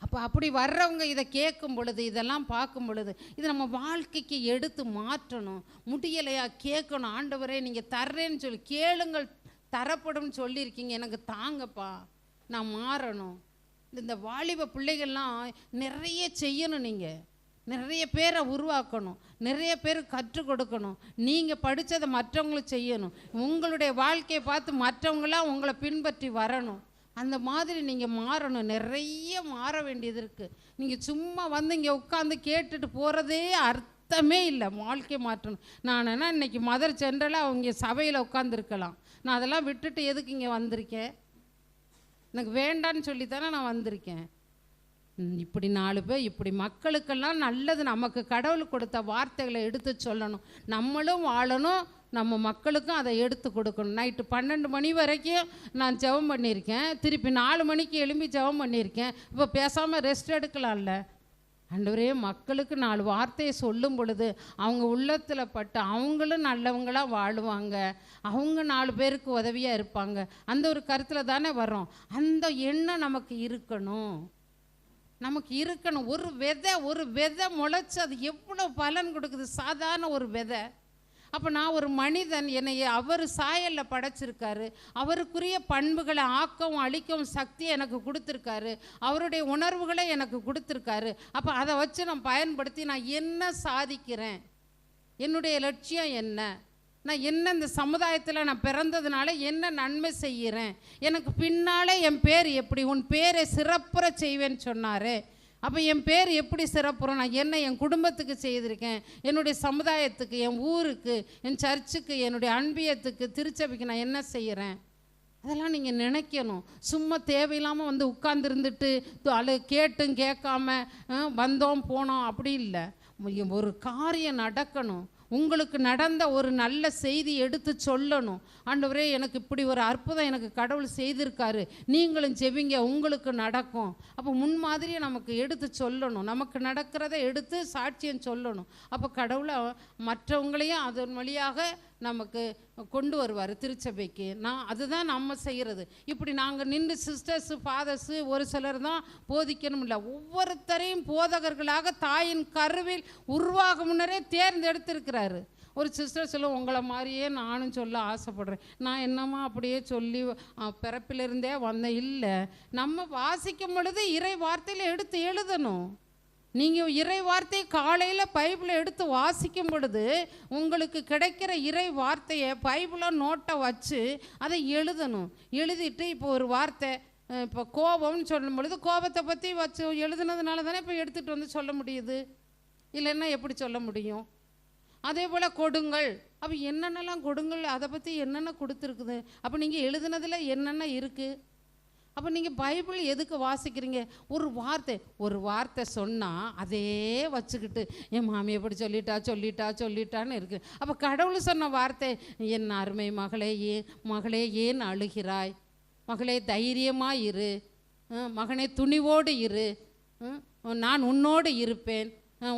அப்போ அப்படி வர்றவங்க இதை கேட்கும் பொழுது, இதெல்லாம் பார்க்கும் பொழுது, இது நம்ம வாழ்க்கைக்கு எடுத்து மாற்றணும். முடியலையா? கேட்கணும். ஆண்டவரே நீங்கள் தர்றேன்னு சொல்லி கேளுங்கள், தரப்படும் சொல்லியிருக்கீங்க, எனக்கு தாங்கப்பா, நான் மாறணும். இந்த வாலிப பிள்ளைகள்லாம் நிறைய செய்யணும், நீங்கள் நிறைய பேரை உருவாக்கணும், நிறைய பேர் கற்றுக் கொடுக்கணும், நீங்கள் படித்ததை மற்றவங்களுக்கு செய்யணும், உங்களுடைய வாழ்க்கையை பார்த்து மற்றவங்களாம் உங்களை பின்பற்றி வரணும். அந்த மாதிரி நீங்கள் மாறணும். நிறைய மாற வேண்டியது இருக்குது. நீங்கள் சும்மா வந்து இங்கே உட்காந்து கேட்டுட்டு போகிறதே அர்த்தமே இல்லை. வாழ்க்கை மாற்றணும். நான் என்ன இன்னைக்கு மதர் ஜென்ரலாக அவங்க சபையில் உட்காந்துருக்கலாம். நான் அதெல்லாம் விட்டுட்டு எதுக்கு இங்கே வந்திருக்கேன்? எனக்கு வேண்டான்னு சொல்லித்தானே நான் வந்திருக்கேன். இப்படி 4 பேர் இப்படி மக்களுக்கெல்லாம் நல்லது, நமக்கு கடவுள் கொடுத்த வார்த்தைகளை எடுத்து சொல்லணும். நம்மளும் வாழணும், நம்ம மக்களுக்கும் அதை எடுத்து கொடுக்கணும். நைட்டு 12 மணி வரைக்கும் நான் ஜெபம் பண்ணியிருக்கேன். திருப்பி 4 மணிக்கு எழும்பி ஜெபம் பண்ணியிருக்கேன். இப்போ பேசாமல் ரெஸ்ட் எடுக்கலாம்ல? ஆண்டவரே, மக்களுக்கு 4 வார்த்தையை சொல்லும் பொழுது அவங்க உள்ளத்தில் பட்டு அவங்களும் நல்லவங்களாக வாழுவாங்க, அவங்க 4 பேருக்கு உதவியாக இருப்பாங்க. அந்த ஒரு கருத்தில் தானே வரோம். அந்த எண்ணம் நமக்கு இருக்கணும். ஒரு விதை முளைச்சி அது எவ்வளோ பலன் கொடுக்குது. சாதாரண ஒரு விதை. அப்போ நான் ஒரு மனிதன், என்னை அவர் சாயலில் படைச்சிருக்காரு. அவருக்குரிய பண்புகளை ஆக்கவும் அழிக்கவும் சக்தியை எனக்கு கொடுத்துருக்காரு. அவருடைய உணர்வுகளை எனக்கு கொடுத்துருக்காரு. அப்போ அதை வச்சு நான் பயன்படுத்தி நான் என்ன சாதிக்கிறேன்? என்னுடைய லட்சியம் என்ன? நான் என்ன இந்த சமுதாயத்தில் நான் பிறந்ததுனால என்ன நன்மை செய்கிறேன்? எனக்கு பின்னால் என் பேர் எப்படி? உன் பேரை சிறப்புற செய்வேன்னு சொன்னார். அப்போ என் பேர் எப்படி சிறப்புறோம்? நான் என்ன என் குடும்பத்துக்கு செய்திருக்கேன், என்னுடைய சமுதாயத்துக்கு, என் ஊருக்கு, என் சர்ச்சுக்கு, என்னுடைய அன்பியத்துக்கு, திருச்சபைக்கு நான் என்ன செய்கிறேன்? அதெல்லாம் நீங்கள் நினைக்கணும். சும்மா தேவையில்லாமல் வந்து உட்கார்ந்துருந்துட்டு கேட்டும் கேட்காம வந்தோம் போனோம் அப்படி இல்லை. ஒரு காரியம் நடக்கணும். உங்களுக்கு நடந்த ஒரு நல்ல செய்தி எடுத்து சொல்லணும். ஆண்டவரே, எனக்கு இப்படி ஒரு அற்புதம் எனக்கு கடவுள் செய்திருக்காரு, நீங்களும் ஜெபிங்க, உங்களுக்கு நடக்கும். அப்போ முன்மாதிரியை நமக்கு எடுத்து சொல்லணும். நமக்கு நடக்கிறத எடுத்து சாட்சியம் சொல்லணும். அப்போ கடவுளை மற்றவங்களையும் அதன் வழியாக நமக்கு கொண்டு வருவார் திருச்சபைக்கு. அதுதான் நம்ம செய்கிறது. இப்படி நாங்கள் நின்று சிஸ்டர்ஸு ஃபாதர்ஸு ஒரு சிலர் தான் போதிக்கணும் இல்லை, ஒவ்வொருத்தரையும் போதகர்களாக தாயின் கருவில் உருவாக முன்னரே தேர்ந்தெடுத்திருக்கிறாரு. ஒரு சிஸ்டர் சொல்ல, உங்களை மாதிரியே நானும் சொல்ல ஆசைப்படுறேன். நான் என்னம்மா அப்படியே சொல்லி பிறப்பிலிருந்தே வந்தேன். இல்லை, நம்ம வாசிக்கும் பொழுது இறை வார்த்தையில் எடுத்து எழுதணும். நீங்கள் இறை வார்த்தையை காலையில் பைபிளை எடுத்து வாசிக்கும் பொழுது உங்களுக்கு கிடைக்கிற இறை வார்த்தையை பைபிளை நோட்டை வச்சு அதை எழுதணும். எழுதிட்டு இப்போ ஒரு வார்த்தை, இப்போ கோபம்னு சொல்லும் பொழுது கோபத்தை பற்றி வச்சு எழுதுனதுனால தானே இப்போ எடுத்துகிட்டு வந்து சொல்ல முடியுது. இல்லைன்னா எப்படி சொல்ல முடியும்? அதே போல் கொடுங்கள். அப்போ என்னென்னலாம் கொடுங்கள், அதை பற்றி என்னென்ன கொடுத்துருக்குது? அப்போ நீங்கள் எழுதுனதில் என்னென்ன இருக்குது? அப்போ நீங்கள் பைபிள் எதுக்கு வாசிக்கிறீங்க? ஒரு வார்த்தை சொன்னால் அதே வச்சுக்கிட்டு என் மாமி எப்படி சொல்லிட்டான்னு இருக்குது. அப்போ கடவுள் சொன்ன வார்த்தை, என் அருமை மகளே ஏன் அழுகிறாய்? மகளே தைரியமாக இரு, மகனே துணிவோடு இரு, நான் உன்னோடு இருப்பேன்,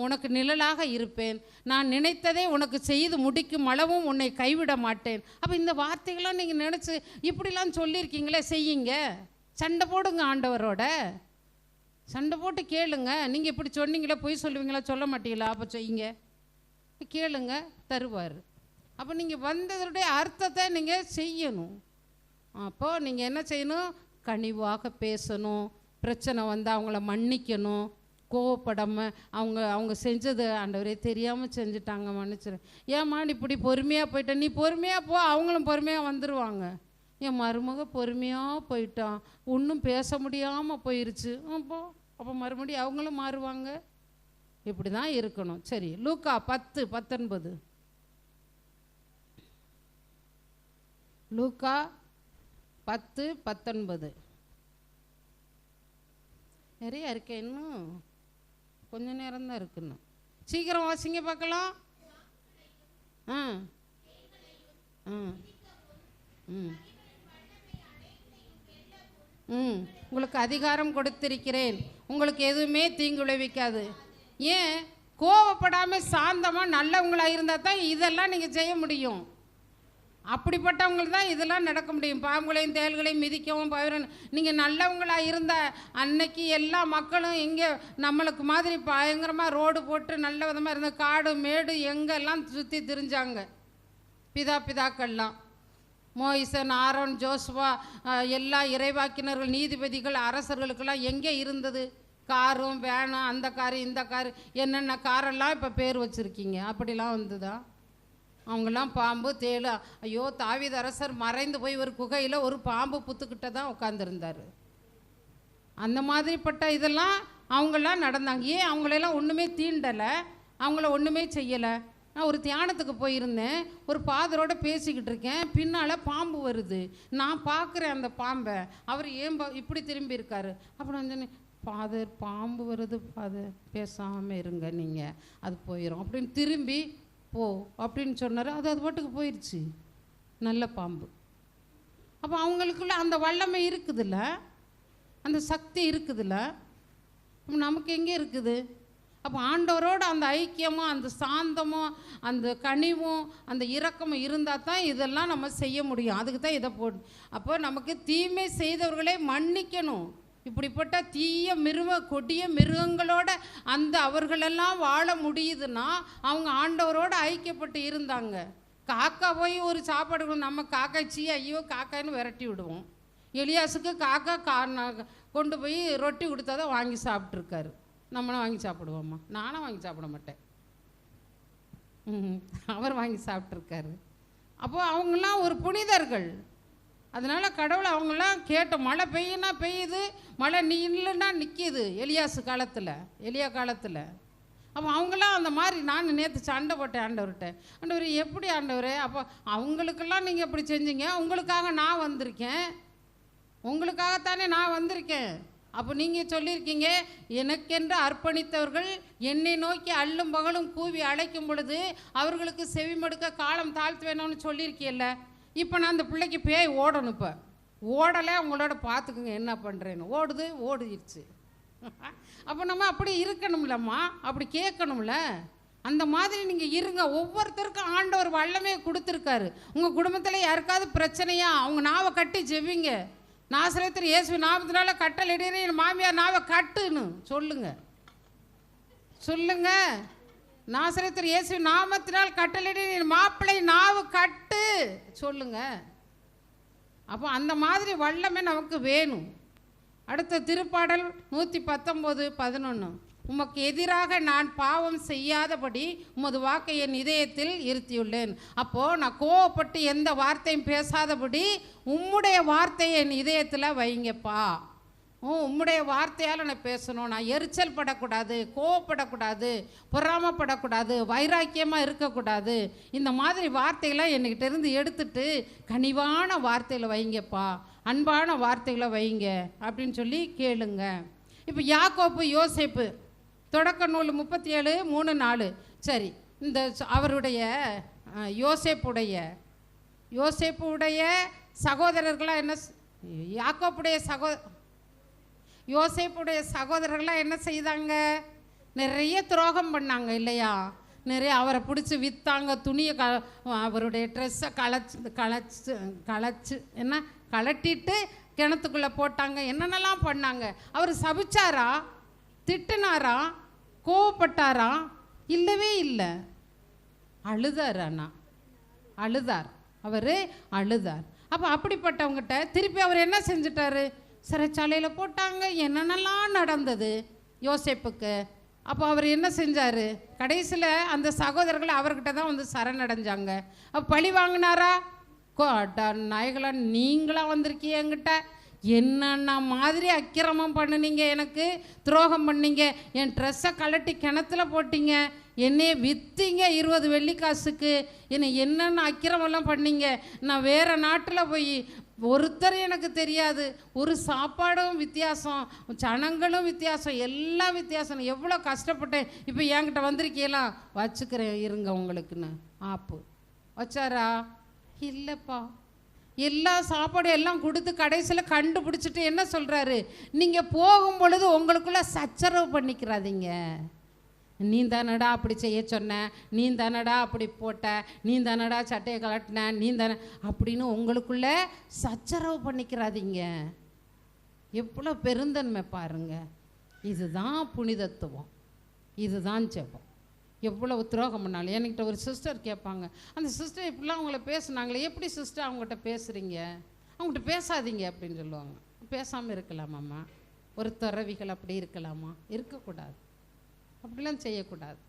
உனக்கு நிழலாக இருப்பேன், நான் நினைத்ததை உனக்கு செய்து முடிக்கும் அளவும் உன்னை கைவிட மாட்டேன். அப்போ இந்த வார்த்தைகள்லாம் நீங்கள் நினச்சி இப்படிலாம் சொல்லியிருக்கீங்களே, செய்யுங்க. சண்டை போடுங்க, ஆண்டவரோட சண்டை போட்டு கேளுங்க. நீங்கள் இப்படி சொன்னீங்களா, பொய் சொல்லுவீங்களா, சொல்ல மாட்டீங்களா? அப்போ செய்யுங்க, கேளுங்க, தருவார். அப்போ நீங்கள் வந்ததுடைய அர்த்தத்தை நீங்கள் செய்யணும். அப்போது நீங்கள் என்ன செய்யணும்? கனிவாக பேசணும். பிரச்சனை வந்தால் அவங்கள மன்னிக்கணும். கோவப்படாமல் அவங்க செஞ்சது, ஆண்டவரே தெரியாமல் செஞ்சுட்டாங்க, மன்னிச்சிரு. ஏம்மா இப்படி பொறுமையாக போயிட்டேன்? நீ பொறுமையாக போ, அவங்களும் பொறுமையாக வந்துடுவாங்க. என் மருமக பொறுமையாக போயிட்டான், ஒன்றும் பேச முடியாமல் போயிடுச்சு, அப்போ மறுபடியும் அவங்களும் மாறுவாங்க. இப்படி தான் இருக்கணும். சரி, லூக்கா 10:19. லூக்கா 10:19. நிறைய இருக்கேன், இன்னும் கொஞ்ச நேரம் தான் இருக்குன்னு. சீக்கிரம் வாசிங்க பார்க்கலாம். உங்களுக்கு அதிகாரம் கொடுத்திருக்கிறேன், உங்களுக்கு எதுவுமே தீங்கு விளைவிக்காது. ஏன்? கோவப்படாமல் சாந்தமாக நல்லவங்களாக இருந்தால் தான் இதெல்லாம் நீங்கள் செய்ய முடியும். அப்படிப்பட்டவங்களுக்கு தான் இதெல்லாம் நடக்க முடியும். பாம்புகளையும் தேள்களையும் மிதிக்கவும் நீங்கள் நல்லவங்களாக இருந்த அன்னைக்கு எல்லா மக்களும் இங்கே நம்மளுக்கு மாதிரி பயங்கரமாக ரோடு போட்டு நல்ல விதமாக இருந்த காடு மேடு எங்கெல்லாம் சுற்றி திரிஞ்சாங்க. பிதாக்கள்லாம் மோயிசன், ஆரோன், ஜோசுவா, எல்லா இறைவாக்கினர்கள், நீதிபதிகள், அரசர்களுக்கெல்லாம் எங்கே இருந்தது? காரும் வேனும், அந்த காரு இந்த காரு, என்னென்ன காரெல்லாம் இப்போ பேர் வச்சுருக்கீங்க. அப்படிலாம் வந்துதா? அவங்கெல்லாம் பாம்பு தேளு. ஐயோ, தாவீது அரசர் மறைந்து போய் ஒரு குகையில் ஒரு பாம்பு புத்துக்கிட்ட தான் உட்காந்துருந்தார். அந்த மாதிரிப்பட்ட இதெல்லாம் அவங்கெல்லாம் நடந்தாங்க. ஏன் அவங்களெல்லாம் ஒன்றுமே தீண்டலை, அவங்கள ஒன்றுமே செய்யலை. நான் ஒரு தியானத்துக்கு போயிருந்தேன், ஒரு ஃபாதரோடு பேசிக்கிட்டு இருக்கேன், பின்னால் பாம்பு வருது. நான் பார்க்குறேன் அந்த பாம்பை. அவர் ஏன் இப்படி திரும்பி இருக்காரு. அப்புறம் வந்து, ஃபாதர் பாம்பு வருது ஃபாதர், பேசாமல் இருங்க நீங்கள், அது போயிடும் அப்படின்னு திரும்பி போ அப்படின்னு சொன்னார். அது பாட்டுக்கு போயிடுச்சு, நல்ல பாம்பு. அப்போ அவங்களுக்குள்ள அந்த வல்லமை இருக்குதுல்ல, அந்த சக்தி இருக்குதுல்ல, நமக்கு எங்கே இருக்குது? அப்போ ஆண்டவரோடு அந்த ஐக்கியமும் அந்த சாந்தமும் அந்த கனிவும் அந்த இரக்கமும் இருந்தால் தான் இதெல்லாம் நம்ம செய்ய முடியும். அதுக்கு தான் இதை போடு. அப்போ நமக்கு தீமை செய்தவர்களே மன்னிக்கணும். இப்படிப்பட்ட தீய கொடிய மிருகங்களோட அந்த அவர்களெல்லாம் வாழ முடியுதுன்னா அவங்க ஆண்டவரோடு ஐக்கியப்பட்டு இருந்தாங்க. காக்கா போய் ஒரு சாப்பாடு நம்ம காக்காச்சி ஐயோ காக்கான்னு விரட்டி விடுவோம். எலியாசுக்கு காக்கா கொண்டு போய் ரொட்டி கொடுத்தா தான் வாங்கி சாப்பிட்ருக்காரு. நம்மளும் வாங்கி சாப்பிடுவோம்மா? நானும் வாங்கி சாப்பிட மாட்டேன். அவர் வாங்கி சாப்பிட்ருக்காரு. அப்போது அவங்களாம் ஒரு புனிதர்கள். அதனால் கடவுளை அவங்களாம் கேட்ட மழை பெய்யுன்னா பெய்யுது, மழை இல்லைன்னா நிற்கிது. எலியா காலத்தில் அப்போ அவங்களாம் அந்த மாதிரி. நான் நேற்று சண்டை போட்டேன் ஆண்டவர்கிட்ட. ஆண்டவர் எப்படி ஆண்டவர், அப்போ அவங்களுக்கெல்லாம் நீங்கள் எப்படி செஞ்சீங்க? உங்களுக்காக நான் வந்திருக்கேன், உங்களுக்காகத்தானே நான் வந்திருக்கேன். அப்போ நீங்கள் சொல்லியிருக்கீங்க, எனக்கென்று அர்ப்பணித்தவர்கள் என்னை நோக்கி அல்லும் பகலும் கூவி அழைக்கும் பொழுது அவர்களுக்கு செவிமடுக்க காலம் தாழ்த்து வேணும்னு சொல்லியிருக்கியல்ல. இப்போ நான் அந்த பிள்ளைக்கு பேய் ஓடணும். இப்போ ஓடலை, உங்களோட பார்த்துக்குங்க என்ன பண்ணுறேன்னு. ஓடிடுச்சு. அப்போ நம்ம அப்படி இருக்கணும்லம்மா, அப்படி கேட்கணும்ல. அந்த மாதிரி நீங்கள் இருங்க. ஒவ்வொருத்தருக்கும் ஆண்டவர் வல்லமே கொடுத்துருக்காரு. உங்கள் குடும்பத்தில் யாருக்காவது பிரச்சனையா, அவங்க நாவை கட்டி ஜெபிங்க. நாசரேத்தர் இயேசு நாமத்தினால கட்டளை இடுறேன், என் மாமியார் நாவை கட்டுன்னு சொல்லுங்க. நாசரேத்தர் இயேசு நாமத்தினால் கட்டளை என் மாப்பிள்ளை நாவு கட்டு சொல்லுங்க. அப்போ அந்த மாதிரி வல்லமே நமக்கு வேணும். அடுத்த திருப்பாடல் 119:11. உமக்கு எதிராக நான் பாவம் செய்யாதபடி உமது வாக்கை என் இதயத்தில் இருத்தியுள்ளேன். அப்போது நான் கோவப்பட்டு எந்த வார்த்தையும் பேசாதபடி உம்முடைய வார்த்தையை என் இதயத்தில் வைங்கப்பா. உம்முடைய வார்த்தையால் நான் பேசணும். நான் எரிச்சல் படக்கூடாது, கோவப்படக்கூடாது, பொறாமப்படக்கூடாது, வைராக்கியமாக இருக்கக்கூடாது. இந்த மாதிரி வார்த்தைகளாம் என்கிட்ட இருந்து எடுத்துட்டு கனிவான வார்த்தையில் வைங்கப்பா, அன்பான வார்த்தைகளை வைங்க அப்படின்னு சொல்லி கேளுங்க. இப்போ யாக்கோப்பு யோசேப்பு தொடக்க நூல் 37:3-4. சரி, இந்த அவருடைய யோசேப்புடைய சகோதரர்களாக என்ன, யோசேப்புடைய சகோதரர்களாக என்ன செய்தாங்க? நிறைய துரோகம் பண்ணாங்க இல்லையா? நிறைய அவரை பிடிச்சி விற்றாங்க. துணியை அவருடைய ட்ரெஸ்ஸை கலட்டிட்டு கிணத்துக்குள்ளே போட்டாங்க. என்னென்னலாம் பண்ணாங்க. அவர் சபிச்சாரா, திட்டுனாரா, கோவப்பட்டாரா? இல்லவே இல்லை. அழுதார். அவர் அழுதார். அப்போ அப்படிப்பட்டவங்ககிட்ட திருப்பி அவர் என்ன செஞ்சிட்டாரு? சிறைச்சாலையில் போட்டாங்க. என்னென்னலாம் நடந்தது யோசேப்புக்கு. அப்போ அவர் என்ன செஞ்சார்? கடைசியில் அந்த சகோதரர்கள் அவர்கிட்ட தான் வந்து சரணடைஞ்சாங்க. அப்போ பழி வாங்கினாரா? நாய்களா நீங்களாக வந்திருக்கீங்க என்கிட்ட, என்னென்ன மாதிரி அக்கிரமம் பண்ணினீங்க, எனக்கு துரோகம் பண்ணீங்க, என் ட்ரெஸ்ஸை கலட்டி கிணத்துல போட்டீங்க, என்னையே விற்றீங்க 20 வெள்ளிக்காசுக்கு, என்னை என்னென்ன அக்கிரமெல்லாம் பண்ணீங்க. நான் வேறு நாட்டில் போய் ஒருத்தர் எனக்கு தெரியாது, ஒரு சாப்பாடும் வித்தியாசம், ஜனங்களும் வித்தியாசம், எல்லாம் வித்தியாசம், எவ்வளோ கஷ்டப்பட்டேன். இப்போ என்கிட்ட வந்திருக்கீங்களா, வச்சுக்கிறேன் இருங்க உங்களுக்குன்னு ஆப்பு வச்சாரா? இல்லைப்பா. எல்லா சாப்பாடும் எல்லாம் கொடுத்து கடைசியில் கண்டுபிடிச்சிட்டு என்ன சொல்கிறாரு? நீங்கள் போகும் பொழுது உங்களுக்குள்ள சச்சரவு பண்ணிக்கிறாதீங்க. நீ தானடா அப்படி செய்ய சொன்ன, நீ தானடா அப்படி போட்ட, நீ தானடா சட்டையை கலட்டின, நீ தானே அப்படின்னு உங்களுக்குள்ள சச்சரவு பண்ணிக்கிறாதீங்க. எவ்வளோ பெருந்தன்மை பாருங்க. இதுதான் புனிதத்துவம், இதுதான் ஜெபம். எவ்வளோ துரோகம் பண்ணாலும் என்கிட்ட ஒரு சிஸ்டர் கேட்பாங்க, அந்த சிஸ்டர் இப்படிலாம் அவங்கள பேசுனாங்களே, எப்படி சிஸ்டர் அவங்ககிட்ட பேசுகிறீங்க? அவங்ககிட்ட பேசாதீங்க அப்படின்னு சொல்லுவாங்க. பேசாமல் இருக்கலாமாம்மா? ஒரு துறவிகள் அப்படி இருக்கலாமா? இருக்கக்கூடாது, அப்படிலாம் செய்யக்கூடாது.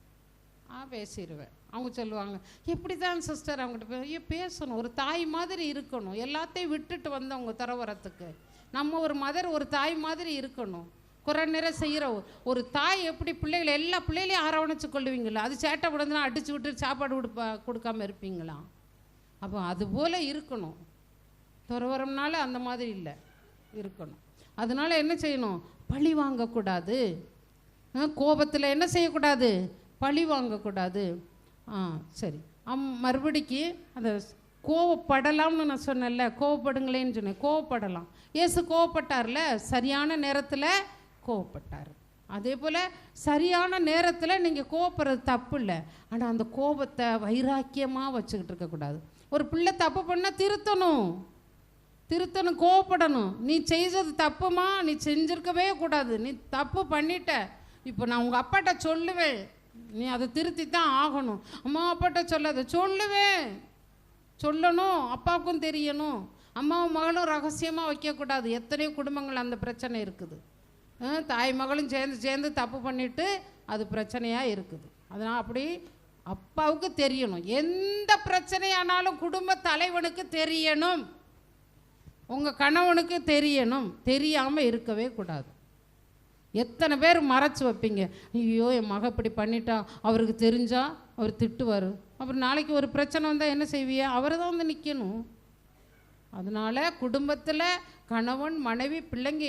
பேசிடுவேன். அவங்க சொல்லுவாங்க, எப்படி தான் சிஸ்டர் அவங்ககிட்ட பேசணும், ஒரு தாய் மாதிரி இருக்கணும், எல்லாத்தையும் விட்டுட்டு வந்து அவங்க துறவரத்துக்கு நம்ம ஒரு மதர் ஒரு தாய் மாதிரி இருக்கணும். குறை நேர செய்கிற ஒரு தாய் எப்படி பிள்ளைகளை எல்லா பிள்ளைகளையும் அரவணைச்சு கொள்ளுவீங்களா? அது சேட்டை விடுதுன்னா அடித்து விட்டு சாப்பாடு கொடுக்காம இருப்பீங்களா? அப்போ அதுபோல் இருக்கணும். துறவரம்னால அந்த மாதிரி இல்லை, இருக்கணும். அதனால என்ன செய்யணும்? பழி வாங்கக்கூடாது. கோபத்தில் என்ன செய்யக்கூடாது? பழி வாங்கக்கூடாது. சரி, மறுபடிக்கு அந்த கோவப்படலாம்னு நான் சொன்னேன்ல, கோவப்படுங்களேன்னு சொன்னேன். கோவப்படலாம். இயேசு கோவப்பட்டார்ல, சரியான நேரத்தில் கோவப்பட்டார். அதே போல் சரியான நேரத்தில் நீங்கள் கோவப்படுறது தப்பு இல்லை. ஆனால் அந்த கோபத்தை வைராக்கியமாக வச்சுக்கிட்டு இருக்கக்கூடாது. ஒரு பிள்ளை தப்பு பண்ணால் திருத்தணும், கோவப்படணும். நீ செய்தது தப்புமா, நீ செஞ்சுருக்கவே கூடாது, நீ தப்பு பண்ணிட்ட, இப்போ நான் உங்கள் அப்பாட்ட சொல்லுவேன், நீ அதை திருத்தி தான் ஆகணும். அம்மா அப்பாட்ட சொல்லாத, சொல்லணும், அப்பாவுக்கும் தெரியணும். அம்மாவும் மகளும் ரகசியமாக வைக்கக்கூடாது. எத்தனையோ குடும்பங்கள் அந்த பிரச்சனை இருக்குது. தாய் மகளும் சேர்ந்து தப்பு பண்ணிவிட்டு அது பிரச்சனையாக இருக்குது. அதனால் அப்படி அப்பாவுக்கு தெரியணும். எந்த பிரச்சனையானாலும் குடும்ப தலைவனுக்கு தெரியணும், உங்கள் கணவனுக்கு தெரியணும். தெரியாமல் இருக்கவே கூடாது. எத்தனை பேர் மறைச்சி வைப்பீங்க, ஐயோ என் மக இப்படி பண்ணிட்டா, அவருக்கு தெரிஞ்சால் அவர் திட்டுவார், அப்புறம் நாளைக்கு ஒரு பிரச்சனை வந்தால் என்ன செய்வியா? அவரை தான் வந்து நிற்கணும். அதனால் குடும்பத்தில் கணவன் மனைவி பிள்ளைங்க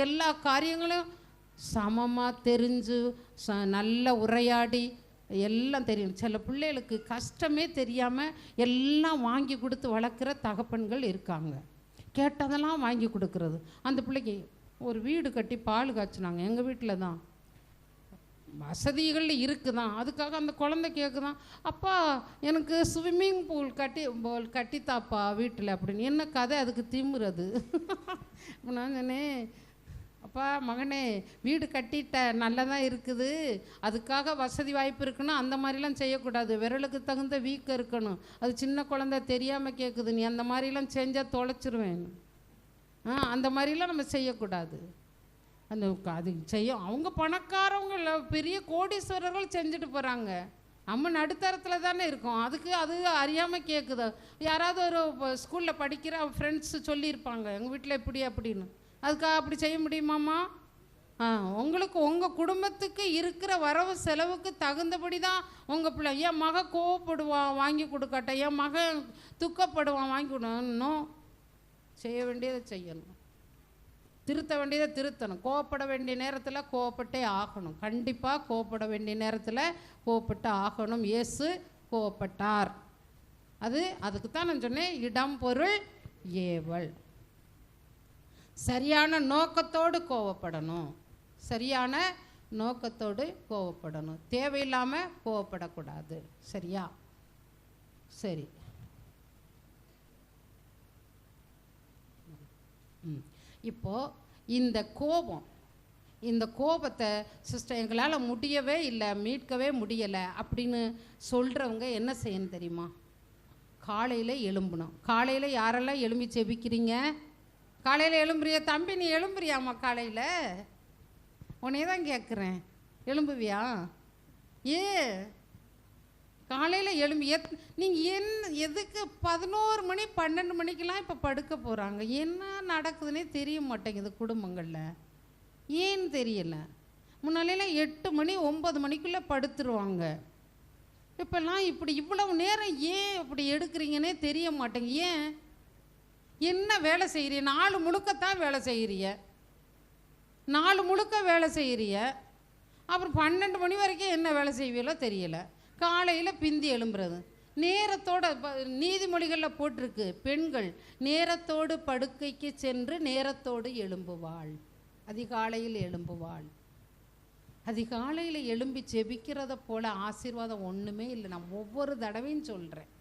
எல்லா காரியங்களும் சமமாக தெரிஞ்சு நல்ல உரையாடி எல்லாம் தெரியும். சில பிள்ளைகளுக்கு கஷ்டமே தெரியாமல் எல்லாம் வாங்கி கொடுத்து வளர்க்குற தகப்பன்கள் இருக்காங்க. கேட்டதெல்லாம் வாங்கி கொடுக்கறது. அந்த பிள்ளைக்கு ஒரு வீடு கட்டி பால் காய்ச்சினாங்க, எங்கள் வீட்டில் தான். வசதிகள் இருக்குதான், அதுக்காக அந்த குழந்தை கேட்குதான், அப்பா எனக்கு ஸ்விம்மிங் பூல் கட்டித்தாப்பா வீட்டில் அப்படின்னு. என்ன கதை? அதுக்கு திமுறது. இப்போ நான் சொன்னேன், அப்பா மகனே வீடு கட்டிட்ட நல்லதான் இருக்குது, அதுக்காக வசதி வாய்ப்பு இருக்குன்னா அந்த மாதிரிலாம் செய்யக்கூடாது. விரலுக்கு தகுந்த வீக்கம் இருக்கணும். அது சின்ன குழந்தை தெரியாமல் கேட்குது, நீ அந்த மாதிரிலாம் செஞ்சால் தொலைச்சிருவேன். அந்த மாதிரிலாம் நம்ம செய்யக்கூடாது. அந்த அது அவங்க பணக்காரவங்க பெரிய கோடீஸ்வரர்கள் செஞ்சுட்டு போகிறாங்க, நம்ம நடுத்தரத்தில் தானே இருக்கோம். அதுக்கு அது அறியாமல் கேட்குது. யாராவது ஒரு ஸ்கூலில் படிக்கிற ஃப்ரெண்ட்ஸு சொல்லியிருப்பாங்க, எங்கள் வீட்டில் இப்படி அப்படின்னு. அதுக்காக அப்படி செய்ய முடியுமாம்மா? உங்களுக்கு உங்கள் குடும்பத்துக்கு இருக்கிற வரவு செலவுக்கு தகுந்தபடி தான் உங்கள் பிள்ளை. என் மக கோவப்படுவான் வாங்கி கொடுக்காட்ட, என் மகன் துக்கப்படுவான் வாங்கி கொடுக்கணும். செய்ய வேண்டியதை செய்யணும், திருத்த வேண்டியதை திருத்தணும். கோவப்பட வேண்டிய நேரத்தில் கோவப்பட்டே ஆகணும். கண்டிப்பாக கோவப்பட வேண்டிய நேரத்தில் கோவப்பட்டு ஆகணும். இயேசு கோவப்பட்டார். அதுக்கு தான் நான் சொன்னேன், இடம் பொருள் ஏவல். சரியான நோக்கத்தோடு கோவப்படணும், சரியான நோக்கத்தோடு கோவப்படணும். தேவையில்லாமல் கோவப்படக்கூடாது. சரியா? சரி. இப்போது இந்த கோபத்தை சிஸ்டர் எங்களால் முடியவே இல்லை, மீட்கவே முடியலை அப்படின்னு சொல்கிறவங்க என்ன செய்யணும் தெரியுமா? காலையில் எழும்பணும். காலையில் யாரெல்லாம் எழும்பி செபிக்கிறீங்க? காலையில் எழும்புறியா தம்பி? நீ எழும்புறியாம்மா? காலையில் உன்னையே தான் கேட்குறேன், எழும்புவியா? காலையில் எழும்பி நீங்கள் எதுக்கு 11 மணி 12 மணிக்கெலாம் இப்போ படுக்க போகிறாங்க? என்ன நடக்குதுன்னே தெரிய மாட்டேங்குது குடும்பங்களில். ஏன்னு தெரியல. முன்னாலெல்லாம் 8 மணி 9 மணிக்குள்ளே படுத்துருவாங்க. இப்போல்லாம் இப்படி இவ்வளவு நேரம் ஏன் இப்படி எடுக்கிறீங்கன்னே தெரிய மாட்டேங்க. ஏன்? என்ன வேலை செய்கிறீ? நாலு முழுக்கத்தான் வேலை செய்கிறிய, 4 முழுக்க வேலை செய்கிறிய, அப்புறம் 12 மணி வரைக்கும் என்ன வேலை செய்வீங்களோ தெரியலை. காலையில் பிந்தி எழும்புறது நேரத்தோட. நீதிமொழிகளில் போட்டிருக்கு, பெண்கள் நேரத்தோடு படுக்கைக்கு சென்று நேரத்தோடு எழும்புவாள், அதிகாலையில் எழும்புவாள். அதிகாலையில் எழும்பி செபிக்கிறத போல ஆசீர்வாதம் ஒன்றுமே இல்லை. நான் ஒவ்வொரு தடவையும் சொல்கிறேன்.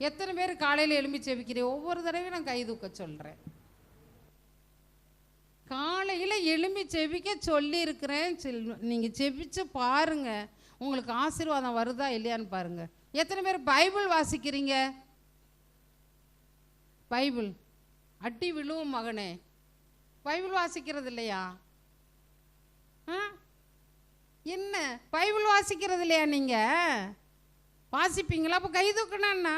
எத்தனை பேர் காலையில் எழும்பி செபிக்கிறேன்? ஒவ்வொரு தடவையும் நான் கை தூக்க சொல்கிறேன். காலையில் எழும்பி செபிக்க சொல்லியிருக்கிறேன். நீங்கள் செபிச்சு பாருங்கள், உங்களுக்கு ஆசீர்வாதம் வருதா இல்லையான்னு பாருங்கள். எத்தனை பேர் பைபிள் வாசிக்கிறீங்க? பைபிள் அட்டி விழுவும் மகனே, பைபிள் வாசிக்கிறது இல்லையா? என்ன பைபிள் வாசிக்கிறது இல்லையா நீங்கள்? வாசிப்பீங்களா? அப்போ கை தூக்கணும்னா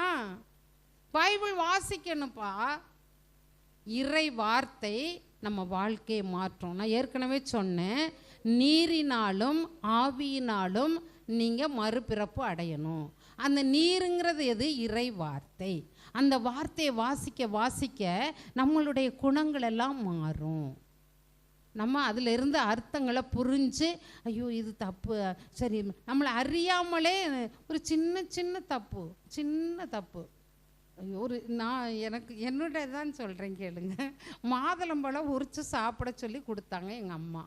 பைபிள் வாசிக்கணும்ப்பா. இறை வார்த்தை நம்ம வாழ்க்கையை மாற்றும். நான் ஏற்கனவே சொன்னேன், நீரினாலும் ஆவியினாலும் நீங்கள் மறுபிறப்பு அடையணும். அந்த நீருங்கிறது எது? இறை வார்த்தை. அந்த வார்த்தையை வாசிக்க வாசிக்க நம்மளுடைய குணங்கள் எல்லாம் மாறும். நம்ம அதில் இருந்து அர்த்தங்களை புரிஞ்சு, ஐயோ இது தப்பு, சரி, நம்மளை அறியாமலே ஒரு சின்ன சின்ன தப்பு ஐயோ எனக்கு என்னுடைய தான் சொல்கிறேன் கேளுங்க. மாதுளம்பழம் உரித்து சாப்பிட சொல்லி கொடுத்தாங்க எங்கள் அம்மா.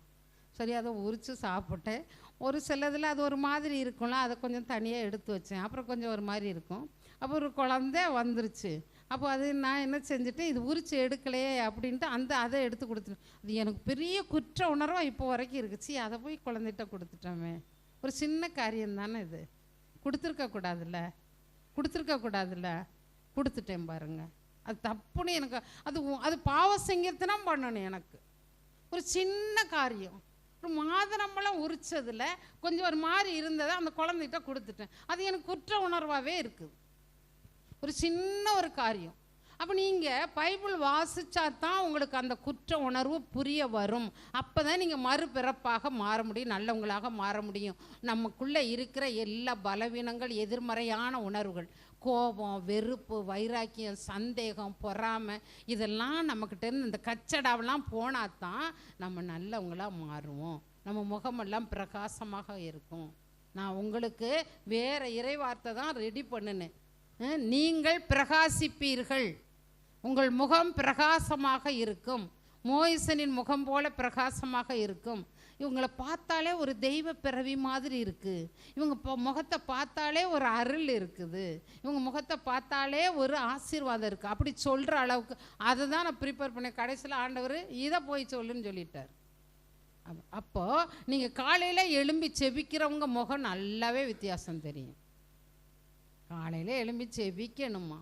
சரி, அதை உரித்து சாப்பிட்டேன். ஒரு சிலதில் அது ஒரு மாதிரி இருக்கும்ல, அதை கொஞ்சம் தனியாக எடுத்து வச்சேன். அப்புறம் கொஞ்சம் ஒரு மாதிரி இருக்கும். அப்போ ஒரு குழந்தை வந்துருச்சு. அப்போ அது நான் என்ன செஞ்சுட்டேன், இது உரிச்சு எடுக்கலையே அப்படின்ட்டு அதை எடுத்து கொடுத்துட்டேன். அது எனக்கு பெரிய குற்ற உணர்வாக இப்போ வரைக்கும் இருக்குச்சு. அதை போய் குழந்தைகிட்ட கொடுத்துட்டோமே. ஒரு சின்ன காரியம் தானே இது. கொடுத்துருக்க கூடாதுல்ல. கொடுத்துட்டேன் பாருங்க. அது தப்புன்னு எனக்கு அது பாவ சங்கீர்த்தனம் பண்ணணும். எனக்கு ஒரு சின்ன காரியம், ஒரு மாதுளம்பழம் உரிச்சதில் கொஞ்சம் ஒரு மாதிரி இருந்ததை அந்த குழந்தைகிட்ட கொடுத்துட்டேன். அது எனக்கு குற்ற உணர்வாகவே இருக்குது. ஒரு சின்ன ஒரு காரியம். அப்போ நீங்கள் பைபிள் வாசித்தா தான் உங்களுக்கு அந்த குற்ற உணர்வு புரிய வரும். அப்போ தான் நீங்கள் மறுபிறப்பாக மாற முடியும், நல்லவங்களாக மாற முடியும். நமக்குள்ளே இருக்கிற எல்லா பலவீனங்கள், எதிர்மறையான உணர்வுகள், கோபம், வெறுப்பு, வைராக்கியம், சந்தேகம், பொறாமை, இதெல்லாம் நம்மக்கிட்டேருந்து இந்த கச்சடாவெல்லாம் போனால் தான் நம்ம நல்லவங்களாக மாறுவோம். நம்ம முகமெல்லாம் பிரகாசமாக இருக்கும். நான் உங்களுக்கு வேறு இறைவார்த்தை தான் ரெடி பண்ணினேன். நீங்கள் பிரகாசிப்பீர்கள், உங்கள் முகம் பிரகாசமாக இருக்கும், மோயிசனின் முகம் போல பிரகாசமாக இருக்கும். இவங்களை பார்த்தாலே ஒரு தெய்வ பிறவி மாதிரி இருக்குது. இவங்க முகத்தை பார்த்தாலே ஒரு அருள் இருக்குது. இவங்க முகத்தை பார்த்தாலே ஒரு ஆசீர்வாதம் இருக்குது. அப்படி சொல்கிற அளவுக்கு அதை தான் நான் ப்ரிப்பேர் பண்ணேன். கடைசியில் ஆண்டவர் இதை போய் சொல்லுன்னு சொல்லிட்டார். அப்போது நீங்கள் காலையில் எழும்பி செபிக்கிறவங்க முகம் நல்லாவே வித்தியாசம் தெரியும். காலையில் எழும்பி செபிக்கணுமா,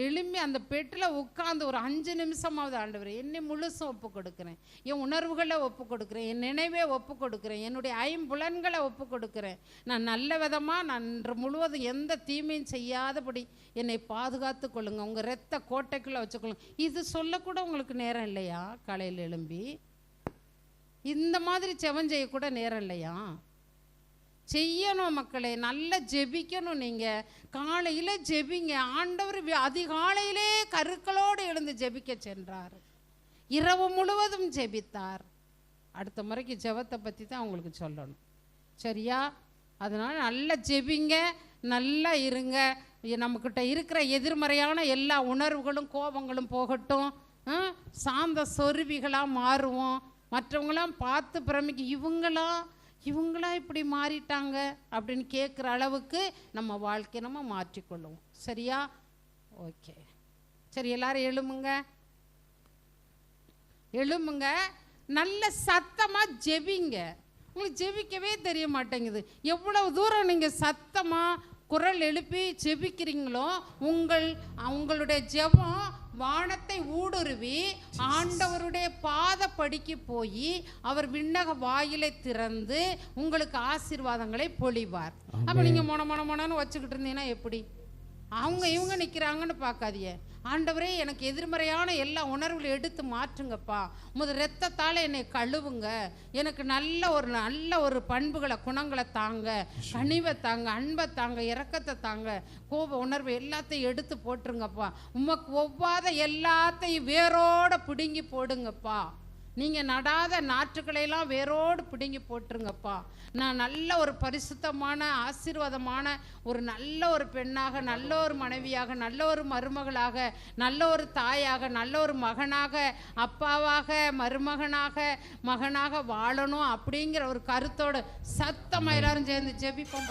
எழும்பி அந்த பெட்டில் உட்காந்து ஒரு 5 நிமிஷமாவது, ஆண்டவரே என்னை முழுசும் ஒப்பு கொடுக்குறேன், என் உணர்வுகளை ஒப்பு கொடுக்குறேன், என் நினைவே ஒப்பு கொடுக்குறேன், என்னுடைய 5 புலன்களை ஒப்பு கொடுக்குறேன். நான் நல்ல விதமாக நன்று முழுவதும் எந்த தீமையும் செய்யாதபடி என்னை பாதுகாத்து கொள்ளுங்க, உங்கள் இரத்த கோட்டைக்குள்ளே வச்சுக்கொள்ளுங்க. இது சொல்லக்கூட உங்களுக்கு நேரம் இல்லையா? காலையில் எழும்பி இந்த மாதிரி செவம் செய்யக்கூட நேரம் இல்லையா? செய்யணும் மக்களே, நல்லா ஜெபிக்கணும். நீங்கள் காலையில் ஜெபிங்க. ஆண்டவர் அதிகாலையிலே கருக்களோடு எழுந்து ஜெபிக்க சென்றார், இரவு முழுவதும் ஜெபித்தார். அடுத்த முறைக்கு ஜெபத்தை பற்றி தான் உங்களுக்கு சொல்லணும், சரியா? அதனால் நல்லா ஜெபிங்க, நல்லா இருங்க. நம்மக்கிட்ட இருக்கிற எதிர்மறையான எல்லா உணர்வுகளும் கோபங்களும் போகட்டும். சாந்த சொருவிகளாக மாறுவோம். மற்றவங்களாம் பார்த்து பிரமிக்க, இவங்களாம் இப்படி மாறிட்டாங்க அப்படின்னு கேட்குற அளவுக்கு நம்ம வாழ்க்கையை நம்ம மாற்றிக்கொள்ளுவோம், சரியா? ஓகே, சரி, எல்லாரும் எழுமுங்க, நல்ல சத்தமாக ஜெபிங்க. உங்களுக்கு ஜெபிக்கவே தெரிய மாட்டேங்குது. எவ்வளவு தூரம் நீங்கள் சத்தமாக குரல் எழுப்பி ஜெபிக்கிறீங்களோ உங்களுடைய ஜெபம் வானத்தை ஊடுருவி ஆண்டவருடைய பாதப்படிக்கு போய் அவர் விண்ணக வாயிலை திறந்து உங்களுக்கு ஆசீர்வாதங்களை பொழிவார். அப்போ நீங்கள் மொனன்னு வச்சுக்கிட்டு இருந்தீங்கன்னா எப்படி? இவங்க நிற்கிறாங்கன்னு பார்க்காதீங்க. ஆண்டவரே எனக்கு எதிர்மறையான எல்லா உணர்வுகளை எடுத்து மாற்றுங்கப்பா, முதல் இரத்தத்தால் என்னை கழுவுங்க, எனக்கு நல்ல ஒரு பண்புகளை, குணங்களை தாங்க, கனிவை தாங்க, அன்பை தாங்க, இரக்கத்தை தாங்க, கோப உணர்வு எல்லாத்தையும் எடுத்து போட்டுருங்கப்பா, உமக்கு ஒவ்வாத எல்லாத்தையும் வேரோட பிடுங்கி போடுங்கப்பா, நீங்கள் நடாத நாற்றுக்களையெல்லாம் வேரோடு பிடுங்கி போட்டுருங்கப்பா. நான் நல்ல ஒரு பரிசுத்தமான ஆசீர்வாதமான ஒரு நல்ல ஒரு பெண்ணாக, நல்ல ஒரு மனைவியாக, நல்ல ஒரு மருமகளாக, நல்ல ஒரு தாயாக, நல்ல ஒரு மகனாக, அப்பாவாக, மகனாக வாழணும் அப்படிங்கிற ஒரு கருத்தோடு சத்தமாக எல்லாரும் சேர்ந்து ஜெபிப்போம்.